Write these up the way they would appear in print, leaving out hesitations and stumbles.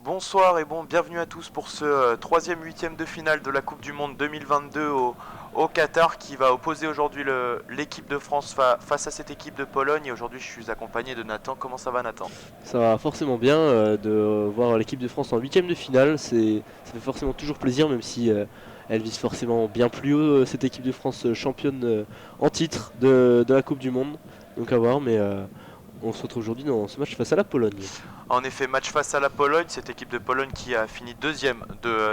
Bonsoir et bienvenue à tous pour ce troisième huitième de finale de la Coupe du Monde 2022 au Qatar qui va opposer aujourd'hui l'équipe de France face à cette équipe de Pologne. Et aujourd'hui je suis accompagné de Nathan. Comment ça va Nathan? Ça va forcément bien de voir l'équipe de France en huitième de finale. Ça fait forcément toujours plaisir, même si elle vise forcément bien plus haut, cette équipe de France championne en titre de la Coupe du Monde. Donc à voir, mais on se retrouve aujourd'hui dans ce match face à la Pologne. En effet, match face à la Pologne, cette équipe de Pologne qui a fini deuxième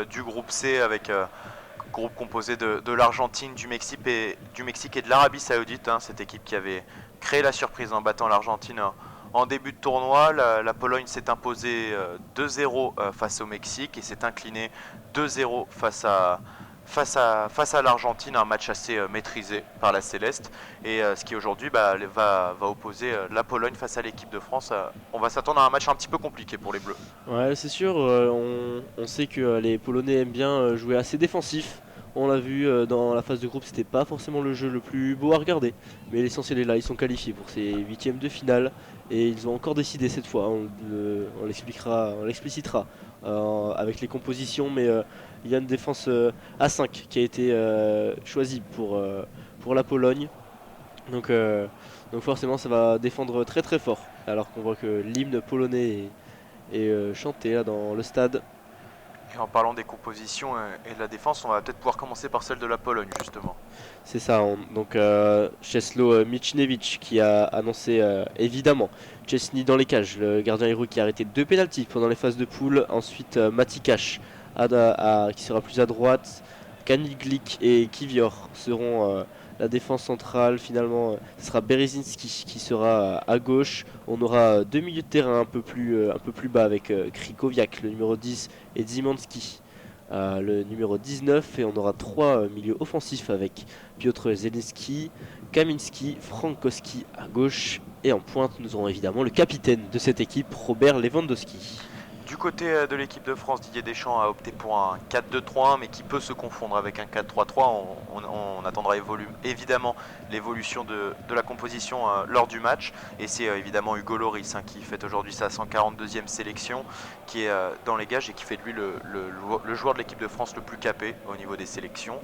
du groupe C avec groupe composé de l'Argentine, du Mexique et de l'Arabie Saoudite. Cette équipe qui avait créé la surprise en battant l'Argentine en début de tournoi. La Pologne s'est imposée 2-0 face au Mexique et s'est inclinée 2-0 face à l'Argentine, un match assez maîtrisé par la Céleste. Et ce qui aujourd'hui va opposer la Pologne face à l'équipe de France. On va s'attendre à un match un petit peu compliqué pour les Bleus. Ouais, c'est sûr, on sait que les Polonais aiment bien jouer assez défensif. On l'a vu dans la phase de groupe, c'était pas forcément le jeu le plus beau à regarder. Mais l'essentiel est là, ils sont qualifiés pour ces huitièmes de finale. Et ils ont encore décidé cette fois, on l'expliquera, on l'explicitera avec les compositions. Mais il y a une défense à 5 qui a été choisie pour la Pologne. Donc, euh, donc forcément ça va défendre très très fort. Alors qu'on voit que l'hymne polonais est chanté là dans le stade. Et en parlant des compositions et de la défense, on va peut-être pouvoir commencer par celle de la Pologne justement. C'est ça, donc Czesław Michniewicz qui a annoncé évidemment Chesney dans les cages, le gardien héros qui a arrêté deux pénaltys pendant les phases de poule. Ensuite Mati Cash qui sera plus à droite. Kaniglik et Kivior seront la défense centrale. Finalement, ce sera Berezinski qui sera à gauche. On aura deux milieux de terrain un peu plus bas avec Krikoviak, le numéro 10, et Zimanski, le numéro 19. Et on aura trois milieux offensifs avec Piotr Zelinski, Kaminski, Frankowski à gauche. Et en pointe, nous aurons évidemment le capitaine de cette équipe, Robert Lewandowski. Du côté de l'équipe de France, Didier Deschamps a opté pour un 4-2-3-1, mais qui peut se confondre avec un 4-3-3. On attendra évidemment l'évolution de la composition lors du match. Et c'est évidemment Hugo Lloris qui fête aujourd'hui sa 142e sélection, qui est dans les gages et qui fait de lui le joueur de l'équipe de France le plus capé au niveau des sélections.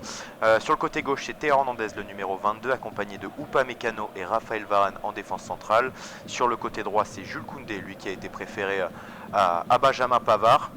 Sur le côté gauche, c'est Théo Hernandez, le numéro 22, accompagné de Upamecano et Raphaël Varane en défense centrale. Sur le côté droit, c'est Jules Koundé, lui qui a été préféré à Benjamin Pavard.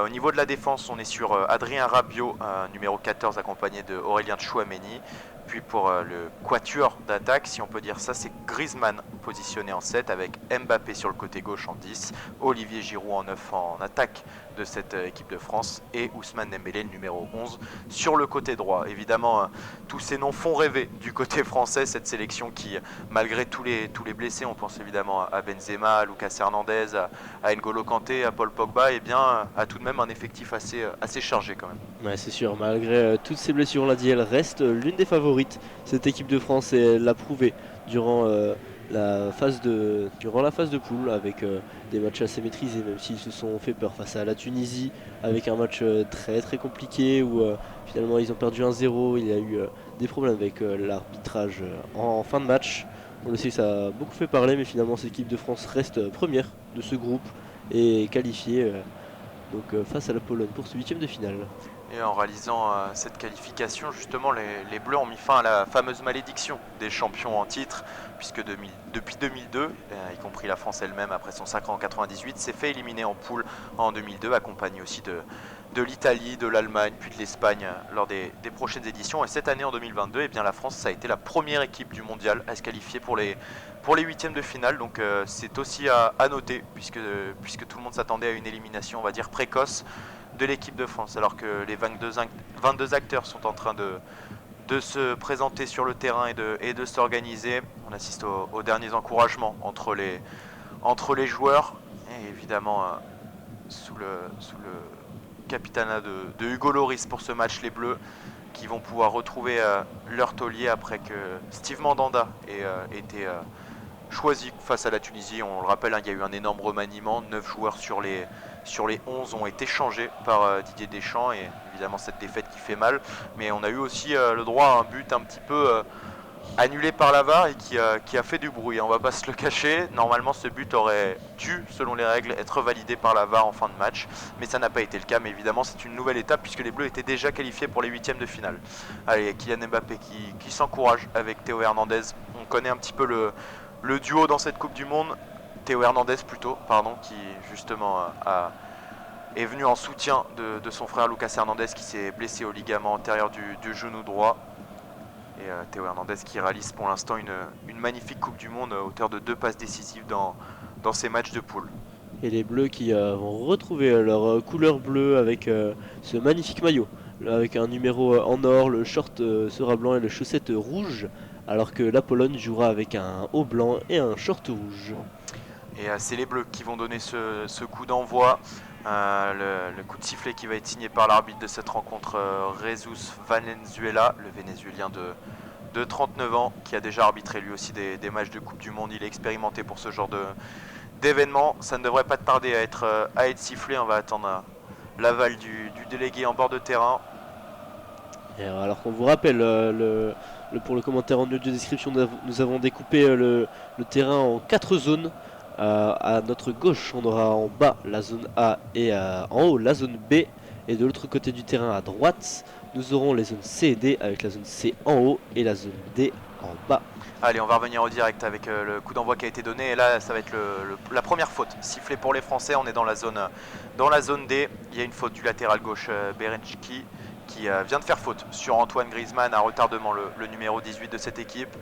Au niveau de la défense, on est sur Adrien Rabiot, numéro 14, accompagné de Aurélien Tchouameni. Puis pour le quatuor d'attaque, si on peut dire ça, c'est Griezmann positionné en 7 avec Mbappé sur le côté gauche en 10, Olivier Giroud en 9 en attaque de cette équipe de France et Ousmane Dembélé, le numéro 11, sur le côté droit. Évidemment, tous ces noms font rêver du côté français, cette sélection qui, malgré tous les blessés, on pense évidemment à Benzema, à Lucas Hernandez, à N'Golo Kanté, à Paul Pogba, et bien a tout de même un effectif assez chargé quand même. Ouais, c'est sûr, malgré toutes ces blessures, on l'a dit, elle reste l'une des favorites, cette équipe de France, et elle l'a prouvé durant, durant la phase de poule avec des matchs assez maîtrisés, même s'ils se sont fait peur face à la Tunisie, avec un match très très compliqué où finalement ils ont perdu 1-0. Il y a eu des problèmes avec l'arbitrage en fin de match. On le sait, ça a beaucoup fait parler, mais finalement cette équipe de France reste première de ce groupe et qualifiée face à la Pologne pour ce huitième de finale. Et en réalisant cette qualification, justement, les Bleus ont mis fin à la fameuse malédiction des champions en titre, puisque depuis 2002, y compris la France elle-même après son sacre en 98, s'est fait éliminer en poule en 2002, accompagné aussi de l'Italie, de l'Allemagne, puis de l'Espagne lors des prochaines éditions. Et cette année, en 2022, eh bien, la France, ça a été la première équipe du mondial à se qualifier pour les huitièmes de finale. Donc c'est aussi à noter, puisque tout le monde s'attendait à une élimination, on va dire, précoce de l'équipe de France, alors que les 22 acteurs sont en train de se présenter sur le terrain et de s'organiser. On assiste aux derniers encouragements entre les joueurs, et évidemment sous le capitanat de Hugo Lloris pour ce match, les Bleus qui vont pouvoir retrouver leur taulier après que Steve Mandanda ait été choisi face à la Tunisie. On le rappelle, il y a eu un énorme remaniement, 9 joueurs sur les 11 ont été changés par Didier Deschamps, et évidemment cette défaite qui fait mal, mais on a eu aussi le droit à un but un petit peu annulé par la VAR et qui a fait du bruit, on va pas se le cacher. Normalement ce but aurait dû, selon les règles, être validé par la VAR en fin de match, mais ça n'a pas été le cas. Mais évidemment c'est une nouvelle étape puisque les Bleus étaient déjà qualifiés pour les huitièmes de finale. Allez, Kylian Mbappé qui s'encourage avec Théo Hernandez. On connaît un petit peu le duo dans cette Coupe du Monde. Théo Hernandez plutôt, pardon, qui justement est venu en soutien de son frère Lucas Hernandez qui s'est blessé au ligament antérieur du genou droit. Et Théo Hernandez qui réalise pour l'instant une magnifique Coupe du Monde à hauteur de 2 passes décisives dans ces matchs de poule. Et les Bleus qui vont retrouver leur couleur bleue avec ce magnifique maillot. Avec un numéro en or, le short sera blanc et les chaussettes rouges. Alors que la Pologne jouera avec un haut blanc et un short rouge. Et c'est les Bleus qui vont donner ce coup d'envoi. Le coup de sifflet qui va être signé par l'arbitre de cette rencontre, Jesus Valenzuela, le Vénézuélien de 39 ans, qui a déjà arbitré lui aussi des matchs de Coupe du Monde. Il est expérimenté pour ce genre d'événement. Ça ne devrait pas tarder à être sifflé. On va attendre l'aval du délégué en bord de terrain. Et alors qu'on vous rappelle, pour le commentaire en audio description, nous avons découpé le terrain en 4 zones. À notre gauche, on aura en bas la zone A et en haut la zone B. Et de l'autre côté du terrain à droite, nous aurons les zones C et D avec la zone C en haut et la zone D en bas. Allez, on va revenir au direct avec le coup d'envoi qui a été donné. Et là, ça va être la première faute sifflée pour les Français. On est dans la zone D. Il y a une faute du latéral gauche, Berenchki, qui vient de faire faute sur Antoine Griezmann, à retardement, le numéro 18 de cette équipe.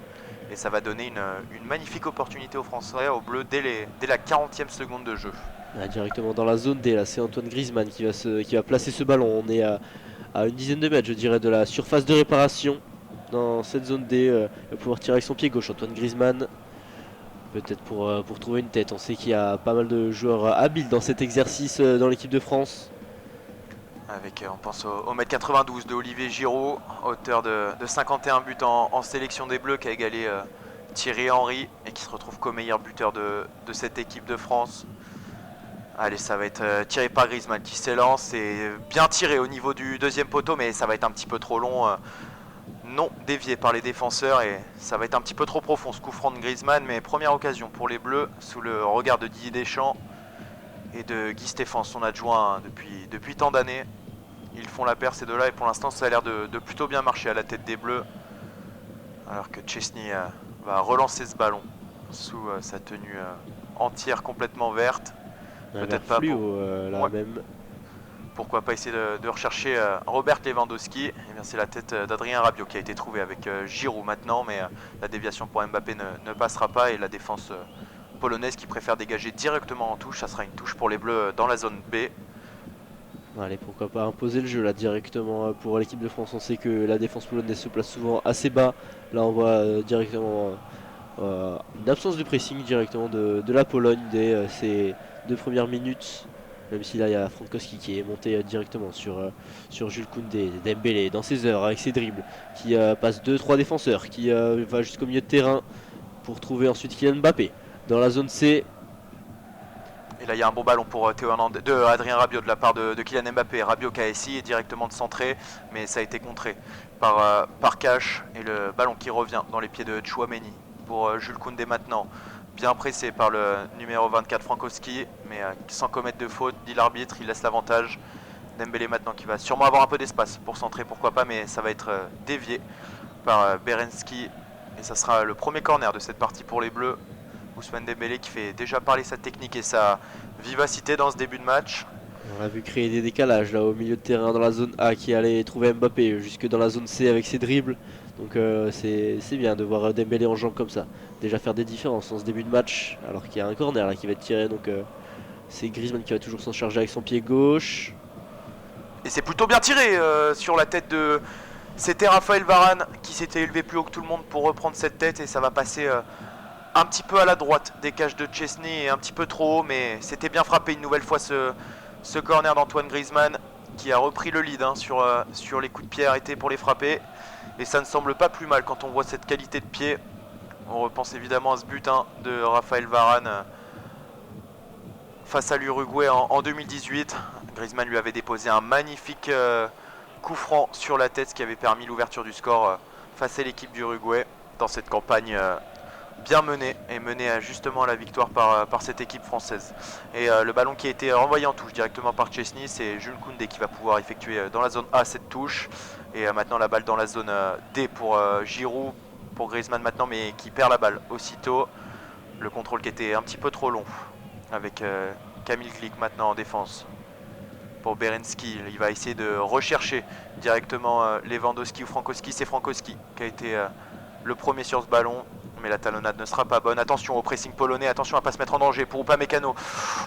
Et ça va donner une magnifique opportunité aux Français, aux Bleus, dès la 40e seconde de jeu. Directement dans la zone D, là c'est Antoine Griezmann qui va placer ce ballon. On est à une dizaine de mètres, je dirais, de la surface de réparation. Dans cette zone D, il va pouvoir tirer avec son pied gauche. Antoine Griezmann, peut-être pour trouver une tête. On sait qu'il y a pas mal de joueurs habiles dans cet exercice dans l'équipe de France. On pense au 1m92 de Olivier Giroud, auteur de 51 buts en sélection des Bleus, qui a égalé Thierry Henry et qui se retrouve comme meilleur buteur de cette équipe de France. Allez, ça va être tiré par Griezmann qui s'élance et bien tiré au niveau du deuxième poteau, mais ça va être un petit peu trop long. Non dévié par les défenseurs et ça va être un petit peu trop profond ce coup franc de Griezmann, mais première occasion pour les Bleus sous le regard de Didier Deschamps et de Guy Stéphens, son adjoint depuis tant d'années. Ils font la paire ces deux-là et pour l'instant ça a l'air de plutôt bien marcher à la tête des Bleus. Alors que Szczesny va relancer ce ballon sous sa tenue entière complètement verte. Peut-être pas fluo, là même. Pourquoi pas essayer de rechercher Robert Lewandowski. Et bien c'est la tête d'Adrien Rabiot qui a été trouvée avec Giroud maintenant, mais la déviation pour Mbappé ne passera pas et la défense polonaise qui préfère dégager directement en touche. Ça sera une touche pour les Bleus dans la zone B. Allez, pourquoi pas imposer le jeu là directement pour l'équipe de France. On sait que la défense polonaise se place souvent assez bas. Là on voit directement une absence de pressing directement de la Pologne dès ces 2 premières minutes. Même si là il y a Frankowski qui est monté directement sur Jules Koundé, Dembélé dans ses heures avec ses dribbles, qui passe 2-3 défenseurs, qui va jusqu'au milieu de terrain pour trouver ensuite Kylian Mbappé dans la zone C. Et là il y a un bon ballon pour Adrien Rabiot de la part de Kylian Mbappé. Rabiot qui a essayé directement de centrer, mais ça a été contré par Cash. Et le ballon qui revient dans les pieds de Tchouaméni pour Jules Koundé maintenant. Bien pressé par le numéro 24 Frankowski, mais sans commettre de faute, dit l'arbitre, il laisse l'avantage. Dembélé maintenant qui va sûrement avoir un peu d'espace pour centrer, pourquoi pas, mais ça va être dévié par Berenski. Et ça sera le premier corner de cette partie pour les Bleus. Ousmane Dembélé qui fait déjà parler sa technique et sa vivacité dans ce début de match. On a vu créer des décalages là au milieu de terrain dans la zone A qui allait trouver Mbappé jusque dans la zone C avec ses dribbles. Donc c'est bien de voir Dembélé en jambes comme ça. Déjà faire des différences en ce début de match alors qu'il y a un corner là qui va être tiré. Donc c'est Griezmann qui va toujours s'en charger avec son pied gauche. Et c'est plutôt bien tiré sur la tête de... C'était Raphaël Varane qui s'était élevé plus haut que tout le monde pour reprendre cette tête et ça va passer un petit peu à la droite des cages de Szczesny et un petit peu trop haut, mais c'était bien frappé une nouvelle fois ce corner d'Antoine Griezmann qui a repris le lead sur les coups de pied arrêtés pour les frapper. Et ça ne semble pas plus mal quand on voit cette qualité de pied. On repense évidemment à ce but de Raphaël Varane face à l'Uruguay en 2018. Griezmann lui avait déposé un magnifique coup franc sur la tête, ce qui avait permis l'ouverture du score face à l'équipe d'Uruguay l'instant cette campagne bien menée et menée justement à la victoire par cette équipe française. Et le ballon qui a été renvoyé en touche directement par Chesney, c'est Jules Koundé qui va pouvoir effectuer dans la zone A cette touche. Et maintenant la balle dans la zone D pour Giroud, pour Griezmann maintenant, mais qui perd la balle aussitôt. Le contrôle qui était un petit peu trop long avec Kamil Glik maintenant en défense. Pour Berenski, il va essayer de rechercher directement Lewandowski ou Frankowski. C'est Frankowski qui a été le premier sur ce ballon, mais la talonnade ne sera pas bonne. Attention au pressing polonais, attention à ne pas se mettre en danger pour Upamecano.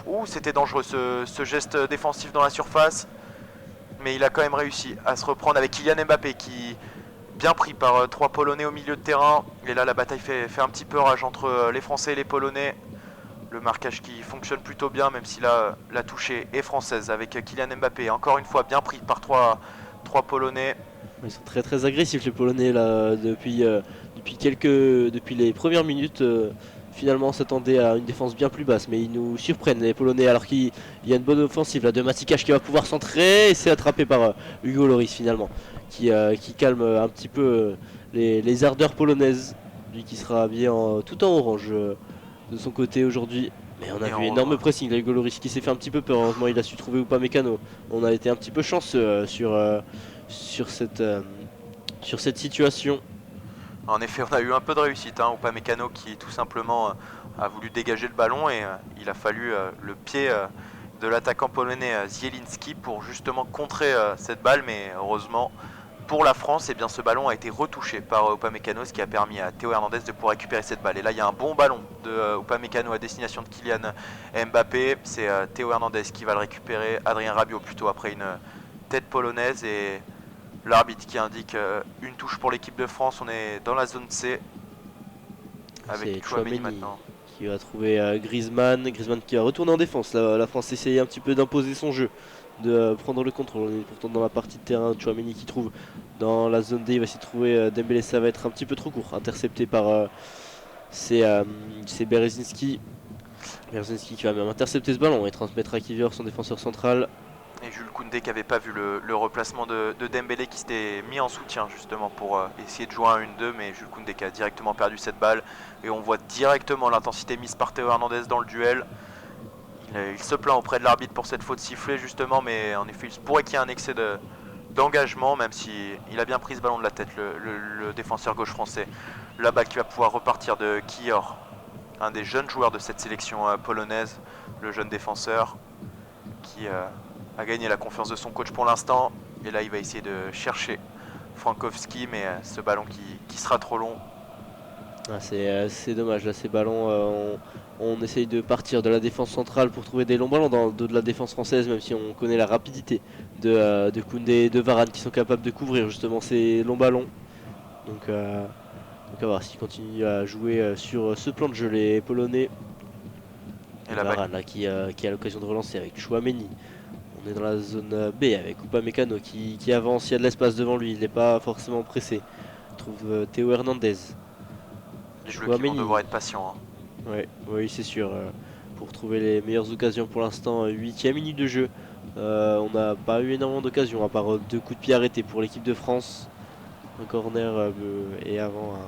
Ouh, c'était dangereux ce geste défensif dans la surface, mais il a quand même réussi à se reprendre avec Kylian Mbappé qui, bien pris par 3 Polonais au milieu de terrain. Et là la bataille fait un petit peu rage entre les Français et les Polonais. Le marquage qui fonctionne plutôt bien, même si la touche est française avec Kylian Mbappé. Encore une fois bien pris par 3 Polonais. Ils sont très très agressifs les Polonais là depuis les premières minutes. Finalement on s'attendait à une défense bien plus basse, mais ils nous surprennent les Polonais, alors qu'il y a une bonne offensive là de Maciej qui va pouvoir centrer et c'est attrapé par Hugo Lloris finalement, qui calme un petit peu les ardeurs polonaises, lui qui sera habillé tout en orange de son côté aujourd'hui. Mais on a vu énorme pressing là, Hugo Lloris qui s'est fait un petit peu peur. Heureusement il a su trouver Upamecano. On a été un petit peu chanceux sur cette situation. En effet, on a eu un peu de réussite. Upamecano qui tout simplement a voulu dégager le ballon et il a fallu le pied de l'attaquant polonais Zielinski pour justement contrer cette balle. Mais heureusement pour la France, bien, ce ballon a été retouché par Upamecano, ce qui a permis à Théo Hernandez de pouvoir récupérer cette balle. Et là, il y a un bon ballon de Upamecano à destination de Kylian Mbappé. C'est Théo Hernandez qui va le récupérer, Adrien Rabiot plutôt, après une tête polonaise. Et l'arbitre qui indique une touche pour l'équipe de France. On est dans la zone C avec Chouameni maintenant qui va trouver Griezmann qui va retourner en défense. La France essaye un petit peu d'imposer son jeu, de prendre le contrôle. On est pourtant dans la partie de terrain. Chouameni qui trouve dans la zone D, il va essayer de trouver Dembélé. Ça va être un petit peu trop court, intercepté par c'est Berezinski qui va même intercepter ce ballon et transmettre à Kivior, son défenseur central. Et Jules Koundé qui n'avait pas vu le replacement de Dembélé, qui s'était mis en soutien justement pour essayer de jouer un 1-2, mais Jules Koundé qui a directement perdu cette balle. Et on voit directement l'intensité mise par Théo Hernandez dans le duel. Il se plaint auprès de l'arbitre pour cette faute sifflée justement, mais en effet il se pourrait qu'il y ait un excès d'engagement, même s'il a bien pris ce ballon de la tête, le défenseur gauche français. La balle qui va pouvoir repartir de Kior, un des jeunes joueurs de cette sélection polonaise, le jeune défenseur qui a gagné la confiance de son coach pour l'instant. Et là il va essayer de chercher Frankowski, mais ce ballon qui sera trop long. C'est dommage, là ces ballons, on essaye de partir de la défense centrale pour trouver des longs ballons dans le dos de la défense française, même si on connaît la rapidité de Koundé et de Varane qui sont capables de couvrir justement ces longs ballons. Donc à voir s'ils continuent à jouer sur ce plan de jeu les Polonais. Et Varane là, qui a l'occasion de relancer avec Chouameni. On est dans la zone B avec Upamecano qui avance, il y a de l'espace devant lui, il n'est pas forcément pressé. Il trouve Théo Hernandez. Les Bleus qui vont devoir être patients. Oui, c'est sûr. Pour trouver les meilleures occasions pour l'instant, 8e minute de jeu. On n'a pas eu énormément d'occasions, à part 2 coups de pied arrêtés pour l'équipe de France. Un corner et avant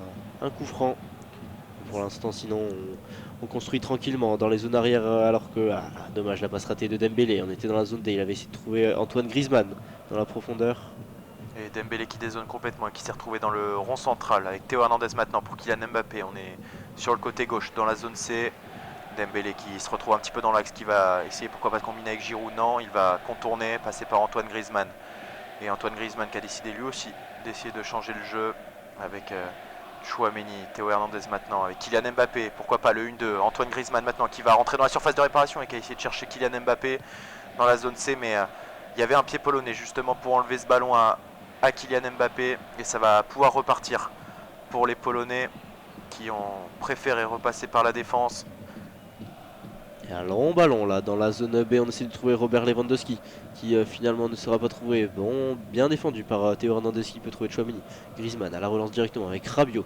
un coup franc. Pour l'instant, sinon, on construit tranquillement dans les zones arrière, alors que, dommage, la passe ratée de Dembélé. On était dans la zone D, il avait essayé de trouver Antoine Griezmann dans la profondeur. Et Dembélé qui dézone complètement et qui s'est retrouvé dans le rond central avec Théo Hernandez maintenant pour Kylian Mbappé. On est sur le côté gauche dans la zone C. Dembélé qui se retrouve un petit peu dans l'axe, qui va essayer pourquoi pas de combiner avec Giroud. Non, il va contourner, passer par Antoine Griezmann. Et Antoine Griezmann qui a décidé lui aussi d'essayer de changer le jeu avec Chouameni, Théo Hernandez maintenant avec Kylian Mbappé. Pourquoi pas le 1-2. Antoine Griezmann maintenant qui va rentrer dans la surface de réparation et qui a essayé de chercher Kylian Mbappé dans la zone C. Mais il y avait un pied polonais justement pour enlever ce ballon à Kylian Mbappé, et ça va pouvoir repartir pour les Polonais qui ont préféré repasser par la défense. Et un long ballon là dans la zone B, on essaie de trouver Robert Lewandowski qui finalement ne sera pas trouvé. Bon, bien défendu par Théo Hernandez qui peut trouver Chouameni. Griezmann à la relance directement avec Rabiot.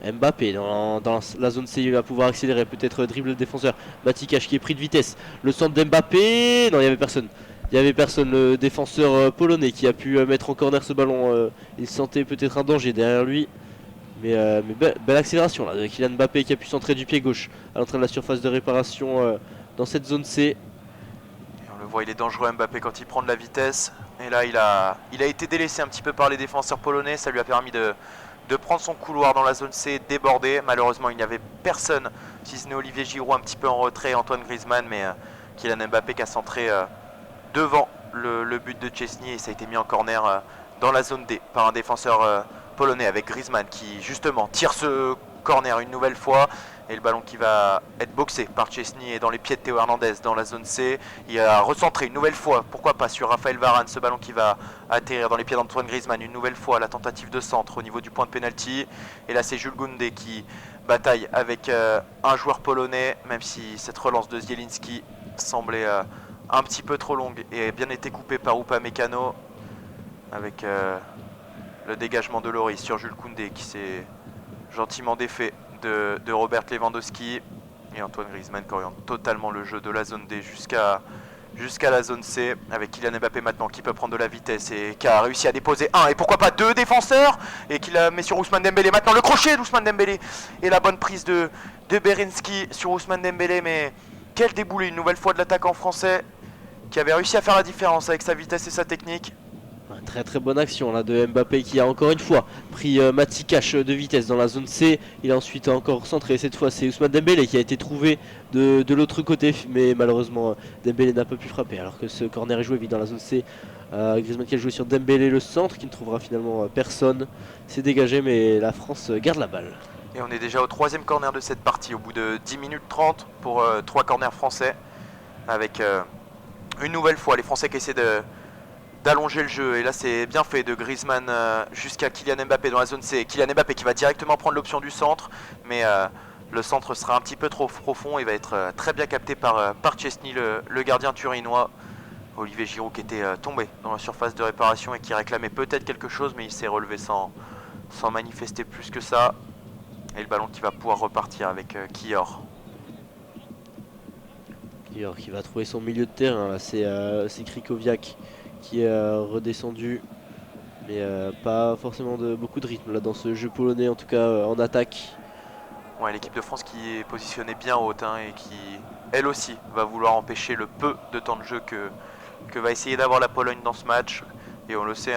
Mbappé dans la zone C, il va pouvoir accélérer, peut-être dribble le défenseur. Maciej qui est pris de vitesse. Le centre d'Mbappé, non, il n'y avait personne. Il n'y avait personne, le défenseur polonais qui a pu mettre en corner ce ballon. Il sentait peut-être un danger derrière lui. Belle accélération là de Kylian Mbappé qui a pu centrer du pied gauche à l'entrée de la surface de réparation dans cette zone C. Et on le voit, il est dangereux Mbappé quand il prend de la vitesse. Et là il a été délaissé un petit peu par les défenseurs polonais. Ça lui a permis de prendre son couloir dans la zone C, déborder. Malheureusement il n'y avait personne, si ce n'est Olivier Giroud un petit peu en retrait, Antoine Griezmann, mais Kylian Mbappé qui a centré devant le but de Szczęsny et ça a été mis en corner dans la zone D par un défenseur polonais avec Griezmann qui justement tire ce corner une nouvelle fois et le ballon qui va être boxé par Szczęsny et dans les pieds de Théo Hernandez dans la zone C. Il a recentré une nouvelle fois, pourquoi pas sur Raphaël Varane, ce ballon qui va atterrir dans les pieds d'Antoine Griezmann une nouvelle fois, la tentative de centre au niveau du point de pénalty. Et là c'est Jules Koundé qui bataille avec un joueur polonais, même si cette relance de Zielinski semblait un petit peu trop longue et a bien été coupée par Upamecano avec le dégagement de Lloris sur Jules Koundé qui s'est gentiment défait de Robert Lewandowski et Antoine Griezmann qui oriente totalement le jeu de la zone D jusqu'à la zone C avec Kylian Mbappé maintenant qui peut prendre de la vitesse et qui a réussi à déposer un et pourquoi pas deux défenseurs et qui la met sur Ousmane Dembélé. Maintenant le crochet d'Ousmane Dembélé et la bonne prise de Berenski sur Ousmane Dembélé, mais quel déboulé une nouvelle fois de l'attaquant français qui avait réussi à faire la différence avec sa vitesse et sa technique. Très bonne action là de Mbappé qui a encore une fois pris Mati Cash de vitesse dans la zone C. Il a ensuite encore centré, cette fois c'est Ousmane Dembélé qui a été trouvé de l'autre côté, mais malheureusement Dembélé n'a pas pu frapper alors que ce corner est joué vite dans la zone C. Griezmann qui a joué sur Dembélé, le centre qui ne trouvera finalement personne. C'est dégagé mais la France garde la balle. Et on est déjà au troisième corner de cette partie au bout de 10 minutes 30 pour 3 corners français avec une nouvelle fois les Français qui essaient d'allonger le jeu. Et là c'est bien fait de Griezmann jusqu'à Kylian Mbappé dans la zone C. Kylian Mbappé qui va directement prendre l'option du centre, mais le centre sera un petit peu trop profond et va être très bien capté par Szczęsny, le gardien turinois. Olivier Giroud qui était tombé dans la surface de réparation et qui réclamait peut-être quelque chose, mais il s'est relevé sans manifester plus que ça. Et le ballon qui va pouvoir repartir avec Kior. Kior qui va trouver son milieu de terrain, c'est Krikoviak qui est redescendu, mais pas forcément de beaucoup de rythme là dans ce jeu polonais, en tout cas en attaque. Ouais, l'équipe de France qui est positionnée bien haute et qui elle aussi va vouloir empêcher le peu de temps de jeu que va essayer d'avoir la Pologne dans ce match. Et on le sait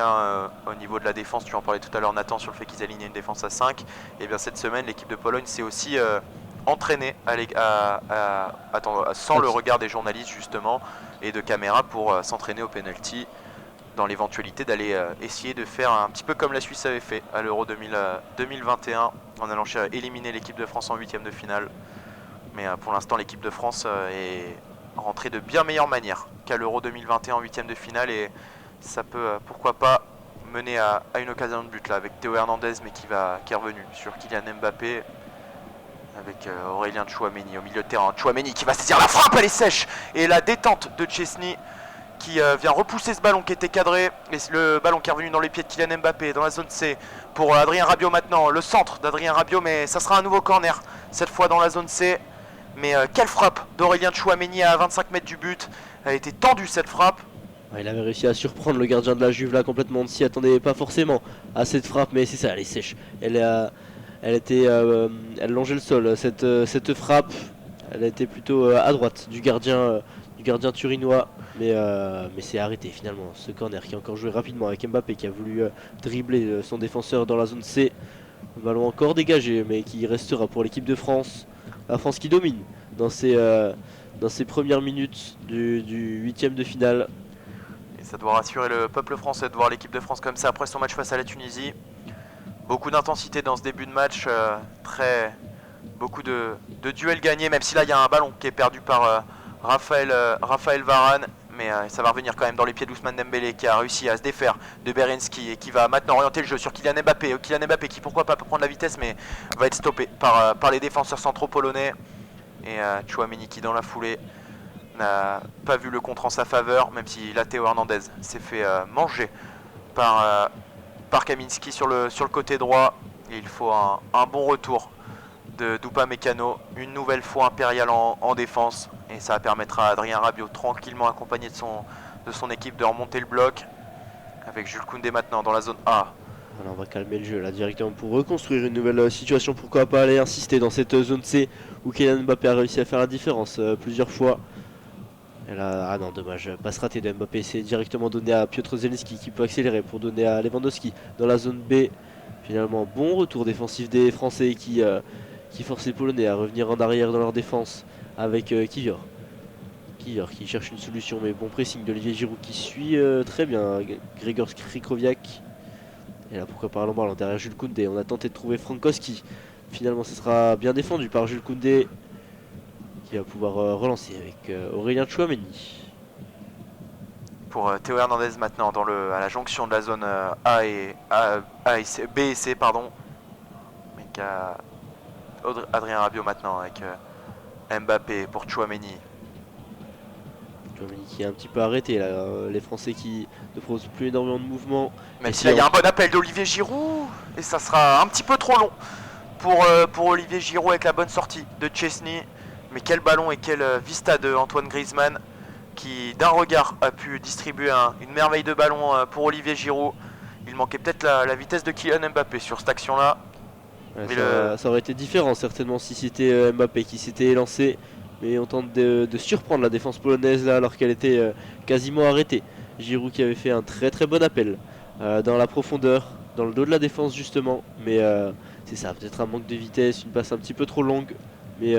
au niveau de la défense, tu en parlais tout à l'heure Nathan sur le fait qu'ils alignaient une défense à 5. Et bien cette semaine l'équipe de Pologne s'est aussi entraînée sans le regard des journalistes justement et de caméras pour s'entraîner au penalty dans l'éventualité d'aller essayer de faire un petit peu comme la Suisse avait fait à l'Euro 2021 en allant éliminer l'équipe de France en huitième de finale. Mais pour l'instant l'équipe de France est rentrée de bien meilleure manière qu'à l'Euro 2021 en huitième de finale et ça peut pourquoi pas mener à une occasion de but là avec Théo Hernandez mais qui est revenu sur Kylian Mbappé avec Aurélien Tchouaméni au milieu de terrain. Tchouaméni qui va saisir la frappe, elle est sèche et la détente de Szczęsny qui vient repousser ce ballon qui était cadré et le ballon qui est revenu dans les pieds de Kylian Mbappé dans la zone C pour Adrien Rabiot maintenant, le centre d'Adrien Rabiot, mais ça sera un nouveau corner cette fois dans la zone C. Mais quelle frappe d'Aurélien Tchouaméni à 25 mètres du but, elle a été tendue cette frappe. Il avait réussi à surprendre le gardien de la Juve là complètement, on ne s'y attendait pas forcément à cette frappe, mais c'est ça, elle est sèche. Elle longeait le sol, cette frappe, elle était plutôt à droite du gardien turinois, mais c'est arrêté finalement. Ce corner qui est encore joué rapidement avec Mbappé qui a voulu dribbler son défenseur dans la zone C. Le ballon encore dégagé, mais qui restera pour l'équipe de France. La France qui domine dans ces premières minutes du huitième de finale. Ça doit rassurer le peuple français de voir l'équipe de France comme ça après son match face à la Tunisie. Beaucoup d'intensité dans ce début de match, beaucoup de duels gagnés, même si là il y a un ballon qui est perdu par Raphaël Varane. Mais ça va revenir quand même dans les pieds d'Ousmane Dembélé qui a réussi à se défaire de Berenski et qui va maintenant orienter le jeu sur Kylian Mbappé. Kylian Mbappé qui pourquoi pas peut prendre la vitesse mais va être stoppé par les défenseurs centraux polonais. Et Tchouaméni qui dans la foulée n'a pas vu le contre en sa faveur, même si la Théo Hernandez s'est fait manger par Kaminski sur le côté droit. Et il faut un bon retour d'Upamecano, une nouvelle fois impérial en défense. Et ça permettra à Adrien Rabiot, tranquillement accompagné de son équipe, de remonter le bloc. Avec Jules Koundé maintenant dans la zone A. Voilà, on va calmer le jeu là directement pour reconstruire une nouvelle situation. Pourquoi pas aller insister dans cette zone C où Kylian Mbappé a réussi à faire la différence plusieurs fois. Et là, ah non, dommage, passe raté de Mbappé. C'est directement donné à Piotr Zelinski qui peut accélérer pour donner à Lewandowski dans la zone B. Finalement, bon retour défensif des Français qui forcent les Polonais à revenir en arrière dans leur défense avec Kivior. Kivior qui cherche une solution, mais bon pressing d'Olivier Giroud qui suit très bien Grzegorz Krychowiak. Et là, pourquoi pas Lombarland derrière Jules Koundé. On a tenté de trouver Frankowski. Finalement, ce sera bien défendu par Jules Koundé qui va pouvoir relancer avec Aurélien Tchouameni. Pour Théo Hernandez maintenant à la jonction de la zone A et B et C, pardon. Avec Adrien Rabiot maintenant avec Mbappé pour Tchouameni. Tchouameni qui est un petit peu arrêté là. Les Français qui ne proposent plus énormément de mouvements. Même si là il y a un bon appel d'Olivier Giroud et ça sera un petit peu trop long pour Olivier Giroud avec la bonne sortie de Chesney. Mais quel ballon et quel vista de Antoine Griezmann qui d'un regard a pu distribuer une merveille de ballon pour Olivier Giroud. Il manquait peut-être la vitesse de Kylian Mbappé sur cette action-là. Ouais, ça aurait été différent certainement si c'était Mbappé qui s'était lancé. Mais on tente de surprendre la défense polonaise là alors qu'elle était quasiment arrêtée. Giroud qui avait fait un très très bon appel dans la profondeur, dans le dos de la défense justement. Mais c'est ça, peut-être un manque de vitesse, une passe un petit peu trop longue. Mais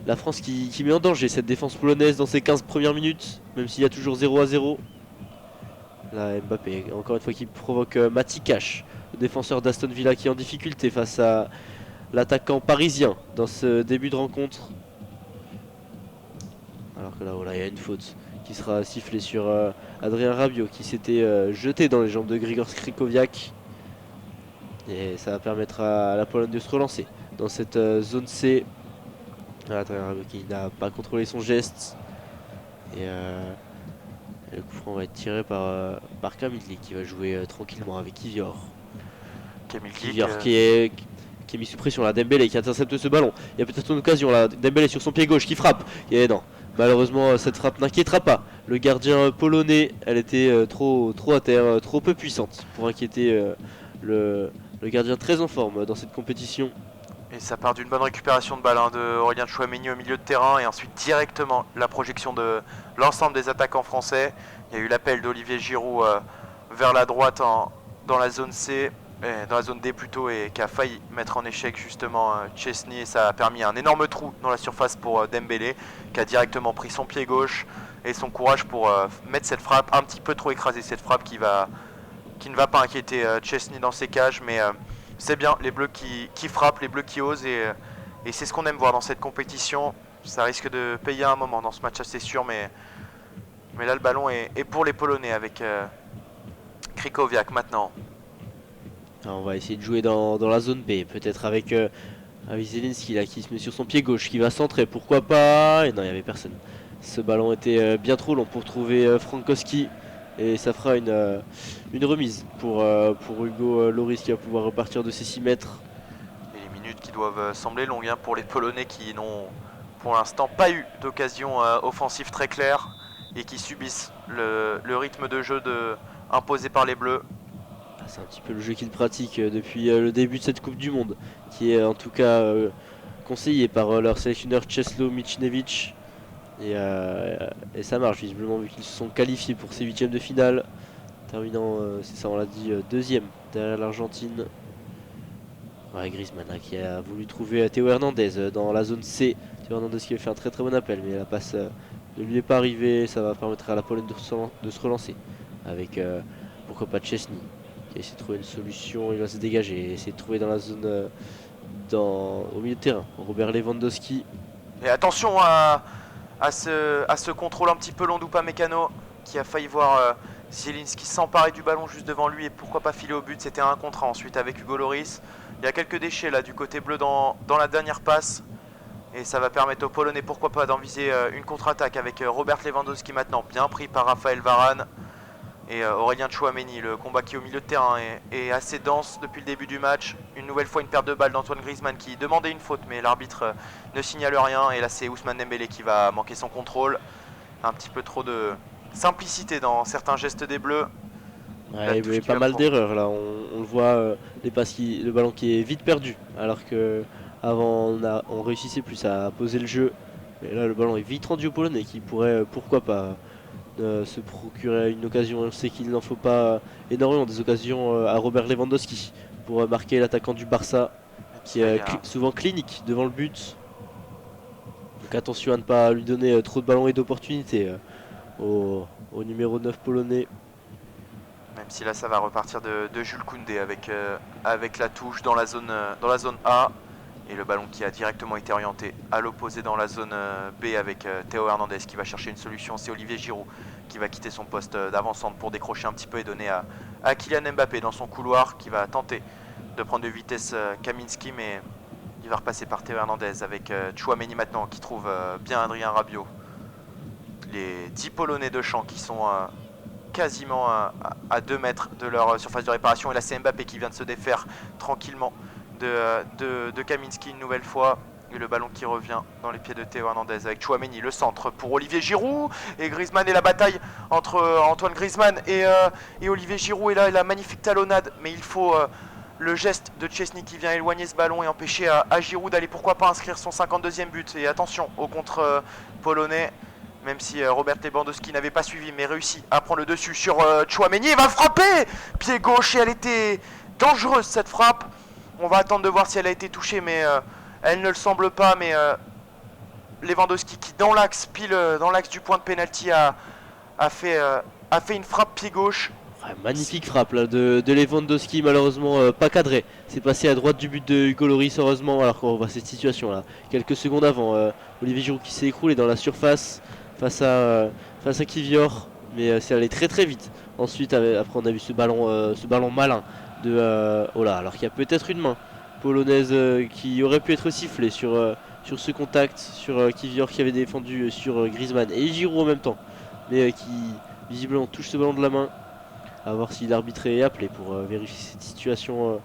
la France qui met en danger cette défense polonaise dans ses 15 premières minutes, même s'il y a toujours 0-0. Là Mbappé, encore une fois qui provoque Mati Cash, le défenseur d'Aston Villa qui est en difficulté face à l'attaquant parisien dans ce début de rencontre. Alors que là, voilà, il y a une faute qui sera sifflée sur Adrien Rabiot qui s'était jeté dans les jambes de Grzegorz Krychowiak. Et ça va permettre à la Pologne de se relancer dans cette zone C. Adrien Rabiot qui n'a pas contrôlé son geste. Et le coup franc va être tiré par Kamilki qui va jouer tranquillement avec Kivior. Kivior qui est mis sous pression là. Dembélé qui intercepte ce ballon. Il y a peut-être une occasion là. Dembélé sur son pied gauche qui frappe. Et non. Malheureusement, cette frappe n'inquiétera pas le gardien polonais. Elle était trop à terre, trop peu puissante pour inquiéter le gardien très en forme dans cette compétition. Et ça part d'une bonne récupération de balle de Aurélien Tchouameni au milieu de terrain et ensuite directement la projection de l'ensemble des attaquants français. Il y a eu l'appel d'Olivier Giroud vers la droite dans la zone C, dans la zone D plutôt, et qui a failli mettre en échec justement Chesney, et ça a permis un énorme trou dans la surface pour Dembélé qui a directement pris son pied gauche et son courage pour mettre cette frappe, un petit peu trop écrasée, cette frappe qui ne va pas inquiéter Chesney dans ses cages, mais c'est bien les Bleus qui frappent, les Bleus qui osent, et c'est ce qu'on aime voir dans cette compétition. Ça risque de payer un moment dans ce match, c'est sûr, mais là le ballon est pour les Polonais avec Krychowiak maintenant. Alors on va essayer de jouer dans la zone B, peut-être avec Zelinski là qui se met sur son pied gauche, qui va centrer, pourquoi pas. Et non, il n'y avait personne. Ce ballon était bien trop long pour trouver Frankowski. Et ça fera une remise pour Hugo Lloris qui va pouvoir repartir de ses 6 mètres. Et les minutes qui doivent sembler longues pour les Polonais qui n'ont pour l'instant pas eu d'occasion offensive très claire et qui subissent le rythme de jeu imposé par les Bleus. C'est un petit peu le jeu qu'ils pratiquent depuis le début de cette Coupe du Monde, qui est en tout cas conseillé par leur sélectionneur Czesław Michniewicz. Et ça marche visiblement vu qu'ils se sont qualifiés pour ces huitièmes de finale, terminant, c'est ça on l'a dit, deuxième derrière l'Argentine. Ouais, Griezmann qui a voulu trouver Théo Hernandez dans la zone C. Théo Hernandez qui a fait un très très bon appel, mais la passe ne lui est pas arrivée. Ça va permettre à la Pologne de se relancer avec pourquoi pas Chesney qui a essayé de trouver une solution. Il va se dégager et essayer de trouver dans la zone au milieu de terrain Robert Lewandowski. Et attention à ce contrôle un petit peu long d'Upamecano qui a failli voir Zielinski s'emparer du ballon juste devant lui et pourquoi pas filer au but. C'était un contre ensuite avec Hugo Lloris. Il y a quelques déchets là du côté bleu dans la dernière passe et ça va permettre aux Polonais pourquoi pas d'envisager une contre-attaque avec Robert Lewandowski maintenant bien pris par Raphaël Varane et Aurélien Tchouameni. Le combat qui est au milieu de terrain est assez dense depuis le début du match. Une nouvelle fois une perte de balle d'Antoine Griezmann qui demandait une faute mais l'arbitre ne signale rien et là c'est Ousmane Dembélé qui va manquer son contrôle. Un petit peu trop de simplicité dans certains gestes des Bleus Ouais, mais pas mal d'erreurs là, on le voit, le ballon qui est vite perdu, alors que avant on réussissait plus à poser le jeu. Mais là le ballon est vite rendu au Polonais qui pourrait pourquoi pas se procurer une occasion. On sait qu'il n'en faut pas énormément des occasions à Robert Lewandowski pour marquer l'attaquant du Barça Même si qui là, il est y a... souvent clinique devant le but. Donc attention à ne pas lui donner trop de ballons et d'opportunités au numéro 9 polonais. Même si là, ça va repartir de Jules Koundé avec la touche dans la zone A. Et le ballon qui a directement été orienté à l'opposé dans la zone B avec Théo Hernandez qui va chercher une solution. C'est Olivier Giroud qui va quitter son poste d'avant-centre pour décrocher un petit peu et donner à Kylian Mbappé dans son couloir qui va tenter de prendre de vitesse Kaminski, mais il va repasser par Théo Hernandez avec Tchouaméni maintenant qui trouve bien Adrien Rabiot. Les 10 Polonais de champ qui sont quasiment à 2 mètres de leur surface de réparation. Et là, c'est Mbappé qui vient de se défaire tranquillement de Kaminski une nouvelle fois. Et le ballon qui revient dans les pieds de Théo Hernandez avec Tchouaméni, le centre pour Olivier Giroud. Et Griezmann et la bataille entre Antoine Griezmann et Olivier Giroud. Et là, la magnifique talonnade. Mais il faut le geste de Szczesny qui vient éloigner ce ballon et empêcher à Giroud d'aller pourquoi pas inscrire son 52e but. Et attention au contre polonais. Même si Robert Lewandowski n'avait pas suivi, mais réussi à prendre le dessus sur Tchouaméni. Il va frapper pied gauche et elle était dangereuse cette frappe. On va attendre de voir si elle a été touchée, mais elle ne le semble pas. Mais Lewandowski qui dans l'axe, pile dans l'axe du point de pénalty a fait une frappe pied gauche. Ouais, magnifique frappe là, de Lewandowski, malheureusement pas cadré. C'est passé à droite du but de Hugo Lloris, heureusement, alors qu'on voit cette situation là. Quelques secondes avant, Olivier Giroud qui s'est écroulé dans la surface face à Kivior, mais c'est allé très très vite. Ensuite, après on a vu ce ballon malin de oh là, alors qu'il y a peut-être une main polonaise qui aurait pu être sifflée sur ce contact, sur Kivior qui avait défendu sur Griezmann et Giroud en même temps, mais qui visiblement touche ce ballon de la main. À voir si l'arbitre est appelé pour vérifier cette situation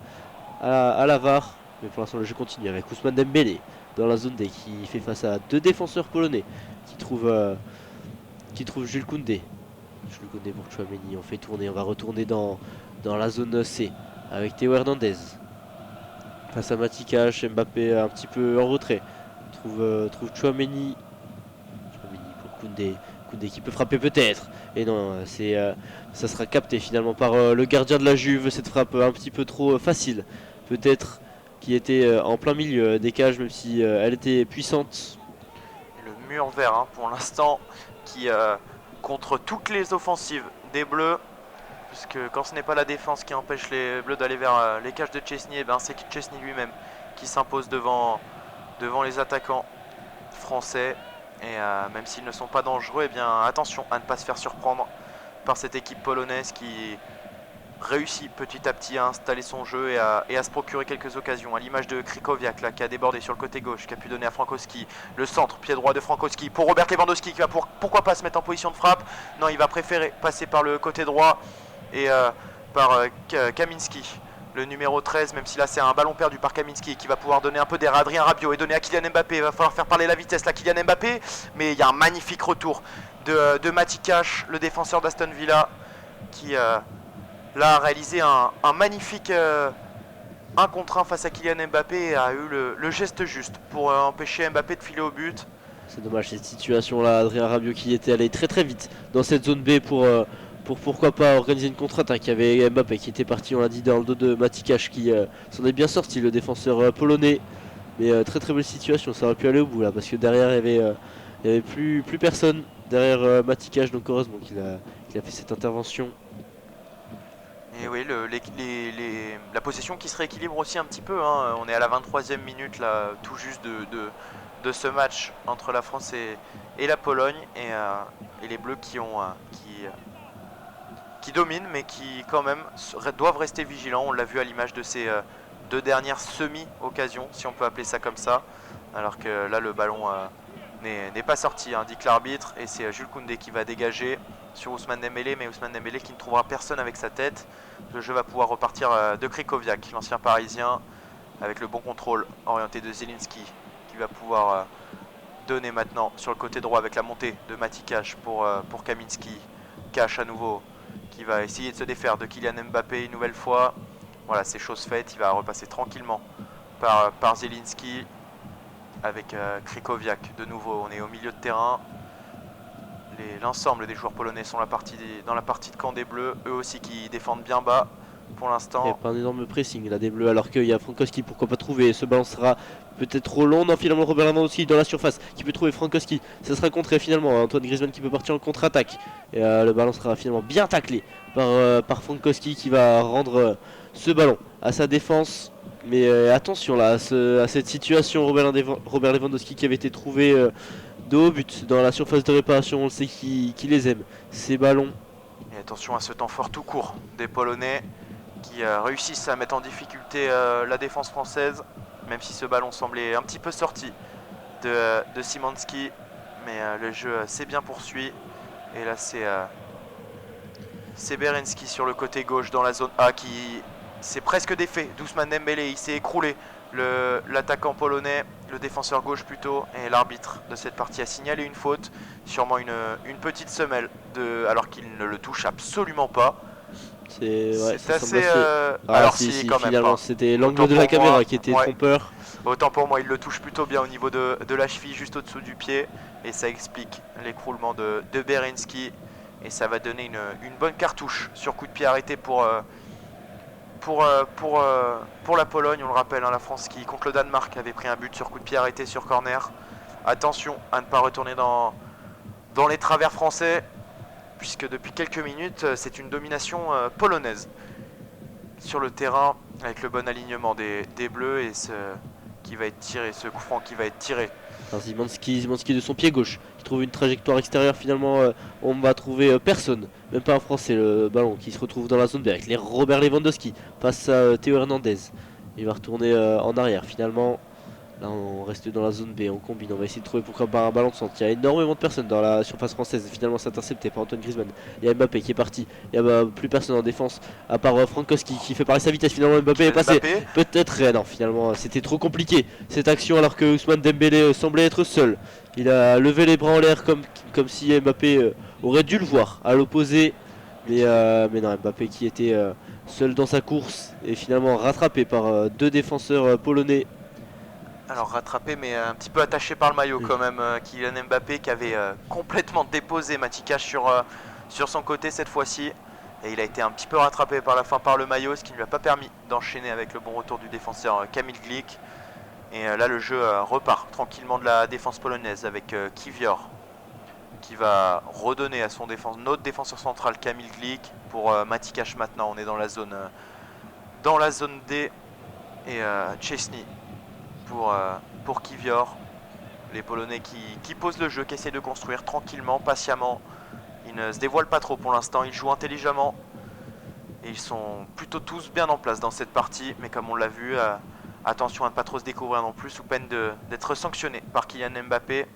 à la VAR. Mais pour l'instant le jeu continue avec Ousmane Dembélé dans la zone D qui fait face à deux défenseurs polonais qui trouvent Jules Koundé. Jules Koundé pour Tchouaméni, on va retourner dans la zone C avec Théo Hernandez. Face à Matikash, Mbappé un petit peu en retrait. Trouve Tchouaméni. Tchouaméni pour Koundé. Koundé qui peut frapper peut-être. Et non, ça sera capté finalement par le gardien de la Juve. Cette frappe un petit peu trop facile. Peut-être qui était en plein milieu des cages, même si elle était puissante. Le mur vert hein, pour l'instant qui contre toutes les offensives des Bleus. Puisque quand ce n'est pas la défense qui empêche les Bleus d'aller vers les cages de Szczesny, et ben c'est Szczesny lui-même qui s'impose devant les attaquants français. Et même s'ils ne sont pas dangereux, eh bien attention à ne pas se faire surprendre par cette équipe polonaise qui réussit petit à petit à installer son jeu et à se procurer quelques occasions. À l'image de Krychowiak là, qui a débordé sur le côté gauche, qui a pu donner à Frankowski. Le centre, pied droit de Frankowski pour Robert Lewandowski qui va pourquoi pas se mettre en position de frappe. Non, il va préférer passer par le côté droit et par Kaminski. Le numéro 13, même si là c'est un ballon perdu par Kaminski qui va pouvoir donner un peu d'air à Adrien Rabiot et donner à Kylian Mbappé. Il va falloir faire parler la vitesse là, Kylian Mbappé. Mais il y a un magnifique retour de Matikash, le défenseur d'Aston Villa, qui là a réalisé un magnifique 1 contre 1 face à Kylian Mbappé et a eu le geste juste pour empêcher Mbappé de filer au but. C'est dommage cette situation là, Adrien Rabiot qui était allé très très vite dans cette zone B pour pourquoi pas organiser une contre-attaque. Il y avait Mbappé qui était parti, on l'a dit, dans le dos de Matikash qui s'en est bien sorti, le défenseur polonais. Mais très très belle situation, ça aurait pu aller au bout là parce que derrière il y avait plus personne derrière Matikash, donc heureusement qu'il a fait cette intervention. Et oui, la possession qui se rééquilibre aussi un petit peu. Hein. On est à la 23e minute là, tout juste de ce match entre la France et la Pologne. Et les Bleus qui dominent, mais qui quand même doivent rester vigilants. On l'a vu à l'image de ces deux dernières semi-occasions, si on peut appeler ça comme ça. Alors que là, le ballon n'est pas sorti, indique l'arbitre. Et c'est Jules Koundé qui va dégager sur Ousmane Dembélé, mais Ousmane Dembélé qui ne trouvera personne avec sa tête. Le jeu va pouvoir repartir de Krychowiak, l'ancien parisien, avec le bon contrôle orienté de Zielinski, qui va pouvoir donner maintenant sur le côté droit avec la montée de Matikash pour Kaminski. Cash à nouveau qui va essayer de se défaire de Kylian Mbappé une nouvelle fois. Voilà, c'est chose faite, il va repasser tranquillement par Zielinski avec Krychowiak de nouveau. On est au milieu de terrain. L'ensemble des joueurs polonais sont dans la partie de camp des Bleus, eux aussi qui défendent bien bas pour Il n'y a l'instant. pas un énorme pressing là des Bleus, alors qu'il y a Frankowski, pourquoi pas trouver, ce ballon sera peut-être trop long. Non, finalement Robert Lewandowski dans la surface qui peut trouver Frankowski, ça sera contré finalement. Antoine Griezmann qui peut partir en contre-attaque, et le ballon sera finalement bien taclé par Frankowski qui va rendre ce ballon à sa défense. Mais attention là à cette situation. Robert Lewandowski qui avait été trouvé de haut but dans la surface de réparation, on le sait qui les aime, ces ballons. Et attention à ce temps fort tout court des Polonais qui réussissent à mettre en difficulté la défense française, même si ce ballon semblait un petit peu sorti de Szymanski, mais le jeu s'est bien poursuivi. Et là c'est Berenski sur le côté gauche dans la zone A qui s'est presque défait d'Ousmane Dembélé, il s'est écroulé, l'attaquant polonais, le défenseur gauche plutôt, et l'arbitre de cette partie a signalé une faute, sûrement une petite semelle, alors qu'il ne le touche absolument pas. C'est assez... alors si, quand finalement même c'était l'angle de la caméra qui était trompeur. Autant pour moi, il le touche plutôt bien au niveau de la cheville, juste au-dessous du pied, et ça explique l'écroulement de Berenski, et ça va donner une bonne cartouche sur coup de pied arrêté pour la Pologne. On le rappelle, hein, la France qui, contre le Danemark, avait pris un but sur coup de pied arrêté sur corner. Attention à ne pas retourner dans les travers français, puisque depuis quelques minutes, c'est une domination polonaise sur le terrain, avec le bon alignement des Bleus et ce coup franc qui va être tiré. Szymanski de son pied gauche, qui trouve une trajectoire extérieure. Finalement, on va trouver personne, même pas un Français. Le ballon qui se retrouve dans la zone B avec les Robert Lewandowski face à Théo Hernandez. Il va retourner en arrière finalement. Là on reste dans la zone B, on combine, on va essayer de trouver pourquoi pas un ballon de centre. Il y a énormément de personnes dans la surface française, finalement c'est intercepté par Antoine Griezmann. Il y a Mbappé qui est parti, il n'y a plus personne en défense à part Frankowski qui fait pareil sa vitesse. Finalement Mbappé est passé, peut-être non, finalement c'était trop compliqué cette action alors que Ousmane Dembélé semblait être seul. Il a levé les bras en l'air comme si Mbappé aurait dû le voir à l'opposé. Mais non, Mbappé qui était seul dans sa course et finalement rattrapé par deux défenseurs polonais. Alors rattrapé mais un petit peu attaché par le maillot quand même, Kylian Mbappé qui avait complètement déposé Matikash sur son côté cette fois-ci. Et il a été un petit peu rattrapé par la fin par le maillot, ce qui ne lui a pas permis d'enchaîner avec le bon retour du défenseur Kamil Glik. Et là le jeu repart tranquillement de la défense polonaise avec Kiwior qui va redonner à notre défenseur central Kamil Glik pour Matikash maintenant. On est dans la zone D et Szczesny pour Kiwior. Les Polonais qui posent le jeu, qui essaient de construire tranquillement, patiemment. Ils ne se dévoilent pas trop pour l'instant, ils jouent intelligemment. Et ils sont plutôt tous bien en place dans cette partie. Mais comme on l'a vu, attention à ne pas trop se découvrir non plus, sous peine d'être sanctionné par Kylian Mbappé.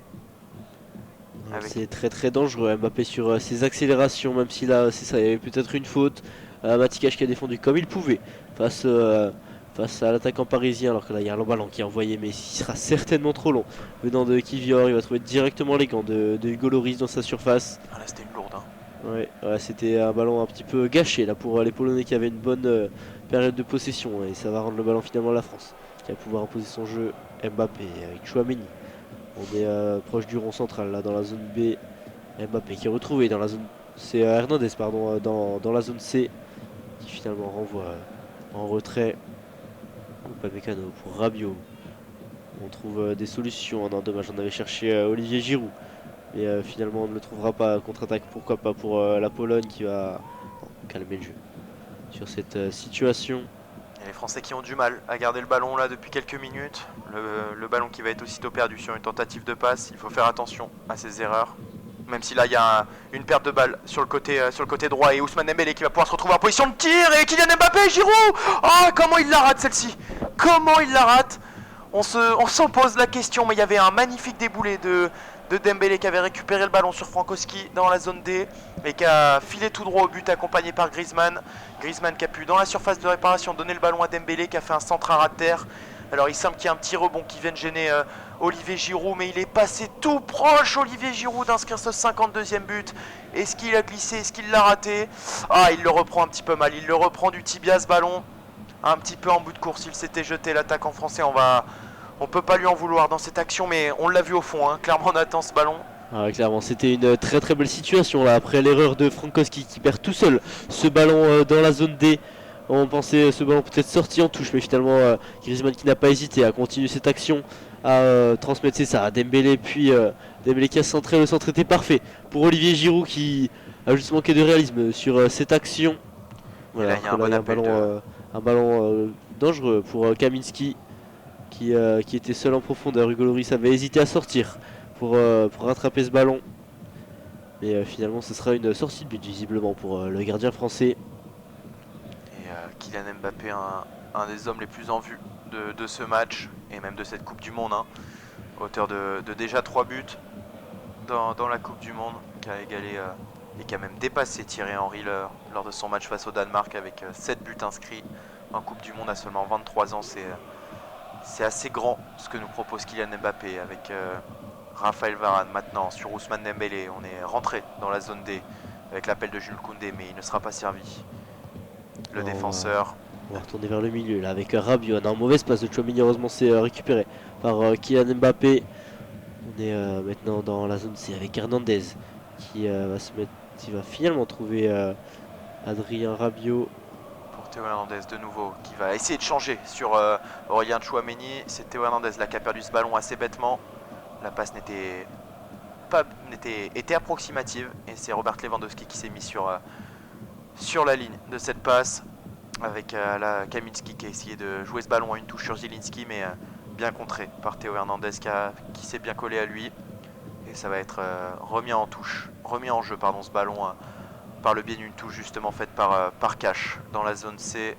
C'est très très dangereux Mbappé sur ses accélérations, même si là c'est ça, il y avait peut-être une faute. Matikash qui a défendu comme il pouvait face à l'attaquant parisien, alors que là il y a un long ballon qui est envoyé, mais il sera certainement trop long. Venant de Kiwior, il va trouver directement les gants de Hugo Lloris dans sa surface. Ah là c'était une lourde. Ouais, c'était un ballon un petit peu gâché là pour les Polonais qui avaient une bonne période de possession, et ça va rendre le ballon finalement à la France, qui va pouvoir imposer son jeu. Mbappé avec Chouameni. On est proche du rond central là dans la zone B. Mbappé qui est retrouvé dans la zone. C'est Hernandez pardon dans la zone C, qui finalement renvoie en retrait. Upamecano pour Rabiot. On trouve des solutions. Non, dommage, on avait cherché Olivier Giroud. Mais finalement on ne le trouvera pas. Contre-attaque, pourquoi pas pour la Pologne qui va calmer le jeu sur cette situation. Et les Français qui ont du mal à garder le ballon là depuis quelques minutes. Le ballon qui va être aussitôt perdu sur une tentative de passe. Il faut faire attention à ces erreurs. Même si là il y a une perte de balle sur le côté droit et Ousmane Dembélé qui va pouvoir se retrouver en position de tir, et Kylian Mbappé, Giroud. Oh, comment il la rate celle-ci. Comment il la rate. On s'en pose la question, mais il y avait un magnifique déboulé de Dembélé qui avait récupéré le ballon sur Frankowski dans la zone D et qui a filé tout droit au but accompagné par Griezmann. Griezmann qui a pu dans la surface de réparation donner le ballon à Dembélé qui a fait un centre à ras de terre. Alors il semble qu'il y a un petit rebond qui vienne gêner Olivier Giroud, mais il est passé tout proche, Olivier Giroud, d'inscrire ce 52e but. Est-ce qu'il a glissé? Est-ce qu'il l'a raté? Ah, il le reprend un petit peu mal, il le reprend du tibia ce ballon. Un petit peu en bout de course, il s'était jeté, l'attaquant français, on peut pas lui en vouloir dans cette action, mais on l'a vu au fond, hein. Clairement on attend ce ballon. Ah, clairement, c'était une très très belle situation là, après l'erreur de Frankowski qui perd tout seul ce ballon dans la zone D. On pensait ce ballon peut-être sorti en touche, mais finalement Griezmann qui n'a pas hésité à continuer cette action, à transmettre ça à Dembélé, puis Dembélé qui a centré, le centre était parfait pour Olivier Giroud qui a juste manqué de réalisme sur cette action. Voilà, là, il y a un bon appel un ballon dangereux pour Kaminski qui était seul en profondeur. Hugo Lloris avait hésité à sortir pour rattraper ce ballon. Mais finalement ce sera une sortie de but visiblement pour le gardien français. Et Kylian Mbappé, un des hommes les plus en vue de ce match et même de cette Coupe du Monde, hein. Auteur de déjà 3 buts dans la Coupe du Monde, qui a égalé et qui a même dépassé Thierry Henry lors de son match face au Danemark avec 7 buts inscrits en Coupe du Monde à seulement 23 ans. C'est assez grand ce que nous propose Kylian Mbappé avec Raphaël Varane maintenant sur Ousmane Dembélé. On est rentré dans la zone D avec l'appel de Jules Koundé, mais il ne sera pas servi. Le défenseur. On va retourner vers le milieu là avec Rabiot. On a un mauvais passe de Tchouaméni, heureusement c'est récupéré par Kylian Mbappé. On est maintenant dans la zone C avec Hernandez qui va finalement trouver Adrien Rabiot. Pour Théo Hernandez de nouveau qui va essayer de changer sur Aurélien Tchouaméni. C'est Théo Hernandez là qui a perdu ce ballon assez bêtement. La passe était approximative et c'est Robert Lewandowski qui s'est mis sur la ligne de cette passe avec Kaminski qui a essayé de jouer ce ballon à une touche sur Zielinski, mais bien contré par Théo Hernandez qui s'est bien collé à lui. Et ça va être remis en jeu ce ballon par le biais d'une touche justement faite par Cash dans la zone C.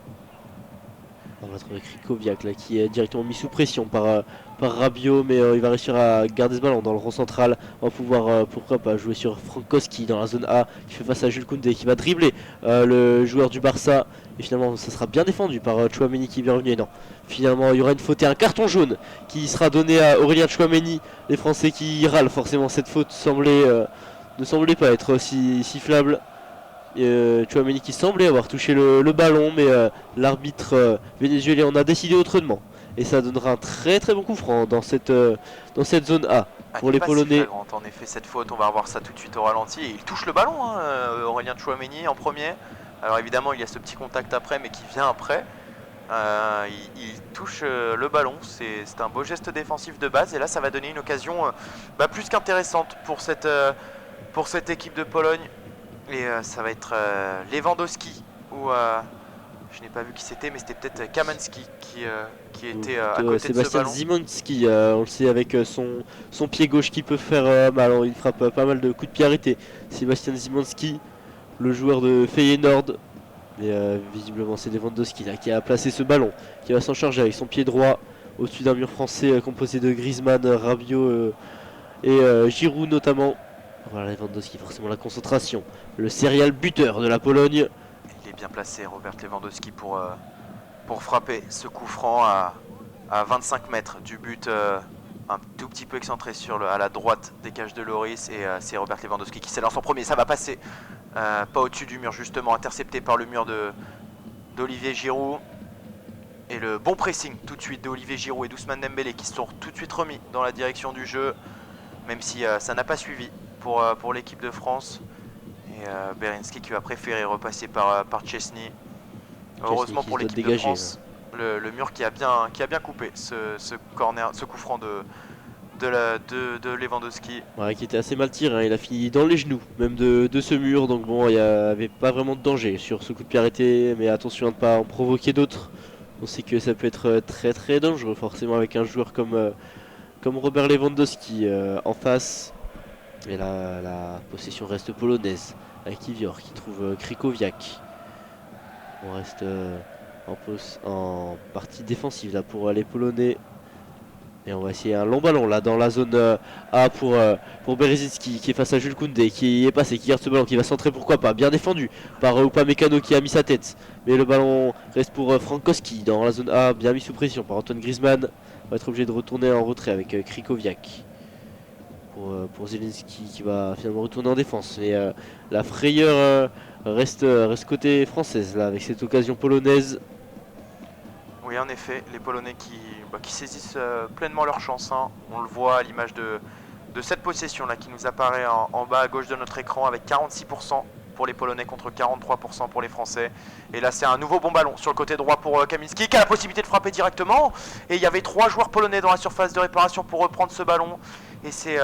On va trouver Krikoviak là qui est directement mis sous pression par Rabiot, mais il va réussir à garder ce ballon dans le rond central. On va pouvoir pourquoi pas jouer sur Frankowski dans la zone A qui fait face à Jules Koundé qui va dribbler le joueur du Barça. Et finalement ça sera bien défendu par Tchouaméni qui vient revenir. Non, finalement il y aura une faute et un carton jaune qui sera donné à Aurélien Tchouaméni. Les Français qui râlent forcément, cette faute ne semblait pas être aussi sifflable. Tchouaméni qui semblait avoir touché le ballon, mais l'arbitre vénézuélien en a décidé autrement. Et ça donnera un très très bon coup franc dans cette zone A pour les Polonais. En effet, cette faute, on va revoir ça tout de suite au ralenti. Et il touche le ballon, hein, Aurélien Tchouaméni en premier. Alors évidemment, il y a ce petit contact après, mais qui vient après. Il touche le ballon. C'est un beau geste défensif de base. Et là, ça va donner une occasion plus qu'intéressante pour cette équipe de Pologne. Et ça va être Lewandowski ou je n'ai pas vu qui c'était, mais c'était peut-être Kaminski qui était à côté de ce ballon. Szymański, on le sait avec son pied gauche qui peut faire mal. Il frappe pas mal de coups de pied arrêtés. Sébastien Szymański, le joueur de Feyenoord. Mais visiblement c'est Lewandowski là qui a placé ce ballon, qui va s'en charger avec son pied droit au-dessus d'un mur français composé de Griezmann, Rabiot et Giroud notamment. Voilà Lewandowski, forcément la concentration, le serial buteur de la Pologne. Il est bien placé Robert Lewandowski pour frapper ce coup franc à 25 mètres du but, un tout petit peu excentré à la droite des cages de Lloris. Et c'est Robert Lewandowski qui s'élance en premier, ça va passer pas au-dessus du mur justement, intercepté par le mur d'Olivier Giroud. Et le bon pressing tout de suite d'Olivier Giroud et d'Ousmane Dembélé qui se sont tout de suite remis dans la direction du jeu, même si ça n'a pas suivi pour l'équipe de France. Et Berinski qui va préférer repasser par Szczesny. Heureusement pour l'équipe de France, le mur qui a bien coupé ce coup franc de Lewandowski. Ouais, qui était assez mal tiré, hein. Il a fini dans les genoux même de ce mur, donc bon, il n'y avait pas vraiment de danger sur ce coup de pied arrêté, mais attention à ne pas en provoquer d'autres. On sait que ça peut être très très dangereux forcément avec un joueur comme Robert Lewandowski en face. Et là la possession reste polonaise avec Ivior qui trouve Krikoviak. On reste en partie défensive là pour les Polonais. Et on va essayer un long ballon là dans la zone A pour Berezinski qui est face à Jules Koundé, qui est passé, qui garde ce ballon, qui va centrer pourquoi pas, bien défendu par Upamecano qui a mis sa tête. Mais le ballon reste pour Frankowski dans la zone A, bien mis sous pression par Antoine Griezmann. On va être obligé de retourner en retrait avec Krikoviak pour Zelinski qui va finalement retourner en défense. Et la frayeur reste côté française là avec cette occasion polonaise. Oui, en effet, les Polonais qui saisissent pleinement leur chance. Hein. On le voit à l'image de cette possession là qui nous apparaît en bas à gauche de notre écran avec 46% pour les Polonais contre 43% pour les Français. Et là, c'est un nouveau bon ballon sur le côté droit pour Kaminski qui a la possibilité de frapper directement. Et il y avait 3 joueurs polonais dans la surface de réparation pour reprendre ce ballon. Et c'est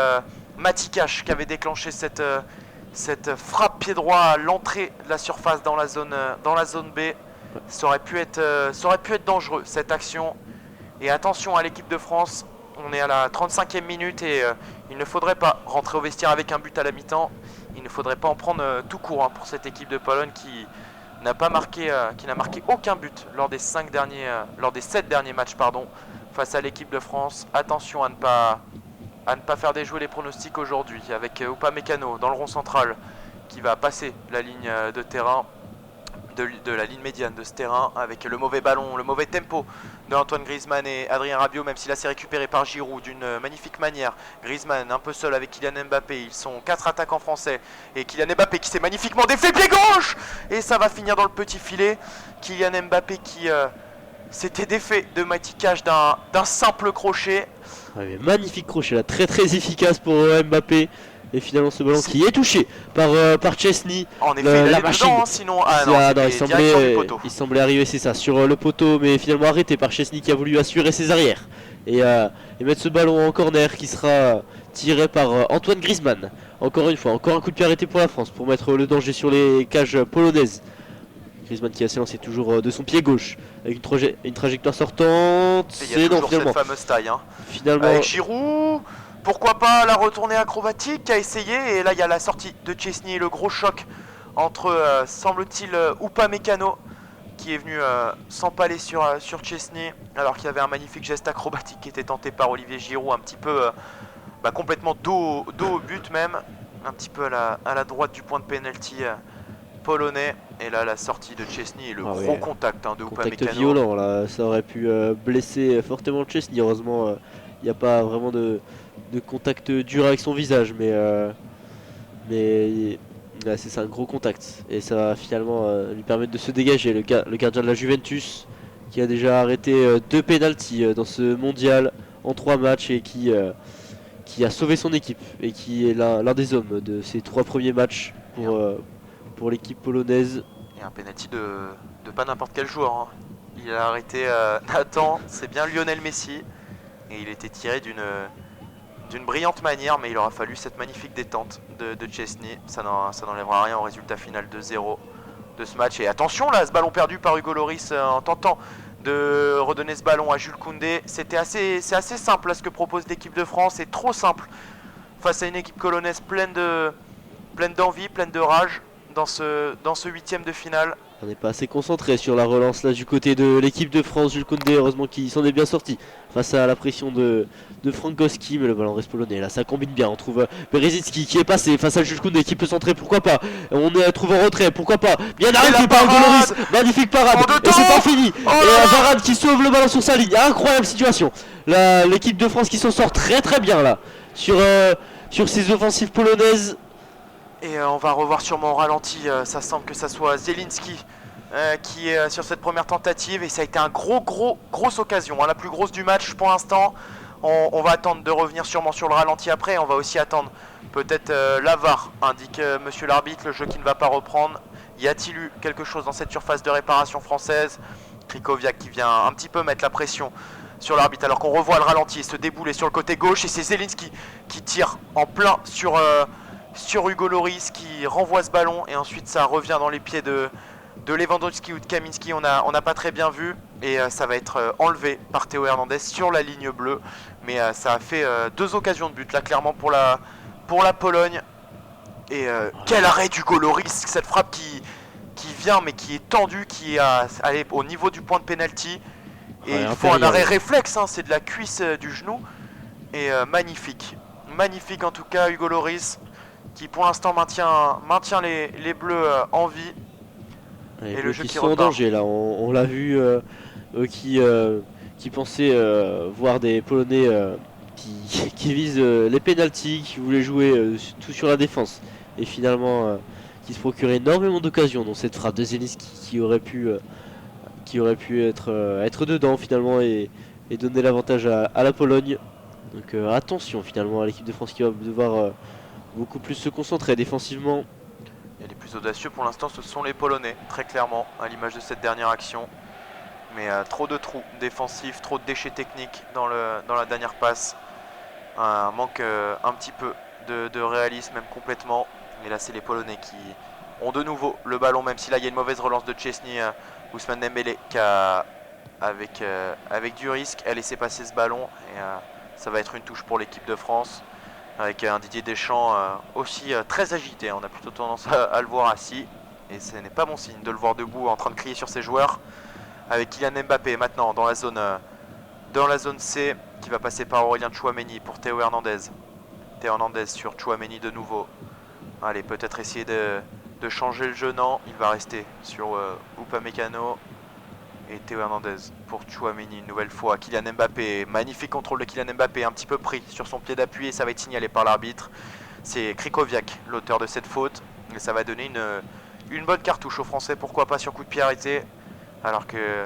Matikash qui avait déclenché cette frappe pied droit à l'entrée de la surface dans la zone B. Ça aurait pu être dangereux cette action. Et attention à l'équipe de France, on est à la 35e minute et il ne faudrait pas rentrer au vestiaire avec un but à la mi-temps. Il ne faudrait pas en prendre tout court pour cette équipe de Pologne qui n'a marqué aucun but lors des 7 derniers matchs face à l'équipe de France. Attention à ne pas faire déjouer les pronostics aujourd'hui avec Upamecano dans le rond central qui va passer la ligne de terrain. De la ligne médiane de ce terrain avec le mauvais ballon, le mauvais tempo de Antoine Griezmann et Adrien Rabiot, même si là c'est récupéré par Giroud d'une magnifique manière. Griezmann un peu seul avec Kylian Mbappé, ils sont 4 attaquants français et Kylian Mbappé qui s'est magnifiquement défait pied gauche et ça va finir dans le petit filet. Kylian Mbappé qui s'était défait de Matikash d'un simple crochet. Ouais, magnifique crochet là, très efficace pour Mbappé. Et finalement ce ballon qui est touché par Szczesny. En effet, la machine. Dedans, sinon, il semblait arriver, c'est ça, sur le poteau, mais finalement arrêté par Szczesny qui a voulu assurer ses arrières. Et mettre ce ballon en corner qui sera tiré par Antoine Griezmann. Encore une fois, encore un coup de pied arrêté pour la France pour mettre le danger sur les cages polonaises. Griezmann qui a s'élancé toujours de son pied gauche avec une trajectoire sortante. C'est donc finalement cette fameuse taille. Hein. Finalement, avec Giroud. Pourquoi pas la retournée acrobatique qui a essayé. Et là il y a la sortie de Szczesny, le gros choc entre semble-t-il Upamecano qui est venu s'empaler sur Szczesny alors qu'il y avait un magnifique geste acrobatique qui était tenté par Olivier Giroud un petit peu complètement dos au but même, un petit peu à la droite du point de pénalty polonais. Et là la sortie de Szczesny et le gros contact de Upamecano. Contact violent là, ça aurait pu blesser fortement Szczesny. Heureusement il n'y a pas vraiment de contact dur avec son visage, mais là, c'est ça, un gros contact et ça va finalement lui permettre de se dégager. Le gardien de la Juventus qui a déjà arrêté 2 pénaltys dans ce mondial en 3 matchs et qui a sauvé son équipe et qui est l'un des hommes de ces 3 premiers matchs pour l'équipe polonaise. Et un pénalty de pas n'importe quel joueur. Hein. Il a arrêté Nathan, c'est bien Lionel Messi et il était tiré d'une brillante manière, mais il aura fallu cette magnifique détente de Szczesny. Ça n'enlèvera rien au résultat final de 0 de ce match. Et attention là, ce ballon perdu par Hugo Lloris en tentant de redonner ce ballon à Jules Koundé. C'est assez simple là, ce que propose l'équipe de France. C'est trop simple face à une équipe polonaise pleine d'envie, pleine de rage dans ce 8e de finale. On n'est pas assez concentré sur la relance là du côté de l'équipe de France. Jules Koundé, heureusement qu'il s'en est bien sorti face à la pression de Frankowski, mais le ballon reste polonais. Là ça combine bien, on trouve Berezinski qui est passé face à Jules Koundé qui peut centrer, pourquoi pas. On trouve en retrait, pourquoi pas. Bien arrêté par Goloris, magnifique parade. Et c'est pas fini. Et Varane qui sauve le ballon sur sa ligne, incroyable situation. L'équipe de France qui s'en sort très bien là sur ces offensives polonaises. Et on va revoir sûrement au ralenti, ça semble que ça soit Zielinski qui est sur cette première tentative. Et ça a été un grosse occasion, la plus grosse du match pour l'instant. On va attendre de revenir sûrement sur le ralenti après. On va aussi attendre peut-être la VAR, indique monsieur l'arbitre, le jeu qui ne va pas reprendre. Y a-t-il eu quelque chose dans cette surface de réparation française? Krikoviak qui vient un petit peu mettre la pression sur l'arbitre alors qu'on revoit le ralenti et se débouler sur le côté gauche. Et c'est Zielinski qui tire en plein sur Hugo Lloris qui renvoie ce ballon et ensuite ça revient dans les pieds de Lewandowski ou de Kaminski. On n'a pas très bien vu et ça va être enlevé par Théo Hernandez sur la ligne bleue, mais ça a fait 2 occasions de but là clairement pour la Pologne. Et quel arrêt d'Hugo Lloris, cette frappe qui vient mais qui est tendue, qui est allé au niveau du point de pénalty Et Ouais, il faut un arrêt impérial. réflexe, hein, c'est de la cuisse du genou. Et magnifique. Magnifique en tout cas Hugo Lloris qui pour l'instant maintient les Bleus en vie. Les Et le Bleus jeu qui qui sont en repart. danger là, on l'a vu, eux qui pensaient voir des Polonais qui visent les pénaltys, qui voulaient jouer tout sur la défense. Et finalement, qui se procuraient énormément d'occasions dans cette frappe de Zelinski qui aurait pu être dedans finalement et donner l'avantage à la Pologne. Donc attention finalement à l'équipe de France qui va devoir beaucoup plus se concentrer défensivement. Et les plus audacieux pour l'instant ce sont les Polonais, très clairement, à l'image de cette dernière action. Mais trop de trous défensifs, trop de déchets techniques dans la dernière passe. Un manque un petit peu de réalisme, même complètement. Et là, c'est les Polonais qui ont de nouveau le ballon, même si là, il y a une mauvaise relance de Chesney, Ousmane Dembélé, qui a, avec du risque, a laissé passer ce ballon. Et ça va être une touche pour l'équipe de France, avec un Didier Deschamps aussi très agité. On a plutôt tendance à le voir assis. Et ce n'est pas bon signe de le voir debout en train de crier sur ses joueurs. Avec Kylian Mbappé maintenant dans la zone C, qui va passer par Aurélien Tchouameni pour Théo Hernandez. Théo Hernandez sur Tchouameni de nouveau. Allez, peut-être essayer de changer le jeu. Non, il va rester sur Upamecano et Théo Hernandez pour Tchouameni une nouvelle fois. Kylian Mbappé, magnifique contrôle de Kylian Mbappé, un petit peu pris sur son pied d'appui et ça va être signalé par l'arbitre. C'est Krikoviak, l'auteur de cette faute. Et ça va donner une bonne cartouche aux Français, pourquoi pas sur coup de pied arrêté. Alors que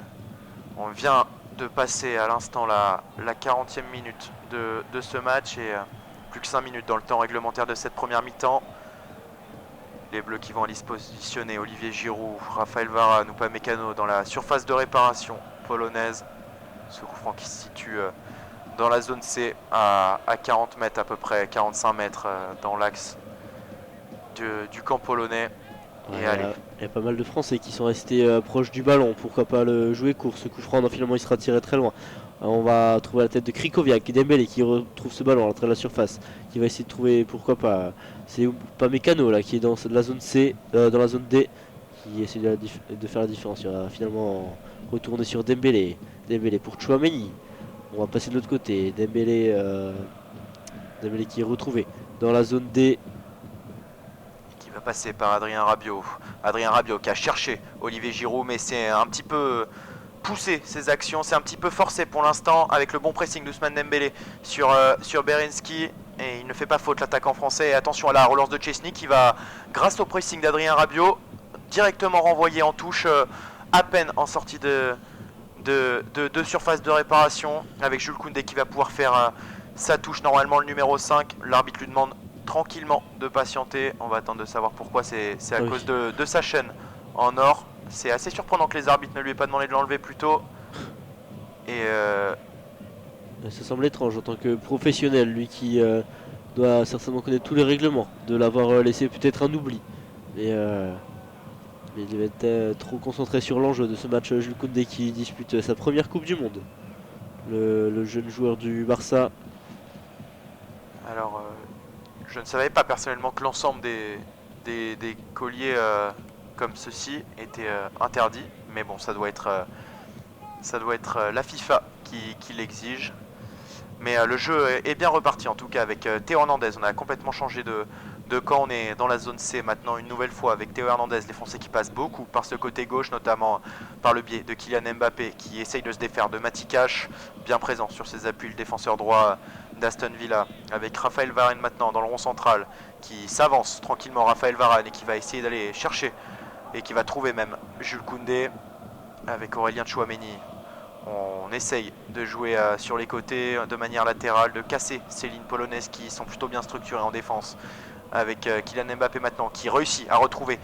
on vient de passer à l'instant la 40e minute de ce match et plus que 5 minutes dans le temps réglementaire de cette première mi-temps. Les Bleus qui vont aller se positionner, Olivier Giroud, Raphaël Varane, Upamecano dans la surface de réparation polonaise. Ce coup franc qui se situe dans la zone C à 40 mètres à peu près, 45 mètres dans l'axe du camp polonais. Ouais, Et allez, y a pas mal de Français qui sont restés proches du ballon. Pourquoi pas le jouer court? Ce coup franc, non, finalement, il sera tiré très loin. On va trouver la tête de Krikoviak, Dembélé qui retrouve ce ballon à l'entrée de la surface. Qui va essayer de trouver, pourquoi pas. C'est pas Mécano là qui est dans la zone C, dans la zone D, qui essaie de faire la différence. Il va finalement retourner sur Dembélé. Dembélé pour Tchouameni. On va passer de l'autre côté. Dembélé qui est retrouvé dans la zone D. qui va passer par Adrien Rabiot. Adrien Rabiot qui a cherché Olivier Giroud, mais c'est un petit peu poussé ses actions, c'est un petit peu forcé pour l'instant avec le bon pressing d'Ousmane Dembélé sur Berenski. Et il ne fait pas faute l'attaquant français. Et attention à la relance de Chesney qui va, grâce au pressing d'Adrien Rabiot, directement renvoyer en touche à peine en sortie de surface de réparation avec Jules Koundé qui va pouvoir faire sa touche. Normalement le numéro 5, l'arbitre lui demande tranquillement de patienter. On va attendre de savoir pourquoi, c'est à cause de sa chaîne en or. C'est assez surprenant que les arbitres ne lui aient pas demandé de l'enlever plus tôt. Et Ça semble étrange en tant que professionnel, lui qui doit certainement connaître tous les règlements, de l'avoir laissé peut-être un oubli. Mais il devait être trop concentré sur l'enjeu de ce match. Jules Koundé qui dispute sa première Coupe du Monde. Le jeune joueur du Barça. alors, je ne savais pas personnellement que l'ensemble des colliers comme ceci étaient interdits. Mais bon, ça doit être la FIFA qui l'exige. Mais le jeu est bien reparti en tout cas avec Théo Hernandez. On a complètement changé de camp. On est dans la zone C maintenant une nouvelle fois avec Théo Hernandez. Les Français qui passent beaucoup par ce côté gauche, notamment par le biais de Kylian Mbappé qui essaye de se défaire de Mati Cash, bien présent sur ses appuis, le défenseur droit d'Aston Villa. Avec Raphaël Varane maintenant dans le rond central qui s'avance tranquillement, Raphaël Varane, et qui va essayer d'aller chercher et qui va trouver même Jules Koundé avec Aurélien Tchouameni. On essaye de jouer sur les côtés de manière latérale, de casser ces lignes polonaises qui sont plutôt bien structurées en défense. Avec Kylian Mbappé maintenant qui réussit à retrouver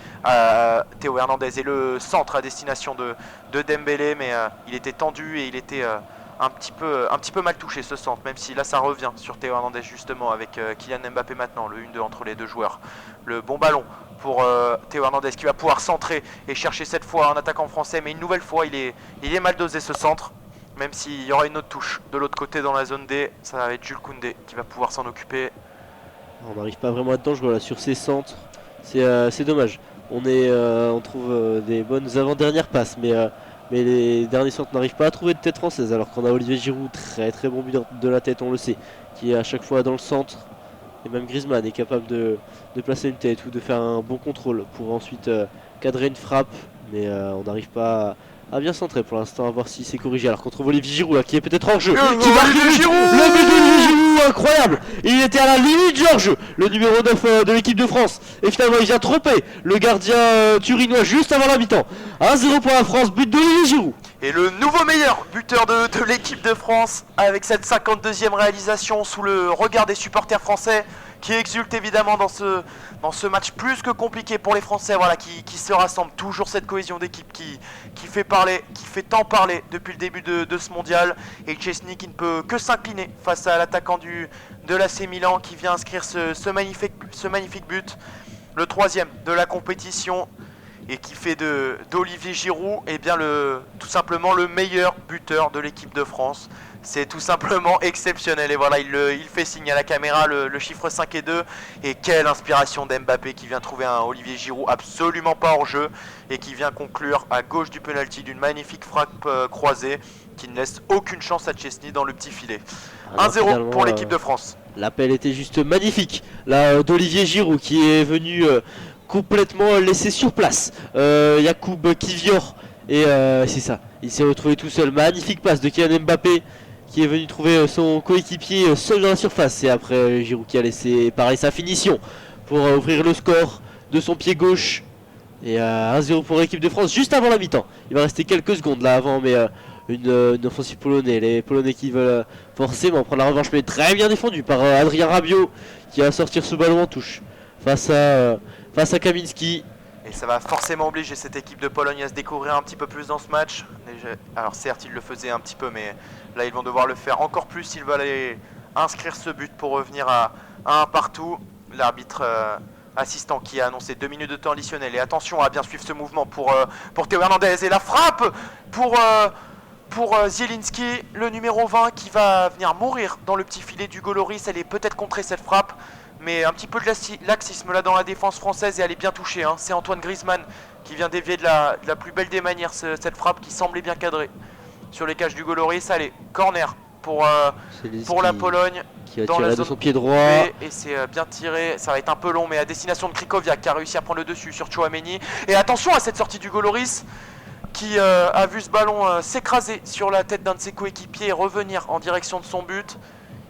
Théo Hernandez et le centre à destination de Dembélé. Mais il était tendu et il était un petit peu mal touché ce centre. Même si là ça revient sur Théo Hernandez justement avec Kylian Mbappé maintenant. Le 1-2 entre les deux joueurs. Le bon ballon pour Théo Hernandez qui va pouvoir centrer et chercher cette fois un attaquant français. Mais une nouvelle fois il est mal dosé ce centre. Même s'il y aura une autre touche de l'autre côté dans la zone D, ça va être Jules Koundé qui va pouvoir s'en occuper. On n'arrive pas vraiment à être dangereux là sur ces centres. C'est dommage. On trouve des bonnes avant-dernières passes, mais mais les derniers centres n'arrivent pas à trouver de tête française, alors qu'on a Olivier Giroud, très très bon buteur de la tête, on le sait, qui est à chaque fois dans le centre, et même Griezmann est capable de placer une tête ou de faire un bon contrôle pour ensuite cadrer une frappe, mais on n'arrive pas à bien centrer pour l'instant, à voir si c'est corrigé. Alors qu'on trouve Olivier Giroud là, qui est peut-être hors jeu, qui marque le but d'Olivier Giroud, incroyable. Il était à la limite du hors-jeu, le numéro 9 de l'équipe de France, et finalement il vient tromper le gardien turinois juste avant la mi-temps. 1-0 pour la France, but d'Olivier Giroud. Et le nouveau meilleur buteur de l'équipe de France avec cette 52e réalisation sous le regard des supporters français qui exultent évidemment dans ce match plus que compliqué pour les Français, voilà, qui se rassemblent. Toujours cette cohésion d'équipe qui fait tant parler depuis le début de ce mondial. Et Szczęsny qui ne peut que s'incliner face à l'attaquant de l'AC Milan qui vient inscrire ce magnifique but. Le 3e de la compétition. Et qui fait d'Olivier Giroud tout simplement le meilleur buteur de l'équipe de France. C'est tout simplement exceptionnel. Et voilà, il fait signe à la caméra le chiffre 5 et 2. Et quelle inspiration d'Mbappé qui vient trouver un Olivier Giroud absolument pas hors jeu. Et qui vient conclure à gauche du penalty d'une magnifique frappe croisée. Qui ne laisse aucune chance à Szczęsny dans le petit filet. 1-0 pour l'équipe de France. L'appel était juste magnifique. Là, d'Olivier Giroud qui est venu... complètement laissé sur place. Yacoub Kivior et c'est ça. Il s'est retrouvé tout seul. Magnifique passe de Kylian Mbappé qui est venu trouver son coéquipier seul dans la surface. Et après Giroud qui a laissé pareil sa finition pour ouvrir le score de son pied gauche. Et 1-0 pour l'équipe de France juste avant la mi-temps. Il va rester quelques secondes là avant, mais une offensive polonais. Les Polonais qui veulent forcément prendre la revanche, mais très bien défendu par Adrien Rabiot qui va sortir ce ballon en touche face à Kaminski. Et ça va forcément obliger cette équipe de Pologne à se découvrir un petit peu plus dans ce match. Alors certes, ils le faisaient un petit peu, mais là, ils vont devoir le faire encore plus s'ils veulent aller inscrire ce but pour revenir à 1 partout. L'arbitre assistant qui a annoncé 2 minutes de temps additionnel. Et attention à bien suivre ce mouvement pour Théo Hernandez. Et la frappe pour Zielinski, le numéro 20, qui va venir mourir dans le petit filet du Goloris. Elle est peut-être contrée cette frappe. Mais un petit peu de laxisme là dans la défense française et elle est bien touchée. Hein. C'est Antoine Griezmann qui vient dévier de la plus belle des manières cette frappe qui semblait bien cadrée sur les cages du Goloris. Allez, corner pour la Pologne. Qui a tiré de son pied droit. Et c'est bien tiré. Ça va être un peu long, mais à destination de Krychowiak qui a réussi à prendre le dessus sur Tchouaméni. Et attention à cette sortie du Goloris qui a vu ce ballon s'écraser sur la tête d'un de ses coéquipiers et revenir en direction de son but.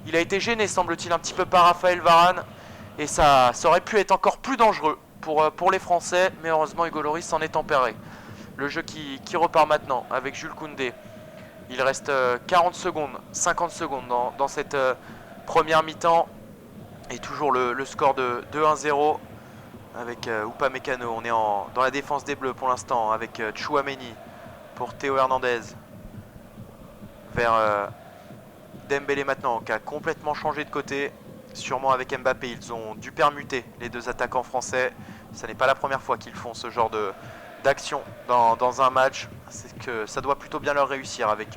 Il a été gêné, semble-t-il, un petit peu par Raphaël Varane. Et ça aurait pu être encore plus dangereux pour les Français, mais heureusement Hugo Lloris s'en est tempéré. Le jeu qui repart maintenant avec Jules Koundé. Il reste 40 secondes, 50 secondes dans cette première mi-temps. Et toujours le score de 1-0 avec Upamecano. On est dans la défense des Bleus pour l'instant avec Tchouaméni pour Théo Hernandez. Vers Dembélé maintenant qui a complètement changé de côté. Sûrement avec Mbappé, ils ont dû permuter les deux attaquants français. Ce n'est pas la première fois qu'ils font ce genre d'action dans un match. C'est que ça doit plutôt bien leur réussir avec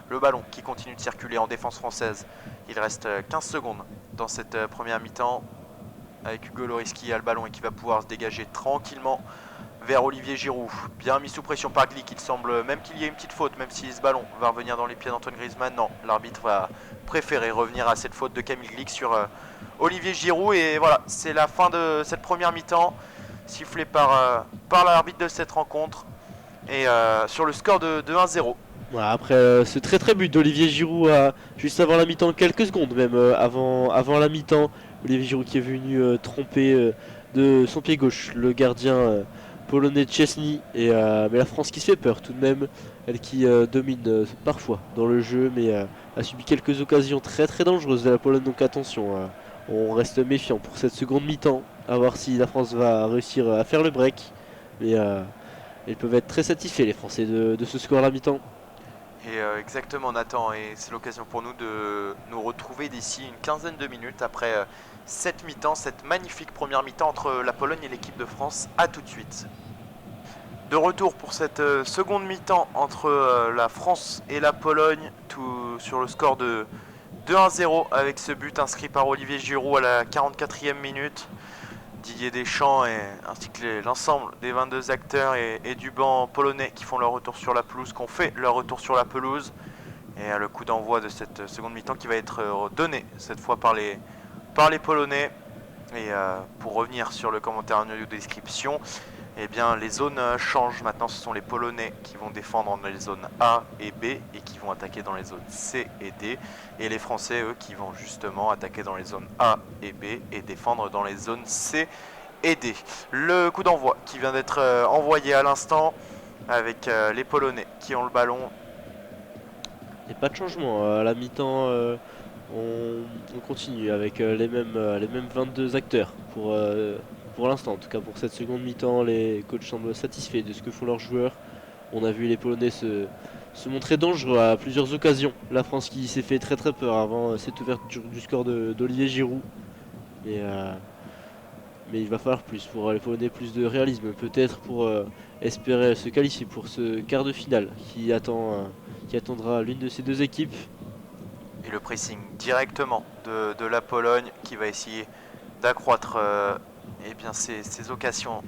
le ballon qui continue de circuler en défense française. Il reste 15 secondes dans cette première mi-temps avec Hugo Lloris qui a le ballon et qui va pouvoir se dégager tranquillement vers Olivier Giroud. Bien mis sous pression par Glick, il semble même qu'il y ait une petite faute, même si ce ballon va revenir dans les pieds d'Antoine Griezmann. Non, l'arbitre va préférer revenir à cette faute de Camille Glick sur Olivier Giroud. Et voilà, c'est la fin de cette première mi-temps, sifflée par l'arbitre de cette rencontre. Et sur le score de 1-0. Voilà, après ce très but d'Olivier Giroud juste avant la mi-temps, quelques secondes même avant la mi-temps, Olivier Giroud qui est venu tromper de son pied gauche le gardien polonais Szczęsny, mais la France qui se fait peur tout de même, elle qui domine parfois dans le jeu, mais a subi quelques occasions très dangereuses de la Pologne, donc attention, on reste méfiant pour cette seconde mi-temps, à voir si la France va réussir à faire le break, mais ils peuvent être très satisfaits les Français de ce score à la mi-temps. Et exactement Nathan, et c'est l'occasion pour nous de nous retrouver d'ici une quinzaine de minutes après cette mi-temps, cette magnifique première mi-temps entre la Pologne et l'équipe de France. A tout de suite. De retour pour cette seconde mi-temps entre la France et la Pologne, tout sur le score de 1-0 avec ce but inscrit par Olivier Giroud à la 44e minute. Didier Deschamps ainsi que l'ensemble des 22 acteurs et du banc polonais qui font leur retour sur la pelouse, qui ont fait leur retour sur la pelouse. Et le coup d'envoi de cette seconde mi-temps qui va être donné cette fois par les Polonais. Et pour revenir sur le commentaire en audio description, eh bien les zones changent. Maintenant ce sont les Polonais qui vont défendre dans les zones A et B et qui vont attaquer dans les zones C et D. Et les Français, eux, qui vont justement attaquer dans les zones A et B et défendre dans les zones C et D. Le coup d'envoi qui vient d'être envoyé à l'instant avec les Polonais qui ont le ballon. Et pas de changement. À la mi-temps, on continue avec les mêmes 22 acteurs pour l'instant. En tout cas, pour cette seconde mi-temps, les coachs semblent satisfaits de ce que font leurs joueurs. On a vu les Polonais se montrer dangereux à plusieurs occasions. La France qui s'est fait très très peur avant cette ouverture du score d'Olivier Giroud. Mais, euh, mais il va falloir plus pour les Polonais, plus de réalisme. Peut-être pour espérer se qualifier pour ce quart de finale qui attendra l'une de ces deux équipes. Et le pressing directement de la Pologne qui va essayer d'accroître eh bien ses occasions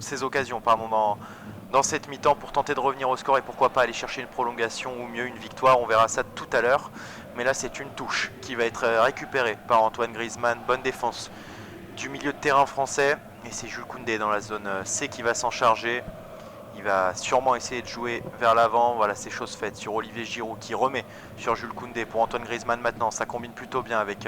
dans cette mi-temps pour tenter de revenir au score et pourquoi pas aller chercher une prolongation ou mieux une victoire. On verra ça tout à l'heure. Mais là c'est une touche qui va être récupérée par Antoine Griezmann. Bonne défense du milieu de terrain français. Et c'est Jules Koundé dans la zone C qui va s'en charger. Il va sûrement essayer de jouer vers l'avant. Voilà, c'est chose faite sur Olivier Giroud qui remet sur Jules Koundé pour Antoine Griezmann maintenant. Ça combine plutôt bien avec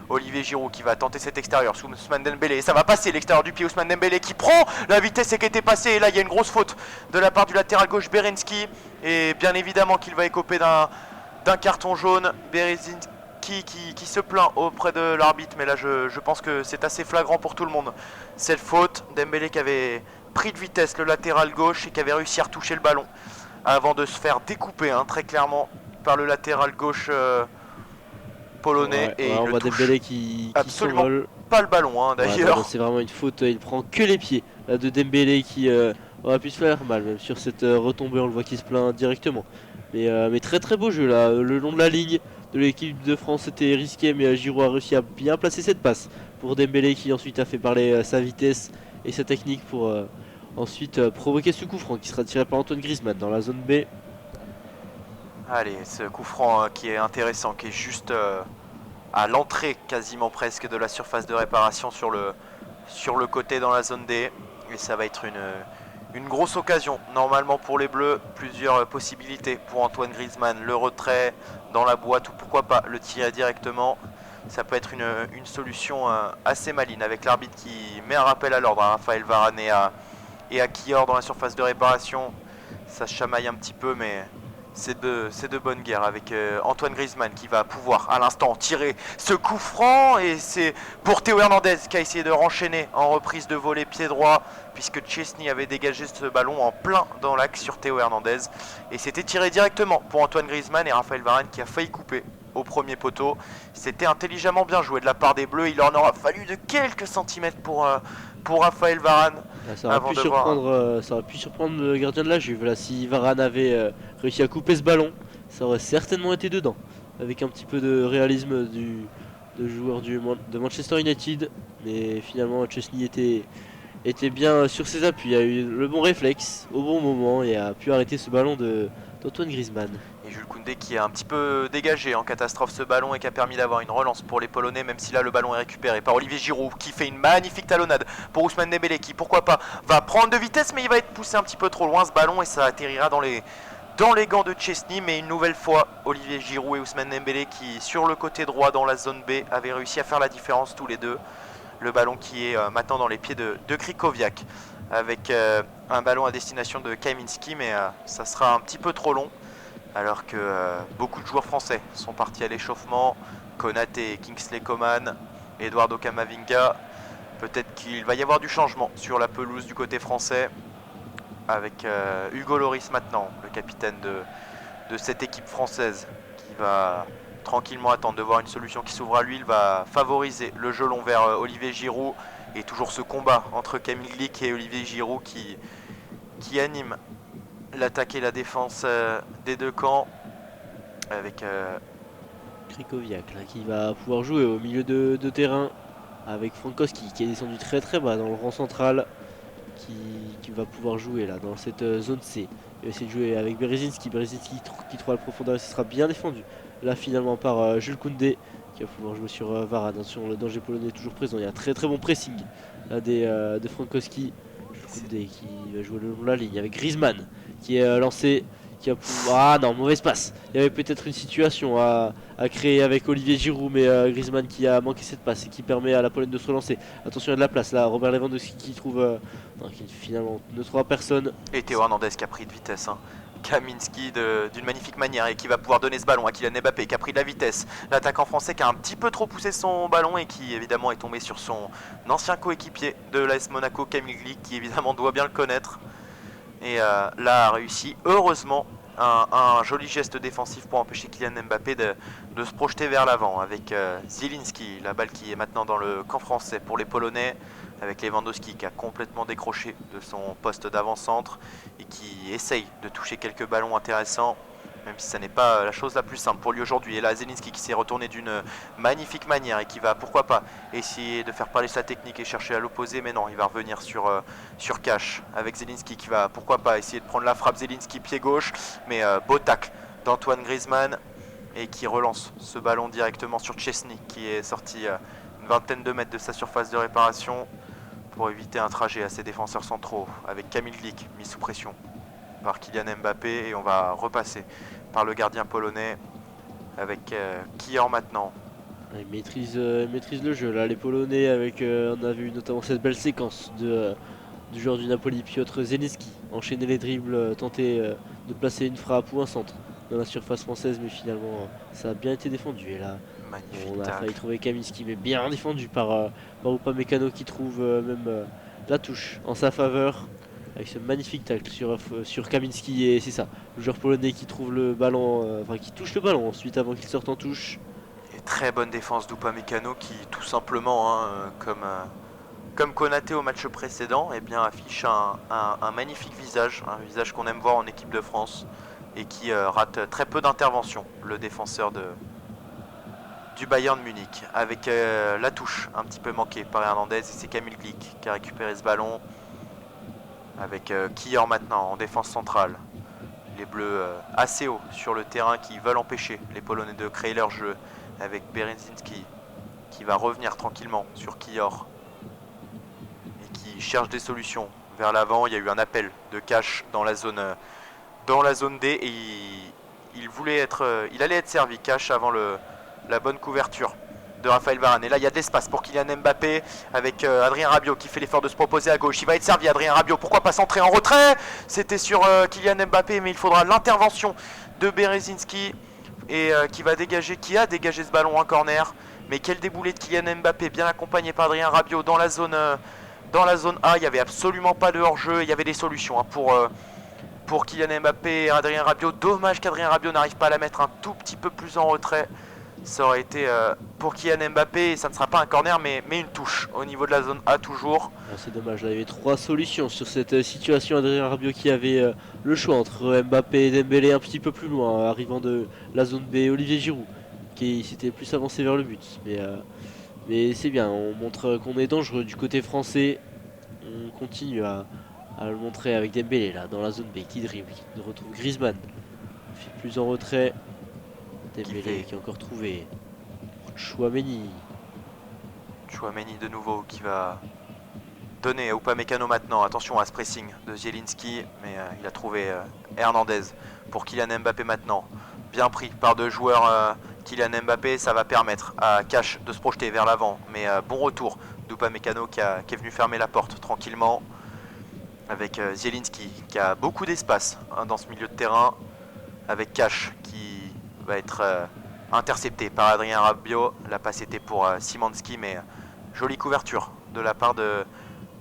Olivier Giroud qui va tenter cet extérieur sous Ousmane Dembélé. Et ça va passer l'extérieur du pied. Ousmane Dembélé qui prend la vitesse et qui était passé. Et là, il y a une grosse faute de la part du latéral gauche Berenski. Et bien évidemment qu'il va écoper d'un carton jaune. Berenski qui se plaint auprès de l'arbitre. Mais là, je pense que c'est assez flagrant pour tout le monde. Cette faute, Dembélé qui avait pris de vitesse le latéral gauche et qui avait réussi à retoucher le ballon avant de se faire découper très clairement par le latéral gauche polonais. Ouais, et ouais, on il voit touche Dembélé qui absolument s'envole. pas le ballon d'ailleurs. Ouais, c'est vraiment une faute, il prend que les pieds là, de Dembélé qui aurait pu se faire mal, même sur cette retombée on le voit qu'il se plaint directement. Mais très très beau jeu là, le long de la ligne de l'équipe de France c'était risqué mais Giroud a réussi à bien placer cette passe pour Dembélé qui ensuite a fait parler sa vitesse et sa technique pour ensuite provoquer ce coup franc qui sera tiré par Antoine Griezmann dans la zone B. Allez, ce coup franc qui est intéressant, qui est juste à l'entrée quasiment presque de la surface de réparation sur le côté dans la zone D. Et ça va être une grosse occasion normalement pour les Bleus. Plusieurs possibilités pour Antoine Griezmann. Le retrait dans la boîte ou pourquoi pas le tirer directement. Ça peut être une solution assez maligne avec l'arbitre qui met un rappel à l'ordre à Raphaël Varane et à Kior dans la surface de réparation. Ça se chamaille un petit peu mais c'est de bonne guerre avec Antoine Griezmann qui va pouvoir à l'instant tirer ce coup franc. Et c'est pour Théo Hernandez qui a essayé de renchaîner en reprise de volée pied droit puisque Chesney avait dégagé ce ballon en plein dans l'axe sur Théo Hernandez. Et c'était tiré directement pour Antoine Griezmann et Raphaël Varane qui a failli couper au premier poteau. C'était intelligemment bien joué de la part des Bleus. Il en aura fallu de quelques centimètres pour Raphaël Varane. Ça aurait pu surprendre le gardien de la Juve. Là, si Varane avait réussi à couper ce ballon, ça aurait certainement été dedans. Avec un petit peu de réalisme de joueur de Manchester United. Mais finalement, Chesney était bien sur ses appuis. Il a eu le bon réflexe au bon moment et a pu arrêter ce ballon d'Antoine Griezmann. Et Jules Koundé qui a un petit peu dégagé en catastrophe ce ballon et qui a permis d'avoir une relance pour les Polonais, même si là le ballon est récupéré par Olivier Giroud qui fait une magnifique talonnade pour Ousmane Dembélé qui pourquoi pas va prendre de vitesse, mais il va être poussé un petit peu trop loin ce ballon et ça atterrira dans les gants de Chesney. Mais une nouvelle fois Olivier Giroud et Ousmane Dembélé qui sur le côté droit dans la zone B avaient réussi à faire la différence tous les deux. Le ballon qui est maintenant dans les pieds de Krychowiak avec un ballon à destination de Kaminski, mais ça sera un petit peu trop long alors que beaucoup de joueurs français sont partis à l'échauffement. Konaté, Kingsley Coman, Eduardo Camavinga. Peut-être qu'il va y avoir du changement sur la pelouse du côté français avec Hugo Lloris maintenant, le capitaine de cette équipe française qui va tranquillement attendre de voir une solution qui s'ouvre à lui. Il va favoriser le jeu long vers Olivier Giroud et toujours ce combat entre Kamil Glik et Olivier Giroud qui anime l'attaque et la défense des deux camps avec Krychowiak là, qui va pouvoir jouer au milieu de terrain avec Frankowski qui est descendu très très bas dans le rang central, qui va pouvoir jouer là dans cette zone C. Il va essayer de jouer avec Berezinski, qui trouvera la profondeur et ce sera bien défendu. Là finalement par Jules Koundé qui va pouvoir jouer sur Varane. Attention, le danger polonais est toujours présent. Il y a un très très bon pressing là de Frankowski. Jules Koundé qui va jouer le long de la ligne avec Griezmann qui est lancé. Qui a ah non, mauvaise passe. Il y avait peut-être une situation à créer avec Olivier Giroud, mais Griezmann qui a manqué cette passe et qui permet à la Pologne de se relancer. Attention, il y a de la place là. Robert Lewandowski qui trouve. Non, qui finalement ne trouvera personne. Et Théo Hernandez qui a pris de vitesse. Hein. Kaminski d'une magnifique manière et qui va pouvoir donner ce ballon à Kylian Mbappé qui a pris de la vitesse. L'attaquant français qui a un petit peu trop poussé son ballon et qui évidemment est tombé sur son ancien coéquipier de l'AS Monaco, Kamil Glik, qui évidemment doit bien le connaître. Et là a réussi heureusement un joli geste défensif pour empêcher Kylian Mbappé de se projeter vers l'avant avec Zielinski, la balle qui est maintenant dans le camp français pour les Polonais, avec Lewandowski qui a complètement décroché de son poste d'avant-centre et qui essaye de toucher quelques ballons intéressants, même si ça n'est pas la chose la plus simple pour lui aujourd'hui. Et là Zielinski qui s'est retourné d'une magnifique manière et qui va pourquoi pas essayer de faire parler sa technique et chercher à l'opposé, mais non, il va revenir sur Cash avec Zielinski qui va pourquoi pas essayer de prendre la frappe. Zielinski pied gauche, mais beau tacle d'Antoine Griezmann et qui relance ce ballon directement sur Szczesny qui est sorti une vingtaine de mètres de sa surface de réparation pour éviter un trajet à ses défenseurs centraux avec Kamil Glik mis sous pression par Kylian Mbappé. Et on va repasser par le gardien polonais avec Kier maintenant. Il maîtrise le jeu là, les Polonais avec on a vu notamment cette belle séquence du joueur du Napoli Piotr Zielinski enchaîner les dribbles, tenter de placer une frappe ou un centre dans la surface française, mais finalement ça a bien été défendu. Et là on a failli trouver Kaminski, mais bien défendu par Upamecano qui trouve même la touche en sa faveur avec ce magnifique tacle sur Kaminski. Et c'est ça, le joueur polonais qui trouve le ballon, qui touche le ballon ensuite avant qu'il sorte en touche. Et très bonne défense d'Upamecano qui tout simplement, comme Konaté au match précédent, eh bien, affiche un magnifique visage, un visage qu'on aime voir en équipe de France et qui rate très peu d'interventions, le défenseur du Bayern Munich, avec la touche un petit peu manquée par Hernandez. Et c'est Kamil Glik qui a récupéré ce ballon avec Kier maintenant en défense centrale. Les Bleus assez haut sur le terrain qui veulent empêcher les Polonais de créer leur jeu, avec Berezinski qui va revenir tranquillement sur Kier et qui cherche des solutions vers l'avant. Il y a eu un appel de Cash dans la zone D et il allait être servi Cash avant la bonne couverture de Raphaël Varane. Et là il y a de l'espace pour Kylian Mbappé avec Adrien Rabiot qui fait l'effort de se proposer à gauche. Il va être servi, Adrien Rabiot, pourquoi pas centrer en retrait. C'était sur Kylian Mbappé, mais il faudra l'intervention de Berezinski et qui a dégagé ce ballon en corner. Mais quel déboulé de Kylian Mbappé, bien accompagné par Adrien Rabiot dans la zone A. Il n'y avait absolument pas de hors-jeu, il y avait des solutions pour Kylian Mbappé et Adrien Rabiot. Dommage qu'Adrien Rabiot n'arrive pas à la mettre un tout petit peu plus en retrait. Ça aurait été pour Kylian Mbappé, ça ne sera pas un corner mais une touche au niveau de la zone A toujours. C'est dommage, là, il y avait trois solutions sur cette situation. Adrien Rabiot qui avait le choix entre Mbappé et Dembélé un petit peu plus loin, arrivant de la zone B. Olivier Giroud qui s'était plus avancé vers le but. Mais c'est bien, on montre qu'on est dangereux du côté français. On continue à le montrer avec Dembélé là dans la zone B qui dribble, qui retrouve Griezmann. Il fait plus en retrait. Dembélé qui a encore trouvé Chouameni de nouveau qui va donner à Upamecano maintenant. Attention à ce pressing de Zielinski, mais il a trouvé Hernandez pour Kylian Mbappé maintenant. Bien pris par deux joueurs Kylian Mbappé, ça va permettre à Cash de se projeter vers l'avant. Mais bon retour d'Upamecano qui est venu fermer la porte tranquillement. Avec Zielinski qui a beaucoup d'espace dans ce milieu de terrain. Avec Cash qui va être intercepté par Adrien Rabiot. La passe était pour Szymanski, mais jolie couverture de la part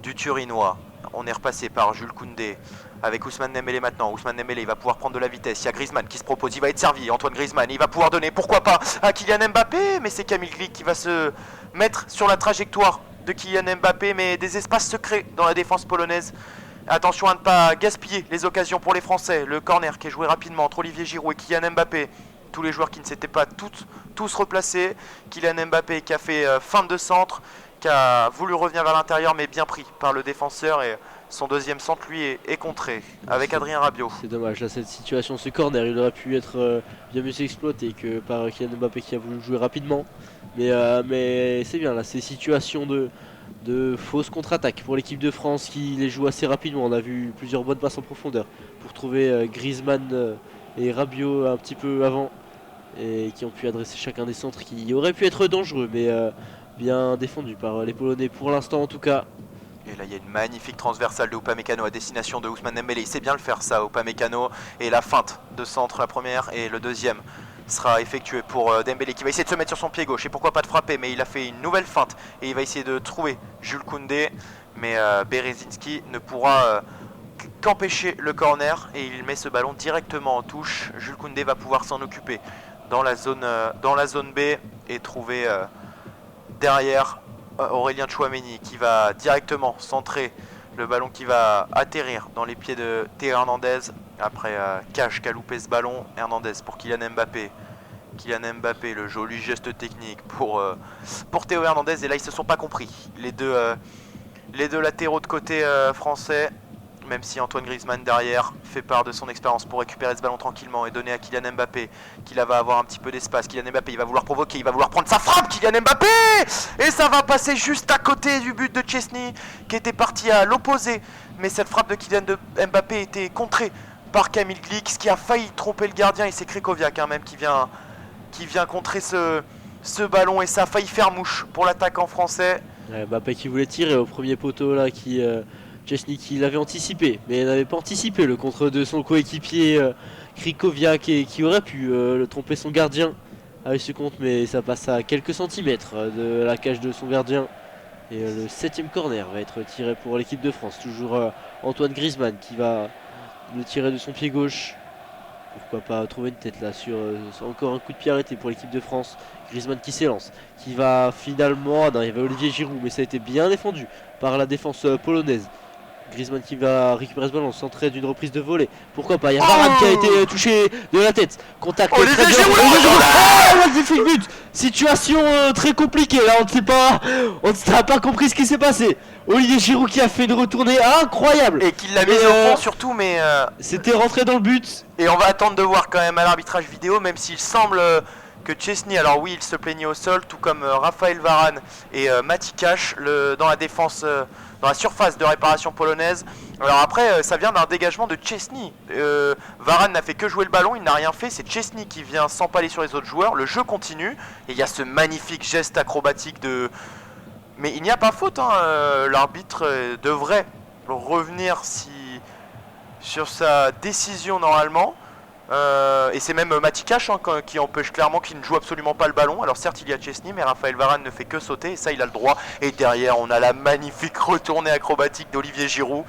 du Turinois. On est repassé par Jules Koundé avec Ousmane Dembélé maintenant. Ousmane Dembélé, il va pouvoir prendre de la vitesse. Il y a Griezmann qui se propose, il va être servi. Antoine Griezmann, il va pouvoir donner, pourquoi pas, à Kylian Mbappé. Mais c'est Kamil Glik qui va se mettre sur la trajectoire de Kylian Mbappé. Mais des espaces secrets dans la défense polonaise. Attention à ne pas gaspiller les occasions pour les Français. Le corner qui est joué rapidement entre Olivier Giroud et Kylian Mbappé. Tous les joueurs qui ne s'étaient pas tous replacés. Kylian Mbappé qui a fait fin de centre qui a voulu revenir vers l'intérieur mais bien pris par le défenseur et son deuxième centre lui est contré avec Adrien Rabiot. C'est dommage, là cette situation, ce corner, il aurait pu être bien mieux exploité que par Kylian Mbappé qui a voulu jouer rapidement. Mais c'est bien là, ces situations de fausses contre-attaques pour l'équipe de France qui les joue assez rapidement. On a vu plusieurs bonnes passes en profondeur pour trouver Griezmann et Rabiot un petit peu avant et qui ont pu adresser chacun des centres qui auraient pu être dangereux mais bien défendus par les Polonais pour l'instant en tout cas. Et là il y a une magnifique transversale de Upamecano à destination de Ousmane Dembélé. Il sait bien le faire ça, Upamecano. Et la feinte de centre, la première et le deuxième sera effectué pour Dembélé qui va essayer de se mettre sur son pied gauche et pourquoi pas de frapper, mais il a fait une nouvelle feinte et il va essayer de trouver Jules Koundé, mais Berezinski ne pourra qu'empêcher le corner et il met ce ballon directement en touche. Jules Koundé va pouvoir s'en occuper dans la zone B et trouver derrière Aurélien Tchouaméni qui va directement centrer le ballon qui va atterrir dans les pieds de Théo Hernandez. Après Cash qui a loupé ce ballon, Hernandez pour Kylian Mbappé. Kylian Mbappé, le joli geste technique pour Théo Hernandez. Et là ils se sont pas compris, les deux latéraux de côté français. Même si Antoine Griezmann derrière fait part de son expérience pour récupérer ce ballon tranquillement et donner à Kylian Mbappé, qui là va avoir un petit peu d'espace. Kylian Mbappé, il va vouloir provoquer, il va vouloir prendre sa frappe, Kylian Mbappé. Et ça va passer juste à côté du but de Szczesny, qui était parti à l'opposé. Mais cette frappe de Kylian Mbappé était contrée par Kamil Glik, ce qui a failli tromper le gardien. Et c'est Krychowiak même qui vient contrer ce ballon. Et ça a failli faire mouche pour l'attaquant français. Mbappé qui voulait tirer au premier poteau là, Szczesny qui l'avait anticipé, mais n'avait pas anticipé le contre de son coéquipier Krychowiak et qui aurait pu le tromper son gardien avec ce contre, mais ça passe à quelques centimètres de la cage de son gardien. Et le 7ème corner va être tiré pour l'équipe de France. Toujours Antoine Griezmann qui va le tirer de son pied gauche. Pourquoi pas trouver une tête là sur encore un coup de pied arrêté pour l'équipe de France. Griezmann qui s'élance, qui va finalement... Non, il y avait Olivier Giroud, mais ça a été bien défendu par la défense polonaise. Griezmann qui va récupérer ce ballon, centré d'une reprise de volée. Pourquoi pas, il y a Varane qui a été touché de la tête. Contact très bien. Magnifique but. Situation très compliquée là, on n'a pas compris ce qui s'est passé. Olivier Giroud qui a fait une retournée incroyable. Et qui l'a mise au fond surtout, mais... C'était rentré dans le but. Et on va attendre de voir quand même à l'arbitrage vidéo, même s'il semble que Szczesny, alors oui il se plaignait au sol, tout comme Raphaël Varane et Mati Cash dans la défense... dans la surface de réparation polonaise. Alors après, ça vient d'un dégagement de Szczesny. Varane n'a fait que jouer le ballon, il n'a rien fait. C'est Szczesny qui vient s'empaler sur les autres joueurs. Le jeu continue. Et il y a ce magnifique geste acrobatique de... Mais il n'y a pas faute, hein. L'arbitre devrait revenir sur sa décision normalement. Et c'est même Mati Cash qui empêche clairement, qui ne joue absolument pas le ballon. Alors certes il y a Szczesny, mais Raphaël Varane ne fait que sauter et ça il a le droit. Et derrière on a la magnifique retournée acrobatique d'Olivier Giroud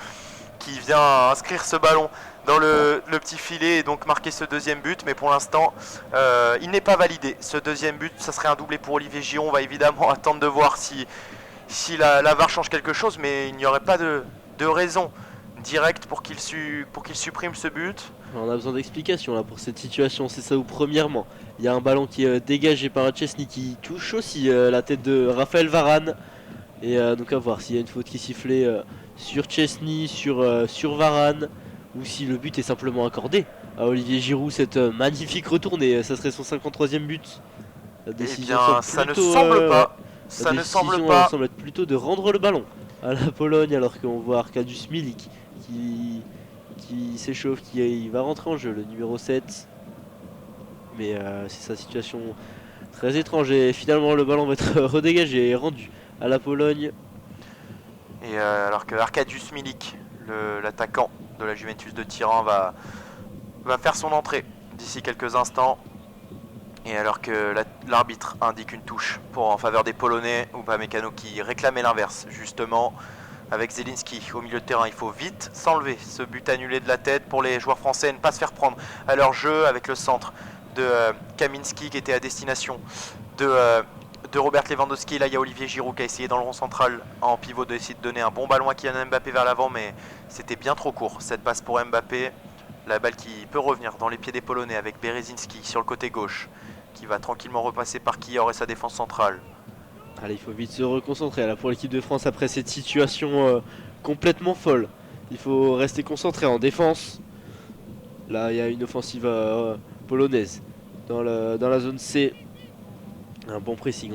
qui vient inscrire ce ballon dans le petit filet et donc marquer ce deuxième but. Mais pour l'instant il n'est pas validé. Ce deuxième but, ça serait un doublé pour Olivier Giroud. On va évidemment attendre de voir si la VAR change quelque chose, mais il n'y aurait pas de raison directe pour qu'il supprime ce but. On a besoin d'explications là pour cette situation, c'est ça où premièrement il y a un ballon qui est dégagé par Szczesny qui touche aussi la tête de Raphaël Varane et donc à voir s'il y a une faute qui sifflait sur Szczesny, sur Varane ou si le but est simplement accordé à Olivier Giroud, cette magnifique retournée, ça serait son 53e but. La décision ça ne semble pas. Ça ne semble pas. semble être plutôt de rendre le ballon à la Pologne alors qu'on voit Arkadiusz Milik qui s'échauffe, il va rentrer en jeu, le numéro 7. Mais c'est sa situation très étrange et finalement le ballon va être redégagé et rendu à la Pologne. Et alors que Arkadiusz Milik, l'attaquant de la Juventus de Turin, va faire son entrée d'ici quelques instants. Et alors que l'arbitre indique une touche en faveur des Polonais, Upamecano qui réclamait l'inverse justement. Avec Zielinski au milieu de terrain, il faut vite s'enlever ce but annulé de la tête pour les joueurs français et ne pas se faire prendre à leur jeu avec le centre de Kaminski qui était à destination de Robert Lewandowski. Là il y a Olivier Giroud qui a essayé dans le rond central en pivot d'essayer de donner un bon ballon à Kylian Mbappé vers l'avant, mais c'était bien trop court cette passe pour Mbappé. La balle qui peut revenir dans les pieds des Polonais avec Berezinski sur le côté gauche qui va tranquillement repasser par Kior et sa défense centrale. Allez, il faut vite se reconcentrer là pour l'équipe de France après cette situation complètement folle. Il faut rester concentré en défense. Là, il y a une offensive polonaise dans la zone C. Un bon pressing,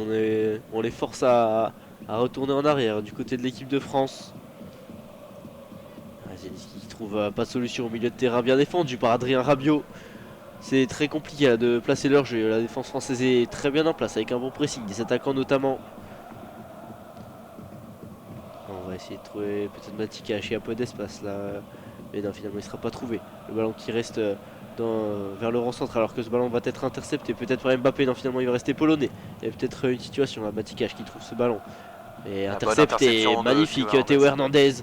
on les force à retourner en arrière du côté de l'équipe de France. Zelensky qui trouve pas de solution au milieu de terrain, bien défendu par Adrien Rabiot. C'est très compliqué là, de placer leur jeu. La défense française est très bien en place avec un bon pressing, des attaquants notamment. On va essayer de trouver peut-être Matika, il y a un peu d'espace là. Mais non, finalement il ne sera pas trouvé. Le ballon qui reste vers le rang centre alors que ce ballon va être intercepté. Peut-être par Mbappé, non finalement il va rester polonais. Il y a peut-être une situation là, Matika qui trouve ce ballon. Et intercepté, magnifique, Théo Hernandez.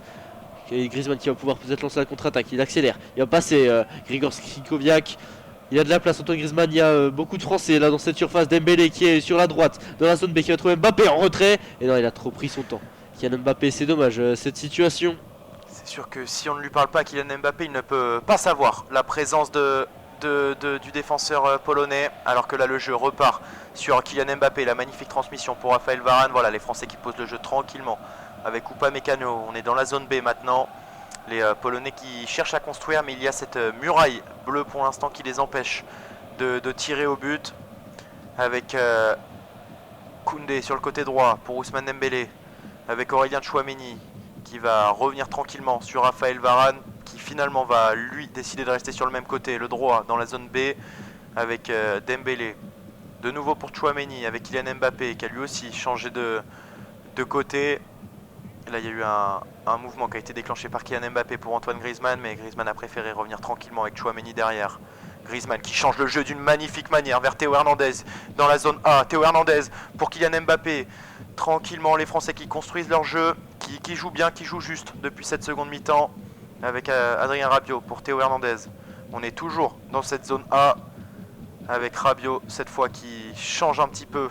Et Griezmann qui va pouvoir peut-être lancer la contre-attaque, il accélère, il va passer Grigor Skrikoviak. Il y a de la place, Antoine Griezmann, il y a beaucoup de Français là dans cette surface. Dembélé qui est sur la droite, dans la zone B, qui va trouver Mbappé en retrait. Et non, il a trop pris son temps. Kylian Mbappé, c'est dommage cette situation. C'est sûr que si on ne lui parle pas, Kylian Mbappé, il ne peut pas savoir la présence du défenseur polonais. Alors que là, le jeu repart sur Kylian Mbappé, la magnifique transmission pour Raphaël Varane. Voilà, les Français qui posent le jeu tranquillement avec Upamecano. On est dans la zone B maintenant. Les Polonais qui cherchent à construire, mais il y a cette muraille bleue pour l'instant qui les empêche de tirer au but. Avec Koundé sur le côté droit pour Ousmane Dembélé. Avec Aurélien Tchouaméni qui va revenir tranquillement sur Raphaël Varane, qui finalement va lui décider de rester sur le même côté, le droit, dans la zone B. Avec Dembélé. De nouveau pour Tchouaméni avec Kylian Mbappé qui a lui aussi changé de côté. Là, il y a eu un mouvement qui a été déclenché par Kylian Mbappé pour Antoine Griezmann, mais Griezmann a préféré revenir tranquillement avec Tchouaméni derrière. Griezmann qui change le jeu d'une magnifique manière vers Théo Hernandez dans la zone A. Théo Hernandez pour Kylian Mbappé. Tranquillement, les Français qui construisent leur jeu, qui jouent bien, qui jouent juste depuis cette seconde mi-temps. Avec Adrien Rabiot pour Théo Hernandez. On est toujours dans cette zone A avec Rabiot cette fois qui change un petit peu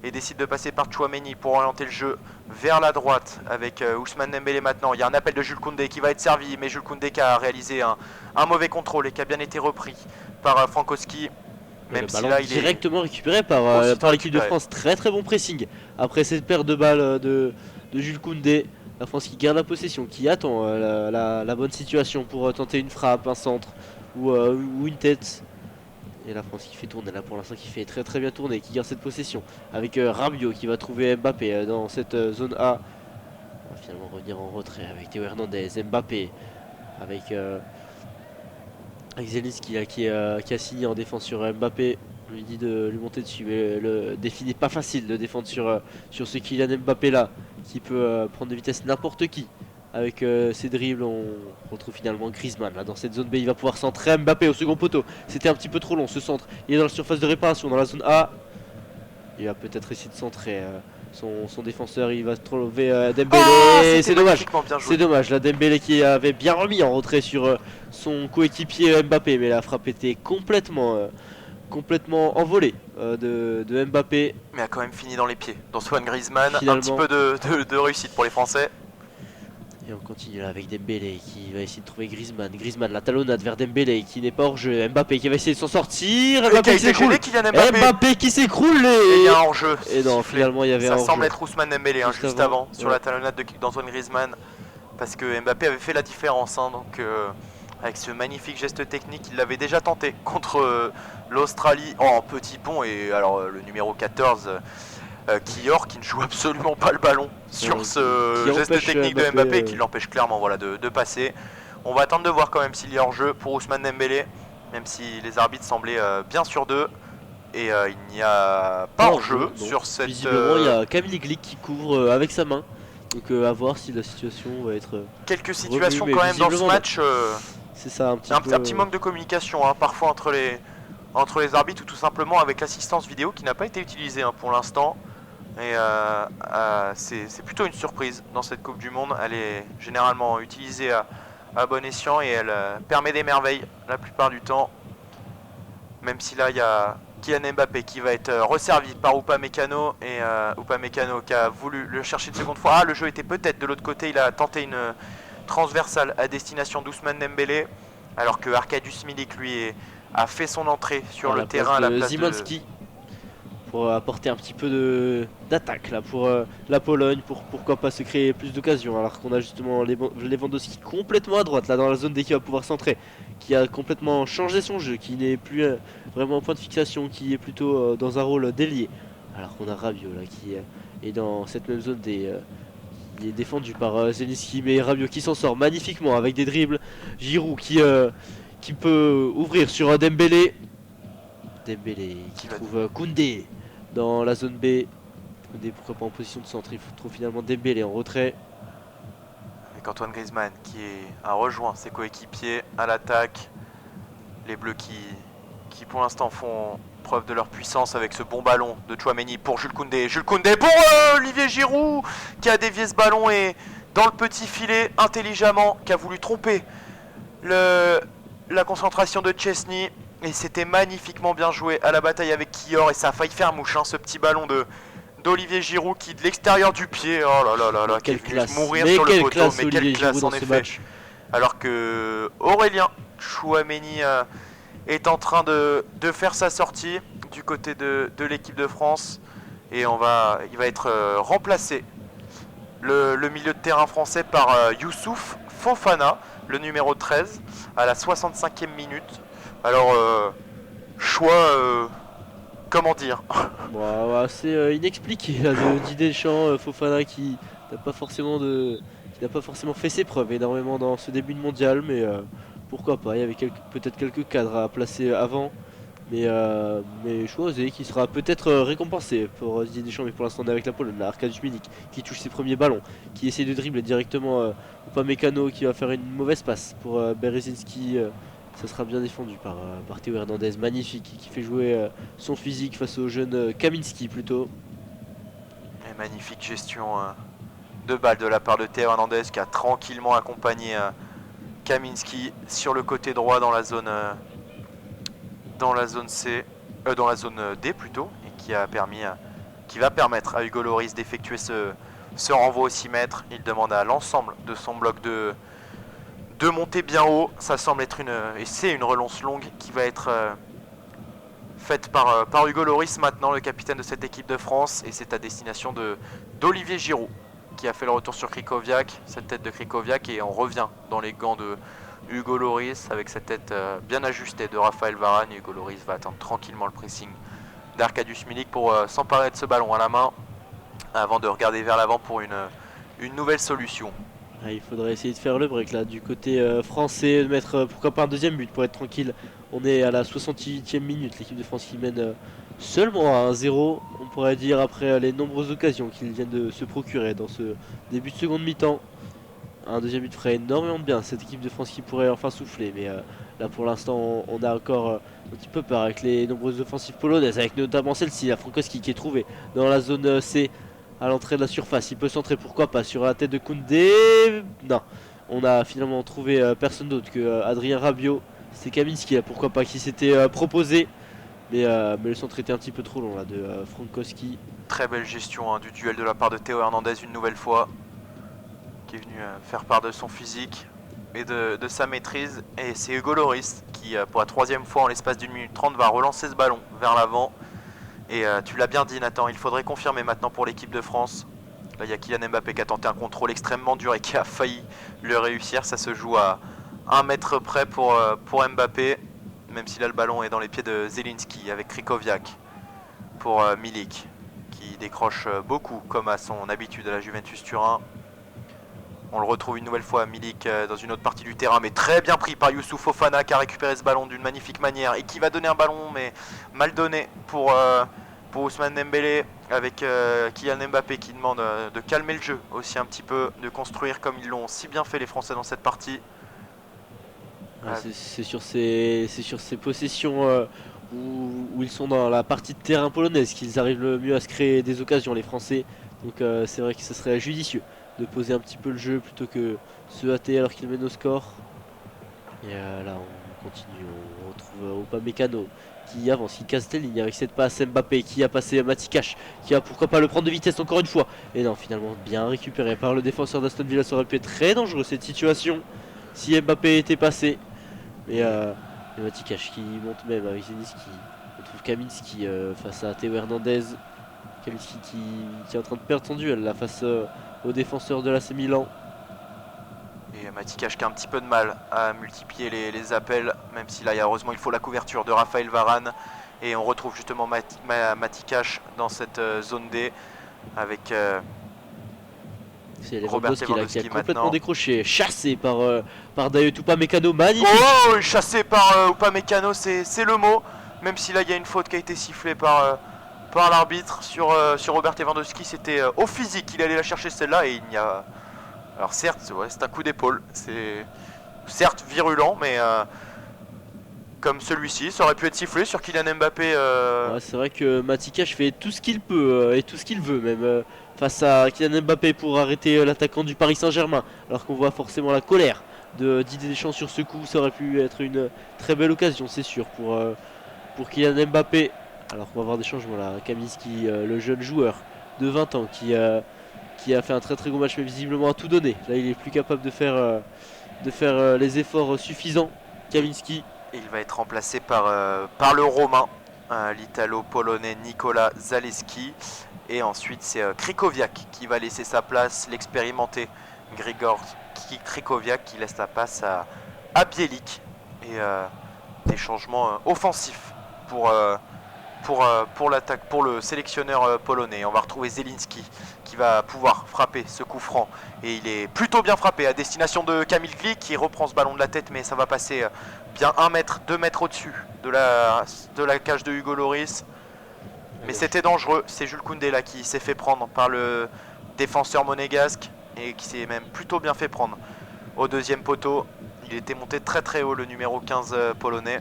et décide de passer par Tchouaméni pour orienter le jeu vers la droite avec Ousmane Dembélé maintenant. Il y a un appel de Jules Koundé qui va être servi, mais Jules Koundé qui a réalisé un mauvais contrôle et qui a bien été repris par Frankowski. Même si là, il est directement récupéré par l'équipe de France. Très très bon pressing. Après cette perte de balle de Jules Koundé, la France qui garde la possession, qui attend la bonne situation pour tenter une frappe, un centre ou une tête. Et la France qui fait tourner là pour l'instant, qui fait très très bien tourner, qui garde cette possession avec Rabiot qui va trouver Mbappé dans cette zone A. On va finalement revenir en retrait avec Théo Hernandez, Mbappé avec Zelensky là, qui a signé en défense sur Mbappé. On lui dit de lui monter dessus, mais le défi n'est pas facile de défendre sur ce Kylian Mbappé là qui peut prendre de vitesse n'importe qui. Avec ses dribbles, on retrouve finalement Griezmann là, dans cette zone B. Il va pouvoir centrer Mbappé au second poteau. C'était un petit peu trop long ce centre. Il est dans la surface de réparation, dans la zone A. Il va peut-être essayer de centrer son défenseur. Il va trouver Dembélé. Oh, c'est dommage. C'est dommage. Là, Dembélé qui avait bien remis en retrait sur son coéquipier Mbappé. Mais la frappe était complètement envolée de Mbappé. Mais a quand même fini dans les pieds d'Antoine Griezmann. Finalement, un petit peu de réussite pour les Français. Et on continue là avec Dembélé qui va essayer de trouver Griezmann. Griezmann, la talonnade vers Dembélé qui n'est pas hors jeu. Mbappé qui va essayer de s'en sortir. Mbappé qui s'écroule. Mbappé qui s'écroule. Et il y a un hors-jeu. Et non, finalement il y avait un hors-jeu. Ça semble être Ousmane Dembélé juste avant sur la talonnade d'Antoine Griezmann. Parce que Mbappé avait fait la différence. Donc avec ce magnifique geste technique, il l'avait déjà tenté contre l'Australie en petit pont. Et alors le numéro 14. Kior qui ne joue absolument pas le ballon sur ce geste technique de Mbappé qui l'empêche clairement voilà, de passer. On va attendre de voir quand même s'il y a hors-jeu pour Ousmane Dembélé, même si les arbitres semblaient bien sûrs d'eux. Et il n'y a pas hors-jeu sur cette... Visiblement il y a Kamil Glik qui couvre avec sa main. Donc à voir si la situation va être... Quelques situations revenue, quand même dans ce match. C'est ça un petit manque de communication parfois entre les arbitres ou tout simplement avec l'assistance vidéo qui n'a pas été utilisée pour l'instant. Et c'est plutôt une surprise dans cette Coupe du Monde. Elle est généralement utilisée à bon escient et elle permet des merveilles la plupart du temps. Même si là il y a Kylian Mbappé qui va être resservi par Upamecano. Et Upamecano qui a voulu le chercher une seconde fois. Ah, le jeu était peut-être de l'autre côté. Il a tenté une transversale à destination d'Ousmane Dembélé. Alors que Arkadiusz Milik lui a fait son entrée sur le terrain à la place Zimanski. pour apporter un petit peu d'attaque là pour la Pologne, pour pourquoi pas se créer plus d'occasions, alors qu'on a justement Lewandowski complètement à droite là dans la zone dès qu'il va pouvoir centrer, qui a complètement changé son jeu, qui n'est plus vraiment en point de fixation, qui est plutôt dans un rôle d'ailier, alors qu'on a Rabiot là qui est dans cette même zone il est défendu par Zelinski, mais Rabiot qui s'en sort magnifiquement avec des dribbles. Giroud qui peut ouvrir sur Dembélé. Dembélé qui trouve Koundé dans la zone B. Koundé pourquoi pas en position de centre, il trouve finalement Dembélé en retrait. Avec Antoine Griezmann qui a rejoint ses coéquipiers à l'attaque. Les Bleus qui pour l'instant font preuve de leur puissance avec ce bon ballon de Tchouaméni pour Jules Koundé. Jules Koundé pour Olivier Giroud qui a dévié ce ballon et dans le petit filet intelligemment, qui a voulu tromper la concentration de Szczęsny. Et c'était magnifiquement bien joué à la bataille avec Kior et ça a failli faire mouche, hein, ce petit ballon d'Olivier Giroud qui de l'extérieur du pied, oh là là là, qui est venu mourir sur le poteau, mais quelle classe en effet. Alors que Aurélien Tchouaméni est en train de faire sa sortie du côté de l'équipe de France et il va être remplacé le milieu de terrain français par Youssouf Fofana, le numéro 13 à la 65e minute. Alors choix comment dire bon, assez inexpliqué là, de Didier Deschamps. Fofana qui n'a pas forcément fait ses preuves énormément dans ce début de mondial, mais pourquoi pas, il y avait peut-être quelques cadres à placer avant, mais choix osé qui sera peut-être récompensé pour Didier Deschamps, mais pour l'instant on est avec la Pologne, là, Arkadiusz Milik qui touche ses premiers ballons, qui essaie de dribbler directement Upamecano qui va faire une mauvaise passe pour Berezinski. Ça sera bien défendu par Théo Hernandez, magnifique, qui fait jouer son physique face au jeune Kaminski plutôt. Et magnifique gestion de balle de la part de Théo Hernandez qui a tranquillement accompagné Kaminski sur le côté droit dans la zone C, dans la zone D plutôt, et qui va permettre à Hugo Lloris d'effectuer ce renvoi au 6 mètres. Il demande à l'ensemble de son bloc de monter bien haut. Ça semble être une relance longue qui va être faite par Hugo Lloris maintenant, le capitaine de cette équipe de France, et c'est à destination d'Olivier Giroud qui a fait le retour sur Krychowiak, cette tête de Krychowiak, et on revient dans les gants de Hugo Lloris avec cette tête bien ajustée de Raphaël Varane. Hugo Lloris va attendre tranquillement le pressing d'Arkadiusz Milik pour s'emparer de ce ballon à la main avant de regarder vers l'avant pour une nouvelle solution. Il faudrait essayer de faire le break là du côté français, de mettre pourquoi pas un deuxième but pour être tranquille. On est à la 68e minute, l'équipe de France qui mène seulement à 1-0, on pourrait dire, après les nombreuses occasions qu'ils viennent de se procurer dans ce début de seconde mi-temps. Un deuxième but ferait énormément de bien, cette équipe de France qui pourrait enfin souffler, mais là pour l'instant on a encore un petit peu peur avec les nombreuses offensives polonaises, avec notamment celle-ci, la Frankowski qui est trouvée dans la zone C à l'entrée de la surface. Il peut centrer pourquoi pas sur la tête de Koundé. Non, on a finalement trouvé personne d'autre que Adrien Rabiot. C'est Kaminski là, pourquoi pas, qui s'était proposé, mais le centre était un petit peu trop long là de Frankowski. Très belle gestion du duel de la part de Théo Hernandez une nouvelle fois, qui est venu faire part de son physique et de sa maîtrise. Et c'est Hugo Lloris qui, pour la troisième fois en l'espace d'une minute 30, va relancer ce ballon vers l'avant. Et tu l'as bien dit, Nathan, il faudrait confirmer maintenant pour l'équipe de France. Là, il y a Kylian Mbappé qui a tenté un contrôle extrêmement dur et qui a failli le réussir. Ça se joue à 1 mètre près pour Mbappé, même si là le ballon est dans les pieds de Zelinski avec Krychowiak pour Milik, qui décroche beaucoup comme à son habitude à la Juventus Turin. On le retrouve une nouvelle fois Milik dans une autre partie du terrain, mais très bien pris par Youssouf Fofana qui a récupéré ce ballon d'une magnifique manière et qui va donner un ballon mais mal donné pour Ousmane Dembélé, avec Kylian Mbappé qui demande de calmer le jeu aussi un petit peu, de construire comme ils l'ont si bien fait les Français dans cette partie. C'est sur ces possessions où ils sont dans la partie de terrain polonaise qu'ils arrivent le mieux à se créer des occasions, les Français. Donc c'est vrai que ce serait judicieux de poser un petit peu le jeu plutôt que se hâter alors qu'ils mènent au score. Et là on continue, on retrouve Upamecano qui avance, qui casse des lignes avec cette passe. Mbappé qui a passé Matikash, qui a pourquoi pas le prendre de vitesse encore une fois. Et non, finalement bien récupéré par le défenseur d'Aston Villa. Ça aurait pu être très dangereux cette situation si Mbappé était passé. Mais Et Matikash qui monte même avec Zelinski. On trouve Kaminski face à Théo Hernandez. Kaminski qui est en train de perdre son duel là face au défenseur de l'AC Milan. Et Matikash qui a un petit peu de mal à multiplier les appels, même si là heureusement il faut la couverture de Raphaël Varane. Et on retrouve justement Matikash dans cette zone D avec c'est Robert Lewandowski qui a complètement maintenant décroché, chassé par Dayot Upamecano, magnifique. Oh, chassé par Upamecano, c'est le mot. Même si là il y a une faute qui a été sifflée par l'arbitre sur Robert Lewandowski, c'était au physique, il allait la chercher celle-là et il n'y a... Alors certes, ouais, c'est un coup d'épaule, c'est certes virulent, mais comme celui-ci, ça aurait pu être sifflé sur Kylian Mbappé. Ouais, c'est vrai que Matikash fait tout ce qu'il peut et tout ce qu'il veut même face à Kylian Mbappé pour arrêter l'attaquant du Paris Saint-Germain. Alors qu'on voit forcément la colère de Didier Deschamps sur ce coup, ça aurait pu être une très belle occasion, c'est sûr, pour Kylian Mbappé. Alors qu'on va avoir des changements là. Kaminski, le jeune joueur de 20 ans qui a fait un très très gros match mais visiblement a tout donné. Là il est plus capable de faire les efforts suffisants. Kaminski. Il va être remplacé par le Romain, l'Italo-Polonais Nicolas Zaleski. Et ensuite c'est Krychowiak qui va laisser sa place, l'expérimenté Grigor Krychowiak qui laisse la passe à Bielik. Et des changements offensifs pour l'attaque, pour le sélectionneur polonais. On va retrouver Zelinski qui va pouvoir frapper ce coup franc. Et il est plutôt bien frappé à destination de Kamil Glik qui reprend ce ballon de la tête, mais ça va passer bien 1 mètre, 2 mètres au-dessus de la cage de Hugo Lloris. Mais c'était dangereux, c'est Jules Koundé là qui s'est fait prendre par le défenseur monégasque et qui s'est même plutôt bien fait prendre au deuxième poteau. Il était monté très très haut, le numéro 15 polonais,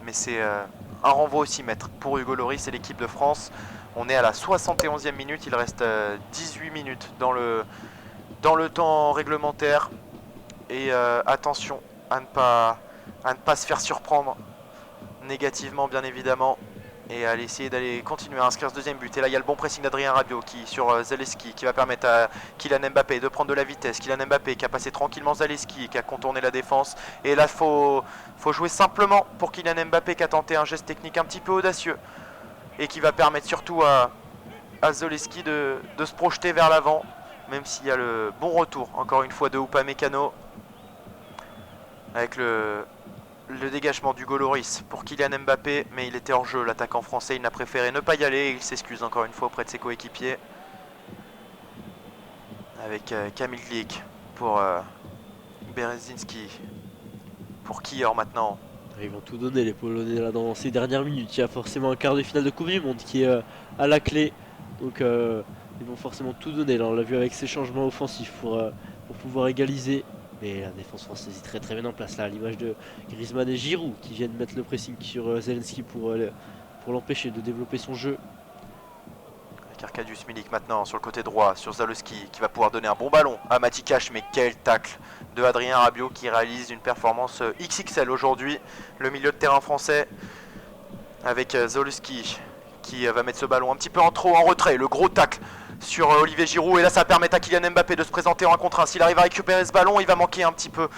mais c'est un renvoi au 6 mètres pour Hugo Lloris et l'équipe de France. On est à la 71e minute, il reste 18 minutes dans le temps réglementaire. Et attention à ne pas se faire surprendre négativement bien évidemment. Et à essayer d'aller continuer à inscrire ce deuxième but. Et là il y a le bon pressing d'Adrien Rabiot sur Zaleski qui va permettre à Kylian Mbappé de prendre de la vitesse. Kylian Mbappé qui a passé tranquillement Zaleski, qui a contourné la défense. Et là faut jouer simplement pour Kylian Mbappé qui a tenté un geste technique un petit peu audacieux. Et qui va permettre surtout à Zaleski de se projeter vers l'avant. Même s'il y a le bon retour encore une fois de Upamecano. Avec le dégagement d'Hugo Lloris pour Kylian Mbappé, mais il était hors jeu, l'attaquant français, il n'a préféré ne pas y aller et il s'excuse encore une fois auprès de ses coéquipiers. Avec Kamil Glik pour Berezinski, pour Kier maintenant. Ils vont tout donner les Polonais là dans ces dernières minutes. Il y a forcément un quart de finale de Coupe du Monde qui est à la clé, donc ils vont forcément tout donner. Là on l'a vu avec ces changements offensifs pour pouvoir égaliser. Mais la défense française est très très bien en place là, à l'image de Griezmann et Giroud qui viennent mettre le pressing sur Zelensky pour l'empêcher de développer son jeu. Avec Arkadiusz Milik maintenant sur le côté droit, sur Zaleski qui va pouvoir donner un bon ballon à Matikash, mais quel tacle de Adrien Rabiot qui réalise une performance XXL aujourd'hui. Le milieu de terrain français avec Zaleski qui va mettre ce ballon un petit peu en retrait, le gros tacle sur Olivier Giroud, et là ça va permettre à Kylian Mbappé de se présenter en 1 contre 1. S'il arrive à récupérer ce ballon, il va manquer un petit peu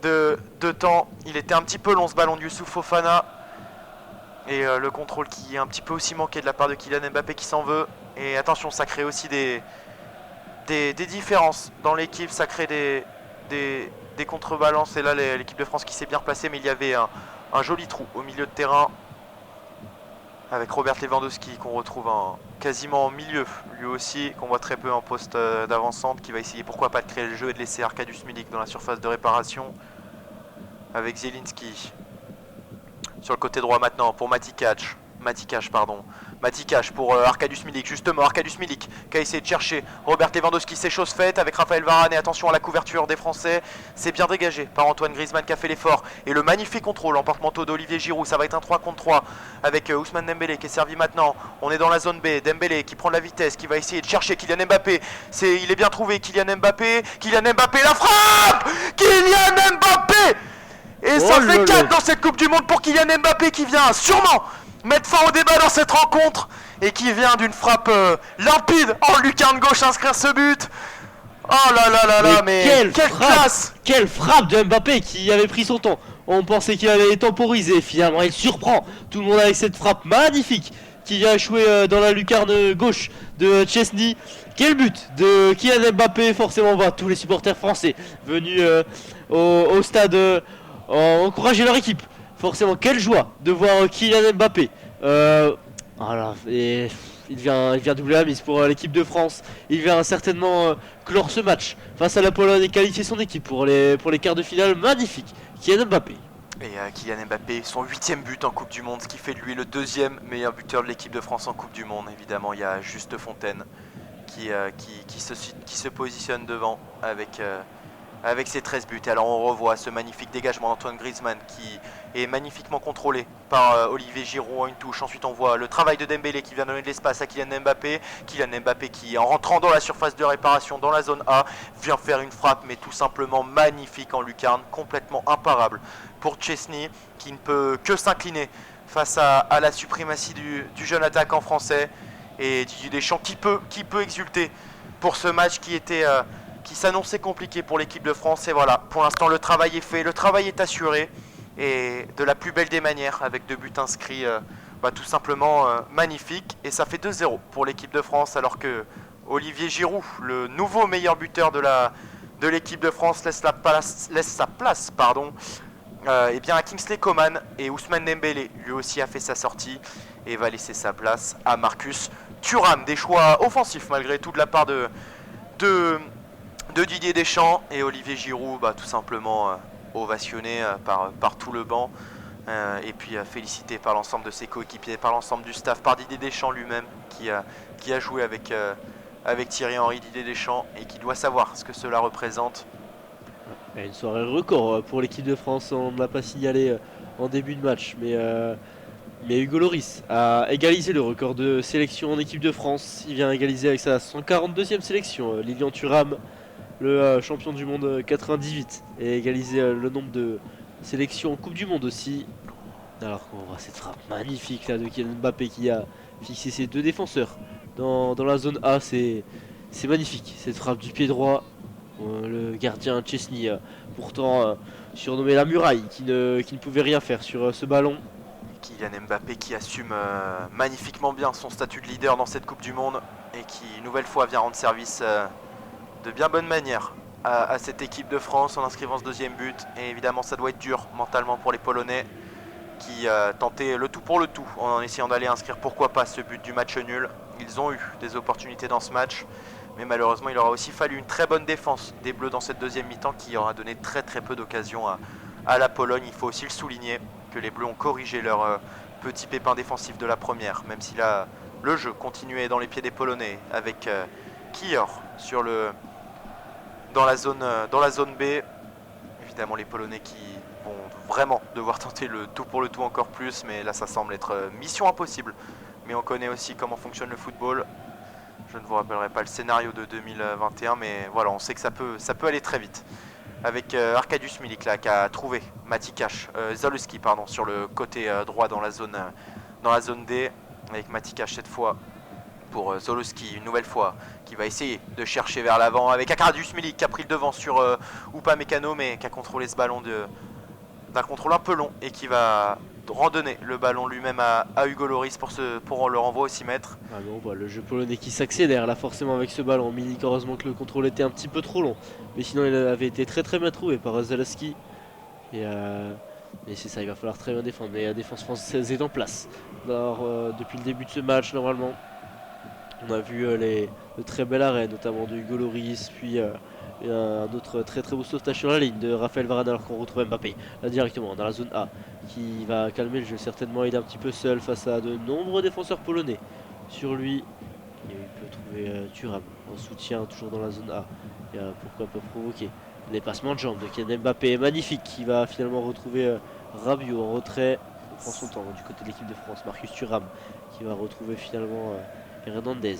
de temps. Il était un petit peu long ce ballon de Youssouf Fofana. Et le contrôle qui est un petit peu aussi manqué de la part de Kylian Mbappé qui s'en veut. Et attention, ça crée aussi des différences dans l'équipe, ça crée des contrebalances. Et là l'équipe de France qui s'est bien replacée, mais il y avait un joli trou au milieu de terrain. Avec Robert Lewandowski qu'on retrouve quasiment en milieu, lui aussi, qu'on voit très peu en poste d'avant-centre, qui va essayer pourquoi pas de créer le jeu et de laisser Arkadiusz Milik dans la surface de réparation. Avec Zelinski. Sur le côté droit maintenant pour Matikash pour Arkadiusz Milik, justement Arkadiusz Milik qui a essayé de chercher Robert Lewandowski, c'est chose faite avec Raphaël Varane, et attention à la couverture des Français, c'est bien dégagé par Antoine Griezmann qui a fait l'effort, et le magnifique contrôle en porte-manteau d'Olivier Giroud. Ça va être un 3 contre 3 avec Ousmane Dembélé qui est servi maintenant. On est dans la zone B, Dembélé qui prend de la vitesse, qui va essayer de chercher Kylian Mbappé, il est bien trouvé, Kylian Mbappé, la frappe, Kylian Mbappé. Et ça fait 4 dans cette Coupe du Monde pour Kylian Mbappé qui vient sûrement mettre fin au débat dans cette rencontre et qui vient d'une frappe limpide en lucarne gauche inscrire ce but. Oh là là là là, mais quelle classe! Quelle frappe de Mbappé qui avait pris son temps. On pensait qu'il allait temporiser. Finalement, il surprend tout le monde avec cette frappe magnifique qui vient échouer dans la lucarne gauche de Chesney. Quel but de Kylian Mbappé. Forcément, on voit tous les supporters français venus au stade encourager leur équipe. Forcément, quelle joie de voir Kylian Mbappé. Voilà, et il vient doubler la mise pour l'équipe de France. Il vient certainement clore ce match face à la Pologne et qualifier son équipe pour les quarts de finale. Magnifique, Kylian Mbappé. Et Kylian Mbappé, son 8e but en Coupe du Monde, ce qui fait de lui le 2e meilleur buteur de l'équipe de France en Coupe du Monde. Évidemment, il y a Juste Fontaine qui se positionne devant avec ses 13 buts. Et alors on revoit ce magnifique dégagement d'Antoine Griezmann qui est magnifiquement contrôlé par Olivier Giroud à une touche. Ensuite on voit le travail de Dembélé qui vient donner de l'espace à Kylian Mbappé. Kylian Mbappé qui, en rentrant dans la surface de réparation dans la zone A, vient faire une frappe mais tout simplement magnifique en lucarne, complètement imparable pour Chesney qui ne peut que s'incliner face à la suprématie du jeune attaquant français. Et Didier Deschamps qui peut exulter pour ce match qui s'annonçait compliqué pour l'équipe de France. Et voilà, pour l'instant le travail est fait, le travail est assuré. Et de la plus belle des manières, avec 2 buts inscrits, tout simplement magnifique. Et ça fait 2-0 pour l'équipe de France, alors que Olivier Giroud, le nouveau meilleur buteur de l'équipe de France, laisse sa place et bien à Kingsley Coman. Et Ousmane Dembélé lui aussi a fait sa sortie et va laisser sa place à Marcus Thuram. Des choix offensifs malgré tout de la part de Didier Deschamps. Et Olivier Giroud tout simplement ovationné par tout le banc et puis félicité par l'ensemble de ses coéquipiers, par l'ensemble du staff, par Didier Deschamps lui-même qui a joué avec Thierry Henry. Didier Deschamps, et qui doit savoir ce que cela représente. Une soirée record pour l'équipe de France. On ne l'a pas signalé en début de match, mais Hugo Lloris a égalisé le record de sélection en équipe de France. Il vient égaliser avec sa 142e sélection. Lilian Thuram, le champion du monde 98, et égaliser le nombre de sélections en Coupe du Monde aussi. Alors qu'on voit cette frappe magnifique là de Kylian Mbappé qui a fixé ses 2 défenseurs dans la zone A. C'est magnifique cette frappe du pied droit. Le gardien Chesney, pourtant surnommé la muraille, qui ne pouvait rien faire sur ce ballon. Kylian Mbappé qui assume magnifiquement bien son statut de leader dans cette Coupe du Monde et qui une nouvelle fois vient rendre service de bien bonne manière à cette équipe de France en inscrivant ce 2e but. Et évidemment ça doit être dur mentalement pour les Polonais qui tentaient le tout pour le tout en essayant d'aller inscrire pourquoi pas ce but du match nul. Ils ont eu des opportunités dans ce match, mais malheureusement il aura aussi fallu une très bonne défense des Bleus dans cette 2e mi-temps qui aura donné très peu d'occasions à la Pologne. Il faut aussi le souligner que les Bleus ont corrigé leur petit pépin défensif de la première, même si là le jeu continuait dans les pieds des Polonais avec Kier dans la zone B. Évidemment les Polonais qui vont vraiment devoir tenter le tout pour le tout encore plus, mais là ça semble être mission impossible. Mais on connaît aussi comment fonctionne le football. Je ne vous rappellerai pas le scénario de 2021, mais voilà, on sait que ça peut aller très vite. Avec Arkadiusz Milik là, qui a trouvé Zalewski sur le côté droit dans la zone D, avec Matikash cette fois pour Zalewski une nouvelle fois, qui va essayer de chercher vers l'avant avec Arkadiusz Milik qui a pris le devant sur Upamecano, mais qui a contrôlé ce ballon d'un contrôle un peu long et qui va randonner le ballon lui-même à Hugo Lloris pour le renvoi au 6 mètres. On voit le jeu polonais qui s'accélère là forcément avec ce ballon. Milik, heureusement que le contrôle était un petit peu trop long, mais sinon il avait été très bien trouvé par Zalewski. Et c'est ça, il va falloir très bien défendre. Mais la défense française est en place. Alors, depuis le début de ce match, normalement, on a vu de très belles arrêts, notamment de Hugo Lloris, puis un autre très beau sauvetage sur la ligne de Raphaël Varane, alors qu'on retrouve Mbappé là directement dans la zone A, qui va calmer le jeu certainement. Il est un petit peu seul face à de nombreux défenseurs polonais sur lui, et il peut trouver Thuram en soutien toujours dans la zone A, et pourquoi pas provoquer les passements de jambes de Kylian Mbappé. Magnifique, qui va finalement retrouver Rabiot en retrait. Il prend son temps du côté de l'équipe de France. Marcus Thuram qui va retrouver finalement Hernandez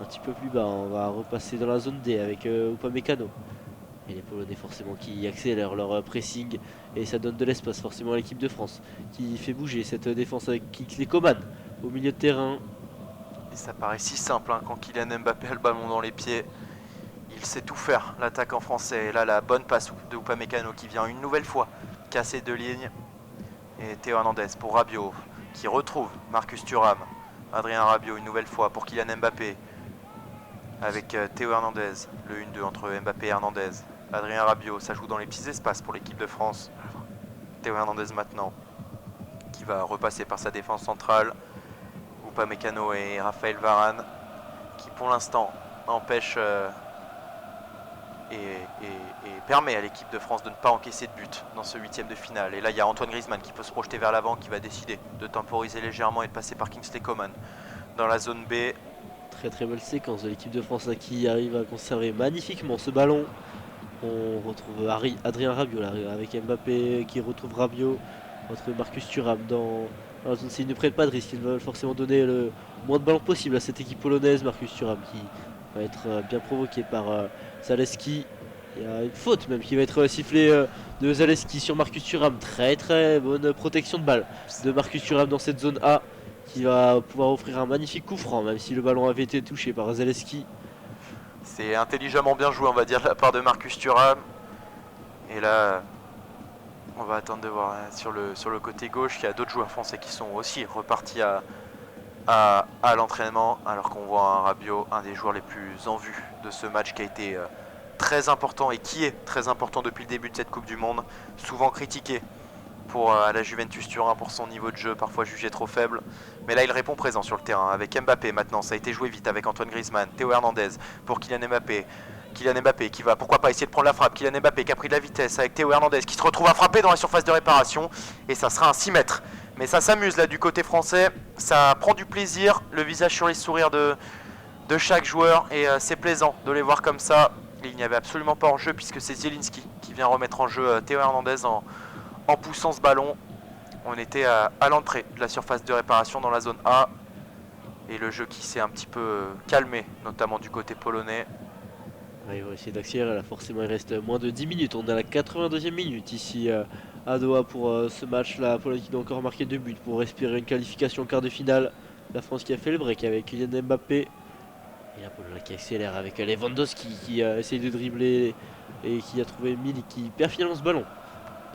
un petit peu plus bas. On va repasser dans la zone D avec Upamecano. Et les Polonais forcément qui accélèrent leur pressing, et ça donne de l'espace forcément à l'équipe de France qui fait bouger cette défense avec Kingsley Coman au milieu de terrain. Et ça paraît si simple quand Kylian Mbappé a le ballon dans les pieds. Il sait tout faire, l'attaquant français. Et là, la bonne passe de Upamecano qui vient une nouvelle fois casser deux lignes. Et Théo Hernandez pour Rabiot qui retrouve Marcus Thuram. Adrien Rabiot une nouvelle fois pour Kylian Mbappé. Avec Théo Hernandez, le 1-2 entre Mbappé et Hernandez. Adrien Rabiot, ça joue dans les petits espaces pour l'équipe de France. Théo Hernandez maintenant, qui va repasser par sa défense centrale. Upamecano et Raphaël Varane, qui pour l'instant empêche et permet à l'équipe de France de ne pas encaisser de but dans ce huitième de finale. Et là, il y a Antoine Griezmann qui peut se projeter vers l'avant, qui va décider de temporiser légèrement et de passer par Kingsley Coman dans la zone B. Très très belle séquence de l'équipe de France là, qui arrive à conserver magnifiquement ce ballon. On retrouve Adrien Rabiot là, avec Mbappé qui retrouve Rabiot. On retrouve Marcus Thuram dans la zone C. Ils ne prennent pas de risque, ils veulent forcément donner le moins de ballons possible à cette équipe polonaise. Marcus Thuram qui va être bien provoqué par Zaleski. Il y a une faute même qui va être sifflée de Zaleski sur Marcus Thuram. Très très bonne protection de balle de Marcus Thuram dans cette zone A, qui va pouvoir offrir un magnifique coup franc, même si le ballon avait été touché par Zaleski. C'est intelligemment bien joué, on va dire, de la part de Marcus Thuram. Et là, on va attendre de voir sur le côté gauche qu'il y a d'autres joueurs français qui sont aussi repartis à l'entraînement, alors qu'on voit un Rabiot, un des joueurs les plus en vue de ce match, qui a été très important et qui est très important depuis le début de cette Coupe du Monde, souvent critiqué pour la Juventus Turin pour son niveau de jeu parfois jugé trop faible, mais là il répond présent sur le terrain avec Mbappé. Maintenant ça a été joué vite avec Antoine Griezmann, Théo Hernandez pour Kylian Mbappé qui va pourquoi pas essayer de prendre la frappe. Kylian Mbappé qui a pris de la vitesse avec Théo Hernandez qui se retrouve à frapper dans la surface de réparation, et ça sera un 6 mètres. Mais ça s'amuse là du côté français, ça prend du plaisir, le visage sur les sourires de chaque joueur, et c'est plaisant de les voir comme ça. Et il n'y avait absolument pas en jeu puisque c'est Zielinski qui vient remettre en jeu Théo Hernandez en poussant ce ballon. On était à l'entrée de la surface de réparation dans la zone A, et le jeu qui s'est un petit peu calmé, notamment du côté polonais. Ouais, ils vont essayer d'accélérer là, forcément il reste moins de 10 minutes, on est à la 82e minute ici à Doha pour ce match. La Pologne qui doit encore marquer 2 buts pour espérer une qualification en quart de finale. La France qui a fait le break avec Kylian Mbappé, et la Pologne qui accélère avec Lewandowski qui essaye de dribbler et qui a trouvé Milik qui perd finalement ce ballon.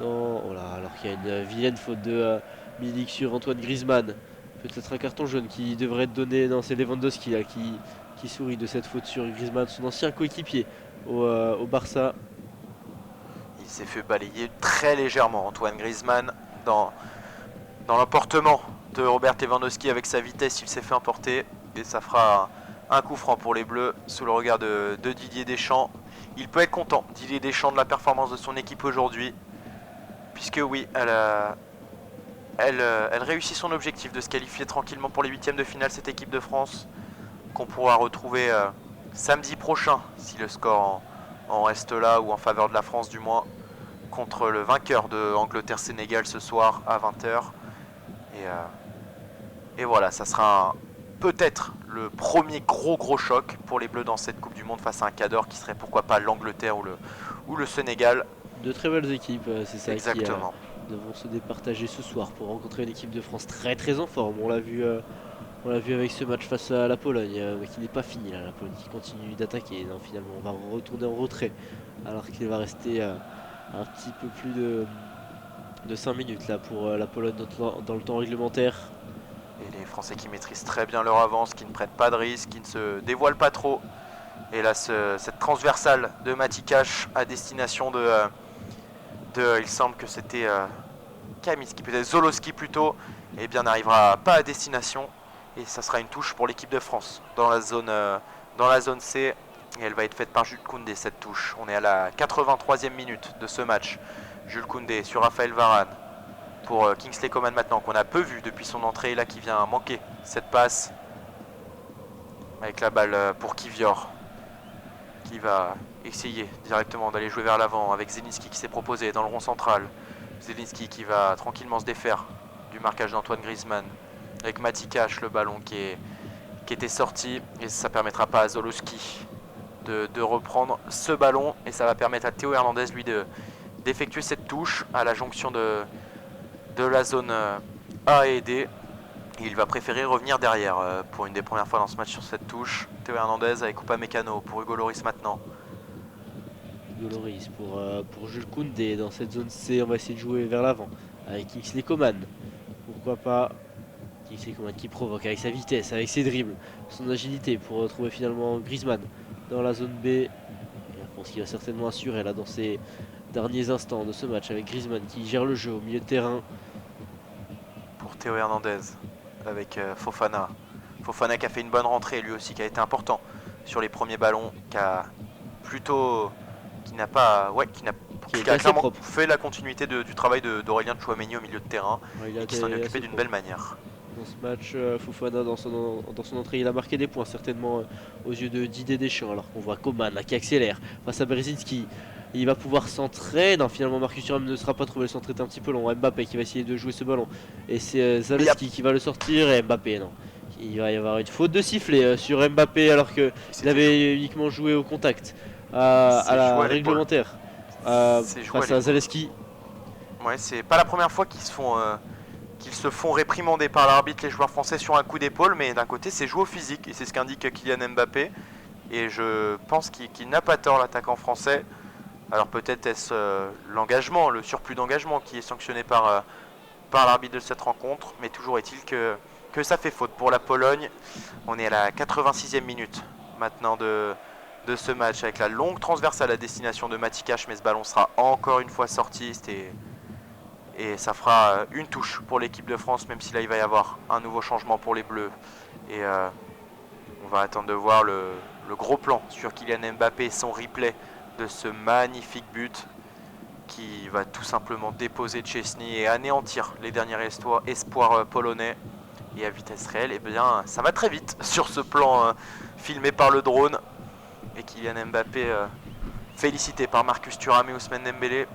Alors qu'il y a une vilaine faute de Milik sur Antoine Griezmann. Peut-être un carton jaune qui devrait être donné. Non, c'est Lewandowski là qui sourit de cette faute sur Griezmann, son ancien coéquipier au Barça. Il s'est fait balayer très légèrement Antoine Griezmann dans l'emportement de Robert Lewandowski. Avec sa vitesse, il s'est fait emporter, et ça fera un coup franc pour les Bleus sous le regard de Didier Deschamps. Il peut être content, Didier Deschamps, de la performance de son équipe aujourd'hui, puisque oui, elle réussit son objectif de se qualifier tranquillement pour les huitièmes de finale, cette équipe de France, qu'on pourra retrouver samedi prochain, si le score en reste là, ou en faveur de la France du moins, contre le vainqueur de Angleterre-Sénégal ce soir à 20h. Et voilà, ça sera peut-être le premier gros choc pour les Bleus dans cette Coupe du Monde face à un cadre qui serait pourquoi pas l'Angleterre ou le Sénégal. De très belles équipes, c'est ça. Exactement. Qui devront se départager ce soir pour rencontrer une équipe de France très très en forme. On l'a vu avec ce match face à la Pologne, mais qui n'est pas fini là. La Pologne qui continue d'attaquer. Non, finalement, on va retourner en retrait, alors qu'il va rester un petit peu plus de 5 minutes là pour la Pologne dans le temps réglementaire. Et les Français qui maîtrisent très bien leur avance, qui ne prennent pas de risques, qui ne se dévoilent pas trop. Et là, cette transversale de Matikash à destination de il semble que c'était Kaminski, peut-être Zolowski plutôt, et bien n'arrivera pas à destination. Et ça sera une touche pour l'équipe de France dans la zone C. Et elle va être faite par Jules Koundé, cette touche. On est à la 83e minute de ce match. Jules Koundé sur Raphaël Varane pour Kingsley Coman maintenant, qu'on a peu vu depuis son entrée, là qui vient manquer cette passe. Avec la balle pour Kivior, qui va essayer directement d'aller jouer vers l'avant avec Zielinski qui s'est proposé dans le rond central. Zielinski qui va tranquillement se défaire du marquage d'Antoine Griezmann. Avec Matikash, le ballon qui était sorti, et ça permettra pas à Zolowski de reprendre ce ballon, et ça va permettre à Théo Hernandez lui d'effectuer cette touche à la jonction de la zone A et D. Et il va préférer revenir derrière pour une des premières fois dans ce match sur cette touche. Théo Hernandez avec Upamecano pour Hugo Lloris maintenant. Loris pour Jules Koundé. Dans cette zone C, on va essayer de jouer vers l'avant avec Kingsley Coman. Pourquoi pas Kingsley Coman qui provoque avec sa vitesse, avec ses dribbles, son agilité pour retrouver finalement Griezmann dans la zone B. Et je pense qu'il va certainement assurer là dans ces derniers instants de ce match avec Griezmann qui gère le jeu au milieu de terrain. Pour Théo Hernandez avec Fofana. Fofana qui a fait une bonne rentrée lui aussi, qui a été important sur les premiers ballons, qui a plutôt, qui n'a pas, ouais, qui a clairement propre. fait la continuité du travail d'Aurélien Tchouaméni au milieu de terrain, Ouais, et qui s'en est occupé d'une belle manière. Dans ce match, Fofana dans son entrée, il a marqué des points certainement aux yeux de Didier Deschamps, alors qu'on voit Coman là, qui accélère face à Brzezinski. Il va pouvoir centrer. Non, finalement Marcus Thuram ne sera pas trouvé, le centre est un petit peu long. Mbappé qui va essayer de jouer ce ballon. Et c'est Zaleski qui va le sortir et Mbappé non. Il va y avoir une faute de sifflet sur Mbappé alors qu'il avait uniquement joué au contact à la réglementaire face à Zaleski. Ouais, c'est pas la première fois qu'ils se font réprimander par l'arbitre, les joueurs français, sur un coup d'épaule, mais d'un côté c'est joué au physique et c'est ce qu'indique Kylian Mbappé. Et je pense qu'il n'a pas tort, l'attaquant français. Alors peut-être est-ce l'engagement, le surplus d'engagement qui est sanctionné par l'arbitre de cette rencontre, mais toujours est-il que ça fait faute pour la Pologne. On est à la 86e minute maintenant de ce match, avec la longue transversale à destination de Matikash, mais ce ballon sera encore une fois sorti et ça fera une touche pour l'équipe de France, même si là il va y avoir un nouveau changement pour les Bleus. Et on va attendre de voir le gros plan sur Kylian Mbappé et son replay de ce magnifique but qui va tout simplement déposer Szczęsny et anéantir les derniers espoirs polonais. Et à vitesse réelle, eh bien, ça va très vite sur ce plan filmé par le drone. Et Kylian Mbappé félicité par Marcus Thuram et Ousmane Dembélé.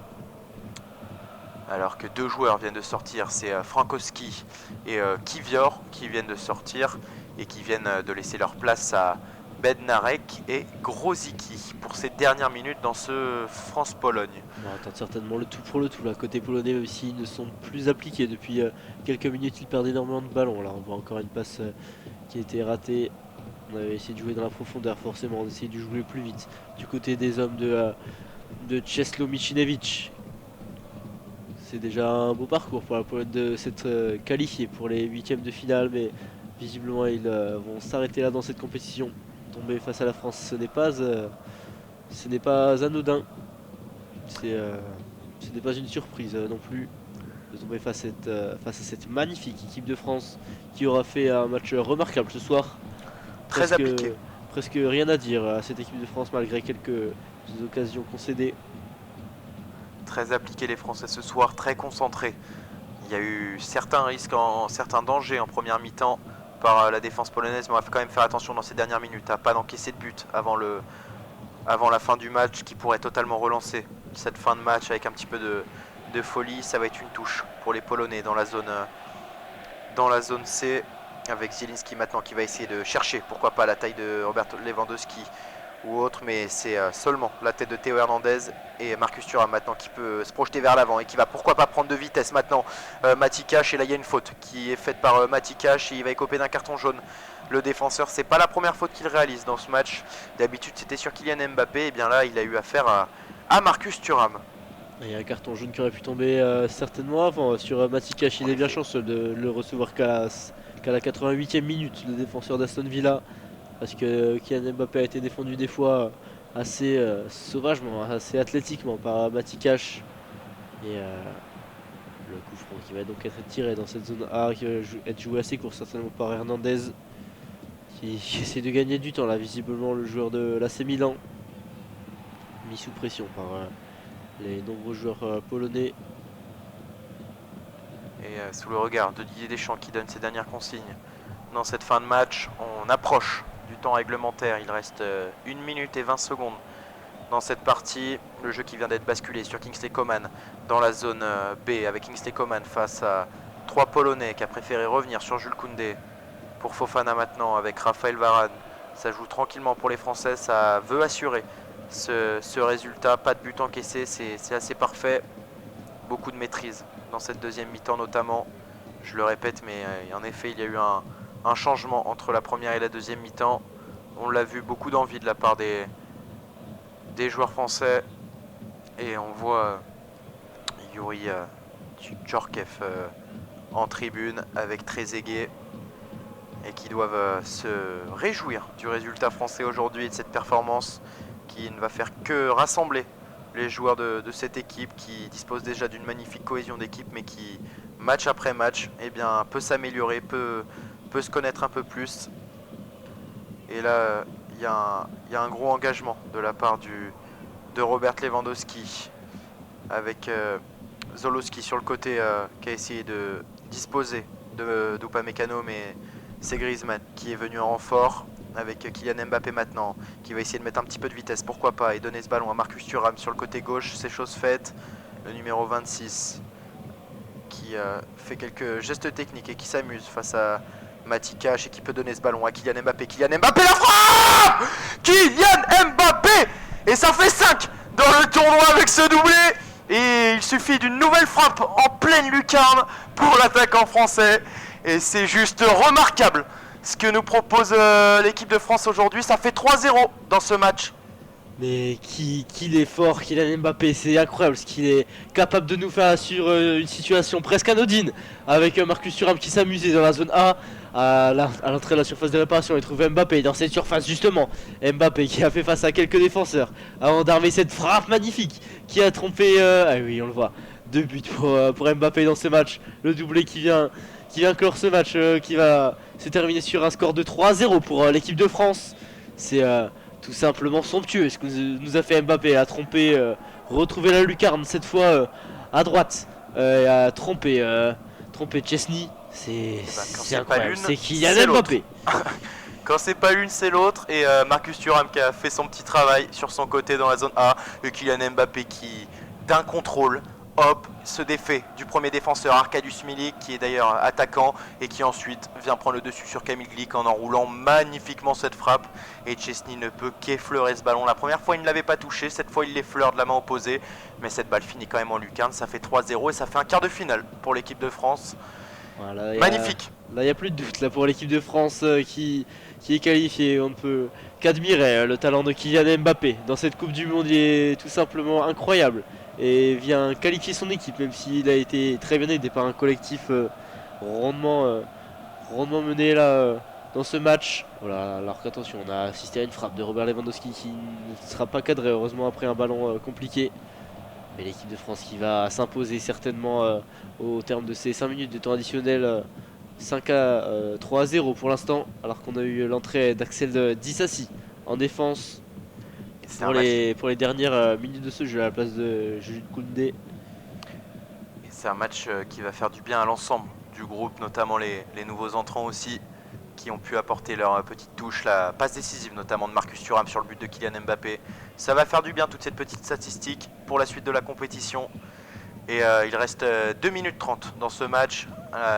Alors que deux joueurs viennent de sortir, c'est Frankowski et Kiwior qui viennent de sortir et qui viennent de laisser leur place à Bednarek et Grosicki pour ces dernières minutes dans ce France-Pologne. On va attendre certainement le tout pour le tout là, côté polonais, même s'ils ne sont plus appliqués depuis quelques minutes, ils perdent énormément de ballons. Là on voit encore une passe qui a été ratée. On avait essayé de jouer dans la profondeur, forcément, on essayait de jouer plus vite du côté des hommes de Czesław Michniewicz. C'est déjà un beau parcours pour la Pologne de s'être qualifié pour les huitièmes de finale, mais visiblement ils vont s'arrêter là dans cette compétition. Tomber face à la France, ce n'est pas anodin. Ce n'est pas une surprise non plus de tomber face à cette magnifique équipe de France qui aura fait un match remarquable ce soir. Très appliqué. Presque rien à dire à cette équipe de France malgré quelques occasions concédées. Très appliqués les Français ce soir, très concentrés. Il y a eu certains risques, certains dangers en première mi-temps par la défense polonaise, mais on va quand même faire attention dans ces dernières minutes à pas d'encaisser de but avant la fin du match qui pourrait totalement relancer cette fin de match avec un petit peu de folie. Ça va être une touche pour les Polonais dans la zone C, avec Zielinski maintenant qui va essayer de chercher, pourquoi pas, la taille de Robert Lewandowski ou autre, mais c'est seulement la tête de Théo Hernandez et Marcus Thuram maintenant qui peut se projeter vers l'avant et qui va pourquoi pas prendre de vitesse maintenant. Matikash, et là il y a une faute qui est faite par Matikash et il va écoper d'un carton jaune. Le défenseur, c'est pas la première faute qu'il réalise dans ce match. D'habitude c'était sur Kylian Mbappé, et bien là il a eu affaire à Marcus Thuram. Il y a un carton jaune qui aurait pu tomber certainement avant sur Matikash. Il est bien chanceux de le recevoir qu'à la 88e minute, le défenseur d'Aston Villa. Parce que Kylian Mbappé a été défendu des fois assez sauvagement, assez athlétiquement par Matikash. Et le coup franc qui va donc être tiré dans cette zone A, qui va être joué assez court certainement par Hernandez. Qui essaie de gagner du temps là, visiblement le joueur de l'AC Milan. Mis sous pression par les nombreux joueurs polonais. Et sous le regard de Didier Deschamps qui donne ses dernières consignes dans cette fin de match, on approche du temps réglementaire. Il reste 1 minute et 20 secondes dans cette partie. Le jeu qui vient d'être basculé sur Kingsley Coman dans la zone B, avec Kingsley Coman face à 3 Polonais qui a préféré revenir sur Jules Koundé. Pour Fofana maintenant avec Raphaël Varane. Ça joue tranquillement pour les Français, ça veut assurer ce résultat. Pas de but encaissé, c'est assez parfait. Beaucoup de maîtrise dans cette deuxième mi-temps notamment. Je le répète, mais en effet il y a eu un changement entre la première et la deuxième mi-temps. On l'a vu, beaucoup d'envie de la part des joueurs français. Et on voit Yuri Djorkaeff en tribune avec Trezeguet et qui doivent se réjouir du résultat français aujourd'hui et de cette performance qui ne va faire que rassembler les joueurs de cette équipe qui dispose déjà d'une magnifique cohésion d'équipe mais qui, match après match, eh bien, peut s'améliorer, peut se connaître un peu plus. Et là, il y a un gros engagement de la part de Robert Lewandowski avec Zolowski sur le côté qui a essayé de disposer d'Upamecano, mais c'est Griezmann qui est venu en renfort avec Kylian Mbappé maintenant, qui va essayer de mettre un petit peu de vitesse, pourquoi pas, et donner ce ballon à Marcus Thuram sur le côté gauche, c'est chose faite. Le numéro 26 qui fait quelques gestes techniques et qui s'amuse face à Matikash et qui peut donner ce ballon à Kylian Mbappé. Kylian Mbappé, la frappe! Kylian Mbappé! Et ça fait 5 dans le tournoi avec ce doublé. Et il suffit d'une nouvelle frappe en pleine lucarne pour l'attaquant français. Et c'est juste remarquable ce que nous propose l'équipe de France aujourd'hui. Ça fait 3-0 dans ce match. Mais qu'il est fort, Kylian Mbappé, c'est incroyable ce qu'il est capable de nous faire sur une situation presque anodine avec Marcus Thuram qui s'amusait dans la zone A à l'entrée de la surface de réparation et trouve Mbappé dans cette surface justement. Mbappé qui a fait face à quelques défenseurs avant d'armer cette frappe magnifique qui a trompé, ah oui on le voit, 2 buts pour Mbappé dans ce match. Le doublé qui vient clore ce match qui va se terminer sur un score de 3-0 pour l'équipe de France. C'est tout simplement somptueux ce que nous a fait Mbappé, à tromper, retrouver la lucarne cette fois à droite, à tromper Chesney. C'est incroyable, c'est Kylian Mbappé. Quand c'est pas l'une, c'est l'autre. Et Marcus Thuram qui a fait son petit travail sur son côté dans la zone A. Et Kylian Mbappé qui, d'un contrôle, hop, se défait du premier défenseur Arkadiusz Milik, qui est d'ailleurs attaquant et qui ensuite vient prendre le dessus sur Kamil Glik en enroulant magnifiquement cette frappe. Et Chesney ne peut qu'effleurer ce ballon. La première fois il ne l'avait pas touché, cette fois il l'effleure de la main opposée, mais cette balle finit quand même en lucarne. Ça fait 3-0 et ça fait un quart de finale pour l'équipe de France. Voilà, magnifique. Là il n'y a plus de doute là, pour l'équipe de France qui est qualifiée. On ne peut qu'admirer le talent de Kylian Mbappé dans cette Coupe du Monde. Il est tout simplement incroyable et vient qualifier son équipe, même s'il a été très bien aidé par un collectif rondement mené là dans ce match. Voilà, alors qu'attention, on a assisté à une frappe de Robert Lewandowski qui ne sera pas cadré heureusement après un ballon compliqué. Mais l'équipe de France qui va s'imposer certainement au terme de ces 5 minutes de temps additionnel, 3-0 pour l'instant, alors qu'on a eu l'entrée d'Axel Disasi en défense pour les dernières minutes de ce jeu à la place de Jules Koundé. C'est un match qui va faire du bien à l'ensemble du groupe, notamment les nouveaux entrants aussi, qui ont pu apporter leur petite touche, la passe décisive notamment de Marcus Thuram sur le but de Kylian Mbappé. Ça va faire du bien toute cette petite statistique pour la suite de la compétition. Et il reste 2 minutes 30 dans ce match.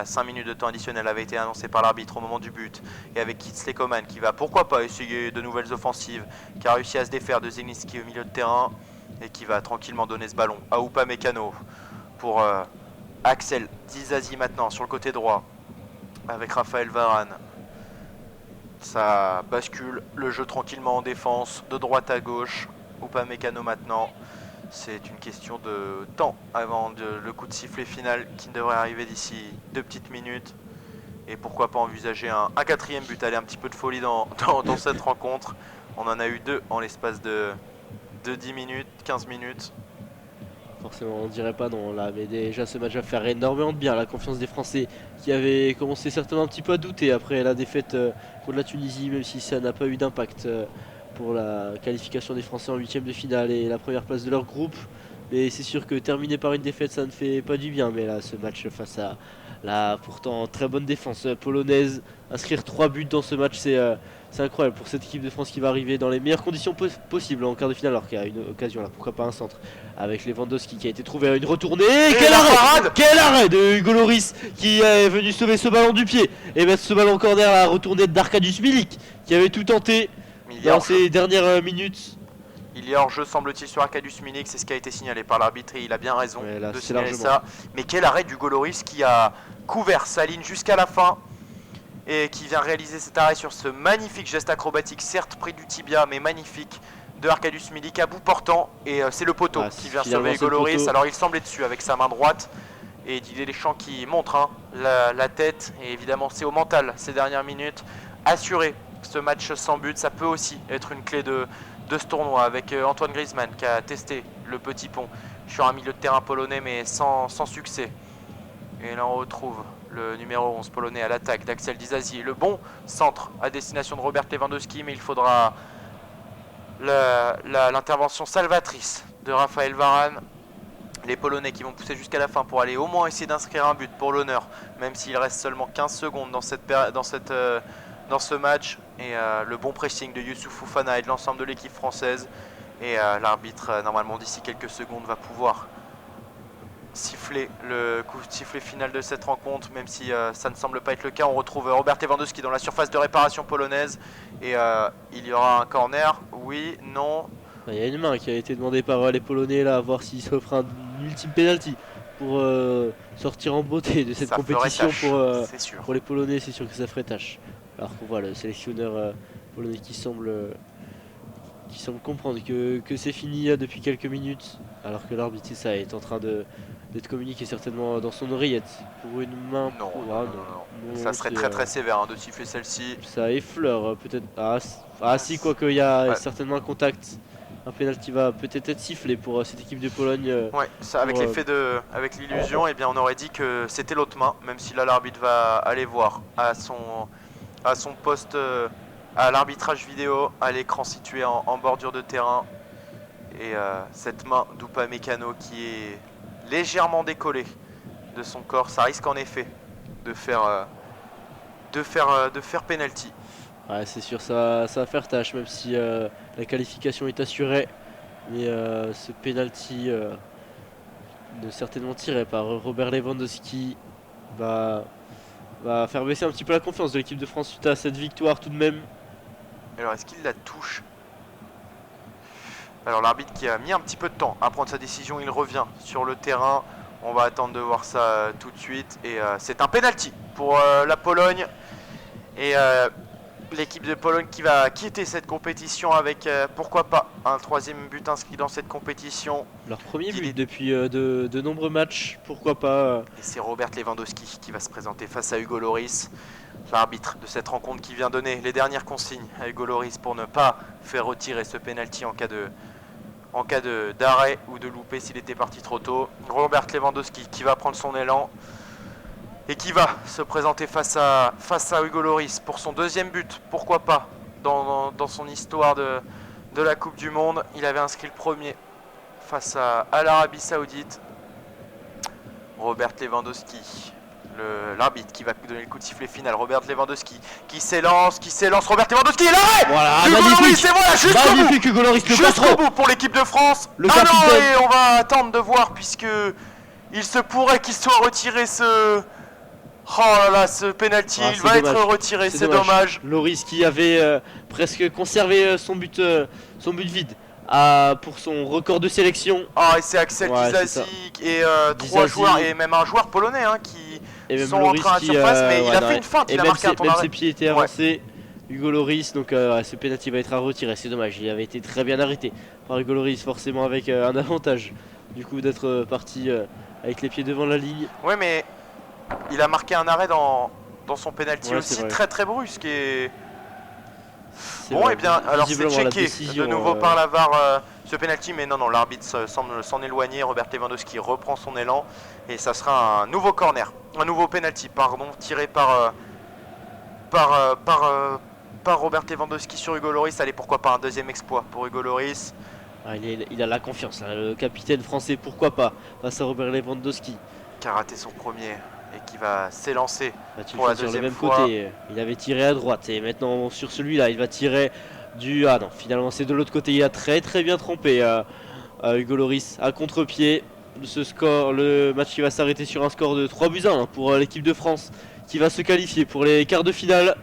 5 minutes de temps additionnel avait été annoncé par l'arbitre au moment du but. Et avec Kingsley Coman qui va pourquoi pas essayer de nouvelles offensives, qui a réussi à se défaire de Zielinski au milieu de terrain et qui va tranquillement donner ce ballon à Upamecano pour Axel Disasi maintenant sur le côté droit avec Raphaël Varane. Ça bascule le jeu tranquillement en défense, de droite à gauche. Upamecano maintenant. C'est une question de temps avant le coup de sifflet final qui devrait arriver d'ici 2 petites minutes. Et pourquoi pas envisager un 4e but. Allez, un petit peu de folie dans cette rencontre. On en a eu 2 en l'espace de 10 minutes, 15 minutes. Forcément, on dirait pas non là, mais déjà ce match va faire énormément de bien à la confiance des Français qui avaient commencé certainement un petit peu à douter après la défaite contre la Tunisie, même si ça n'a pas eu d'impact pour la qualification des Français en 8e de finale et la première place de leur groupe. Mais c'est sûr que terminer par une défaite ça ne fait pas du bien. Mais là ce match face à la pourtant très bonne défense polonaise, inscrire 3 buts dans ce match c'est incroyable pour cette équipe de France qui va arriver dans les meilleures conditions possibles en quart de finale, alors qu'il y a une occasion là, pourquoi pas un centre avec Lewandowski qui a été trouvé à une retournée. Quel arrêt de Hugo Lloris qui est venu sauver ce ballon du pied et mettre ce ballon en corner à la retournée d'Arkadiusz Milik qui avait tout tenté dans ces dernières minutes. Il y a hors-jeu semble-t-il sur Arkadiusz Milik, c'est ce qui a été signalé par l'arbitre et il a bien raison de signaler ça. Mais quel arrêt d'Hugo Lloris qui a couvert sa ligne jusqu'à la fin et qui vient réaliser cet arrêt sur ce magnifique geste acrobatique, certes pris du tibia mais magnifique de Arkadiusz Milik à bout portant. Et c'est le poteau qui vient sauver Hugo Lloris. Alors il semblait dessus avec sa main droite. Et Didier Deschamps qui montre la tête. Et évidemment c'est au mental ces dernières minutes. Assurer ce match sans but, ça peut aussi être une clé de ce tournoi. Avec Antoine Griezmann qui a testé le petit pont sur un milieu de terrain polonais mais sans succès. Et là on retrouve le numéro 11 polonais à l'attaque d'Axel Disasi. Le bon centre à destination de Robert Lewandowski, mais il faudra l'intervention salvatrice de Raphaël Varane. Les Polonais qui vont pousser jusqu'à la fin pour aller au moins essayer d'inscrire un but pour l'honneur, même s'il reste seulement 15 secondes dans ce match. Et le bon pressing de Youssouf Fofana et de l'ensemble de l'équipe française. Et l'arbitre, normalement d'ici quelques secondes, va pouvoir siffler le coup de sifflet final de cette rencontre, même si ça ne semble pas être le cas. On retrouve Robert Lewandowski dans la surface de réparation polonaise. Et il y aura un corner. Oui, non. Il y a une main qui a été demandée par les Polonais là, à voir s'ils s'offrent un ultime penalty pour sortir en beauté de cette compétition. Pour les Polonais, c'est sûr que ça ferait tâche. Alors qu'on voit le sélectionneur polonais qui semble comprendre que c'est fini depuis quelques minutes, alors que l'arbitre ça est en train d'être communiqué certainement dans son oreillette pour une main. Non, ça serait très sévère de siffler celle-ci. Ça effleure peut-être. Si, quoique il y a certainement un contact. Un penalty va peut-être être sifflé pour cette équipe de Pologne. Ouais, ça, avec l'illusion, eh bien, on aurait dit que c'était l'autre main, même si là l'arbitre va aller voir à son poste, à l'arbitrage vidéo, à l'écran situé en bordure de terrain. Et cette main d'Upamecano qui est légèrement décollée de son corps, ça risque en effet de faire penalty. Ouais, c'est sûr, ça va faire tâche, même si la qualification est assurée. Mais ce penalty certainement tiré par Robert Lewandowski va faire baisser un petit peu la confiance de l'équipe de France suite à cette victoire tout de même. Alors est-ce qu'il la touche? Alors l'arbitre qui a mis un petit peu de temps à prendre sa décision, il revient sur le terrain. On va attendre de voir ça tout de suite. Et c'est un penalty pour la Pologne. Et l'équipe de Pologne qui va quitter cette compétition avec, pourquoi pas, un troisième but inscrit dans cette compétition. Leur premier but depuis de nombreux matchs, pourquoi pas. Et c'est Robert Lewandowski qui va se présenter face à Hugo Lloris, l'arbitre de cette rencontre qui vient donner les dernières consignes à Hugo Lloris pour ne pas faire retirer ce penalty en cas d'arrêt ou de loupé s'il était parti trop tôt. Robert Lewandowski qui va prendre son élan et qui va se présenter face à Hugo Lloris pour son deuxième but, pourquoi pas, dans son histoire de la Coupe du Monde. Il avait inscrit le premier face à l'Arabie Saoudite. Robert Lewandowski, l'arbitre qui va donner le coup de sifflet final. Robert Lewandowski qui s'élance. Robert Lewandowski, l'arrêt. Voilà, Hugo Lloris, et voilà, jusqu'au bout pour l'équipe de France. Le capitaine. Non, et on va attendre de voir, puisque il se pourrait qu'il soit retiré Oh là là, ce penalty, il va être retiré, c'est dommage. Lloris qui avait presque conservé son but vide pour son record de sélection. Ah, et c'est Axel Disasi et trois joueurs, et même un joueur polonais qui sont rentrés à la surface, mais il a fait une feinte, il a marqué un temps d'arrêt. Même ses pieds étaient avancés. Hugo Lloris, donc ce penalty va être à retirer, c'est dommage, il avait été très bien arrêté par Hugo Lloris, forcément avec un avantage du coup d'être parti avec les pieds devant la ligne. Ouais, mais il a marqué un arrêt dans son penalty aussi très brusque. Et bon, et bien alors c'est checké de nouveau par la VAR ce penalty, mais non, l'arbitre semble s'en éloigner. Robert Lewandowski reprend son élan et ça sera un nouveau penalty tiré par Robert Lewandowski sur Hugo Lloris. Allez, pourquoi pas un deuxième exploit pour Hugo Lloris. Il a la confiance là, le capitaine français, pourquoi pas, face à Robert Lewandowski qui a raté son premier et qui va s'élancer pour la deuxième fois. Côté, il avait tiré à droite et maintenant sur celui-là il va tirer ah non, finalement c'est de l'autre côté. Il a très bien trompé Hugo Lloris à contre-pied. Ce score, le match qui va s'arrêter sur un score de 3-1 pour l'équipe de France qui va se qualifier pour les quarts de finale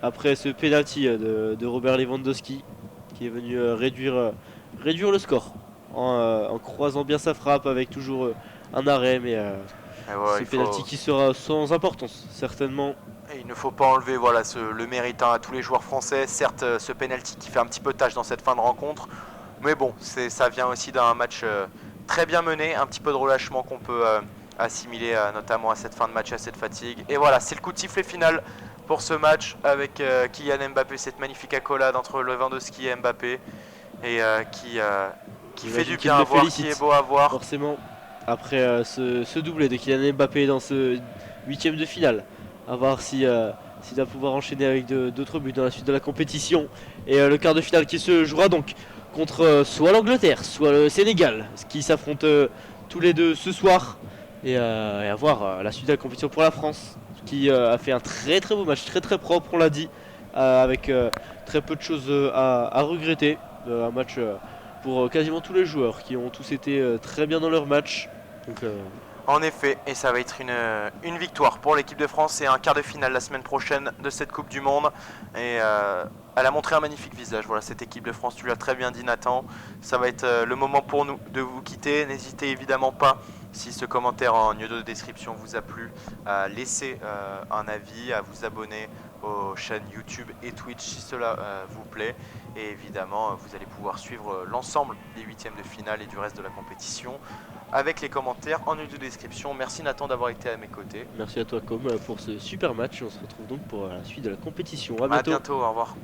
après ce penalty de Robert Lewandowski qui est venu réduire le score en croisant bien sa frappe avec toujours un arrêt, mais ce penalty qui sera sans importance certainement. Et il ne faut pas enlever le mérite à tous les joueurs français. Certes, ce penalty qui fait un petit peu tâche dans cette fin de rencontre, Mais bon, ça vient aussi d'un match très bien mené, un petit peu de relâchement qu'on peut assimiler notamment à cette fin de match, à cette fatigue. Et voilà, c'est le coup de sifflet final pour ce match avec Kylian Mbappé, cette magnifique accolade entre Lewandowski et Mbappé, et qui fait du bien à voir, qui est beau à voir. Forcément, après ce doublé de Kylian Mbappé dans ce huitième de finale, à voir si s'il va pouvoir enchaîner avec d'autres buts dans la suite de la compétition. Et le quart de finale qui se jouera donc contre soit l'Angleterre, soit le Sénégal, qui s'affrontent tous les deux ce soir. Et à voir la suite de la compétition pour la France, qui a fait un très très beau match, très très propre, on l'a dit, avec très peu de choses à regretter. Un match pour quasiment tous les joueurs qui ont tous été très bien dans leur match. Donc, En effet, et ça va être une victoire pour l'équipe de France et un quart de finale la semaine prochaine de cette Coupe du Monde. Et elle a montré un magnifique visage, voilà, cette équipe de France, tu l'as très bien dit Nathan. Ça va être le moment pour nous de vous quitter. N'hésitez évidemment pas, si ce commentaire en lieu de description vous a plu, à laisser un avis, à vous abonner aux chaînes YouTube et Twitch si cela vous plaît. Et évidemment, vous allez pouvoir suivre l'ensemble des huitièmes de finale et du reste de la compétition avec les commentaires en lieu de description. Merci Nathan d'avoir été à mes côtés. merci à toi Com pour ce super match. On se retrouve donc pour la suite de la compétition. À À bientôt. bientôt, au revoir.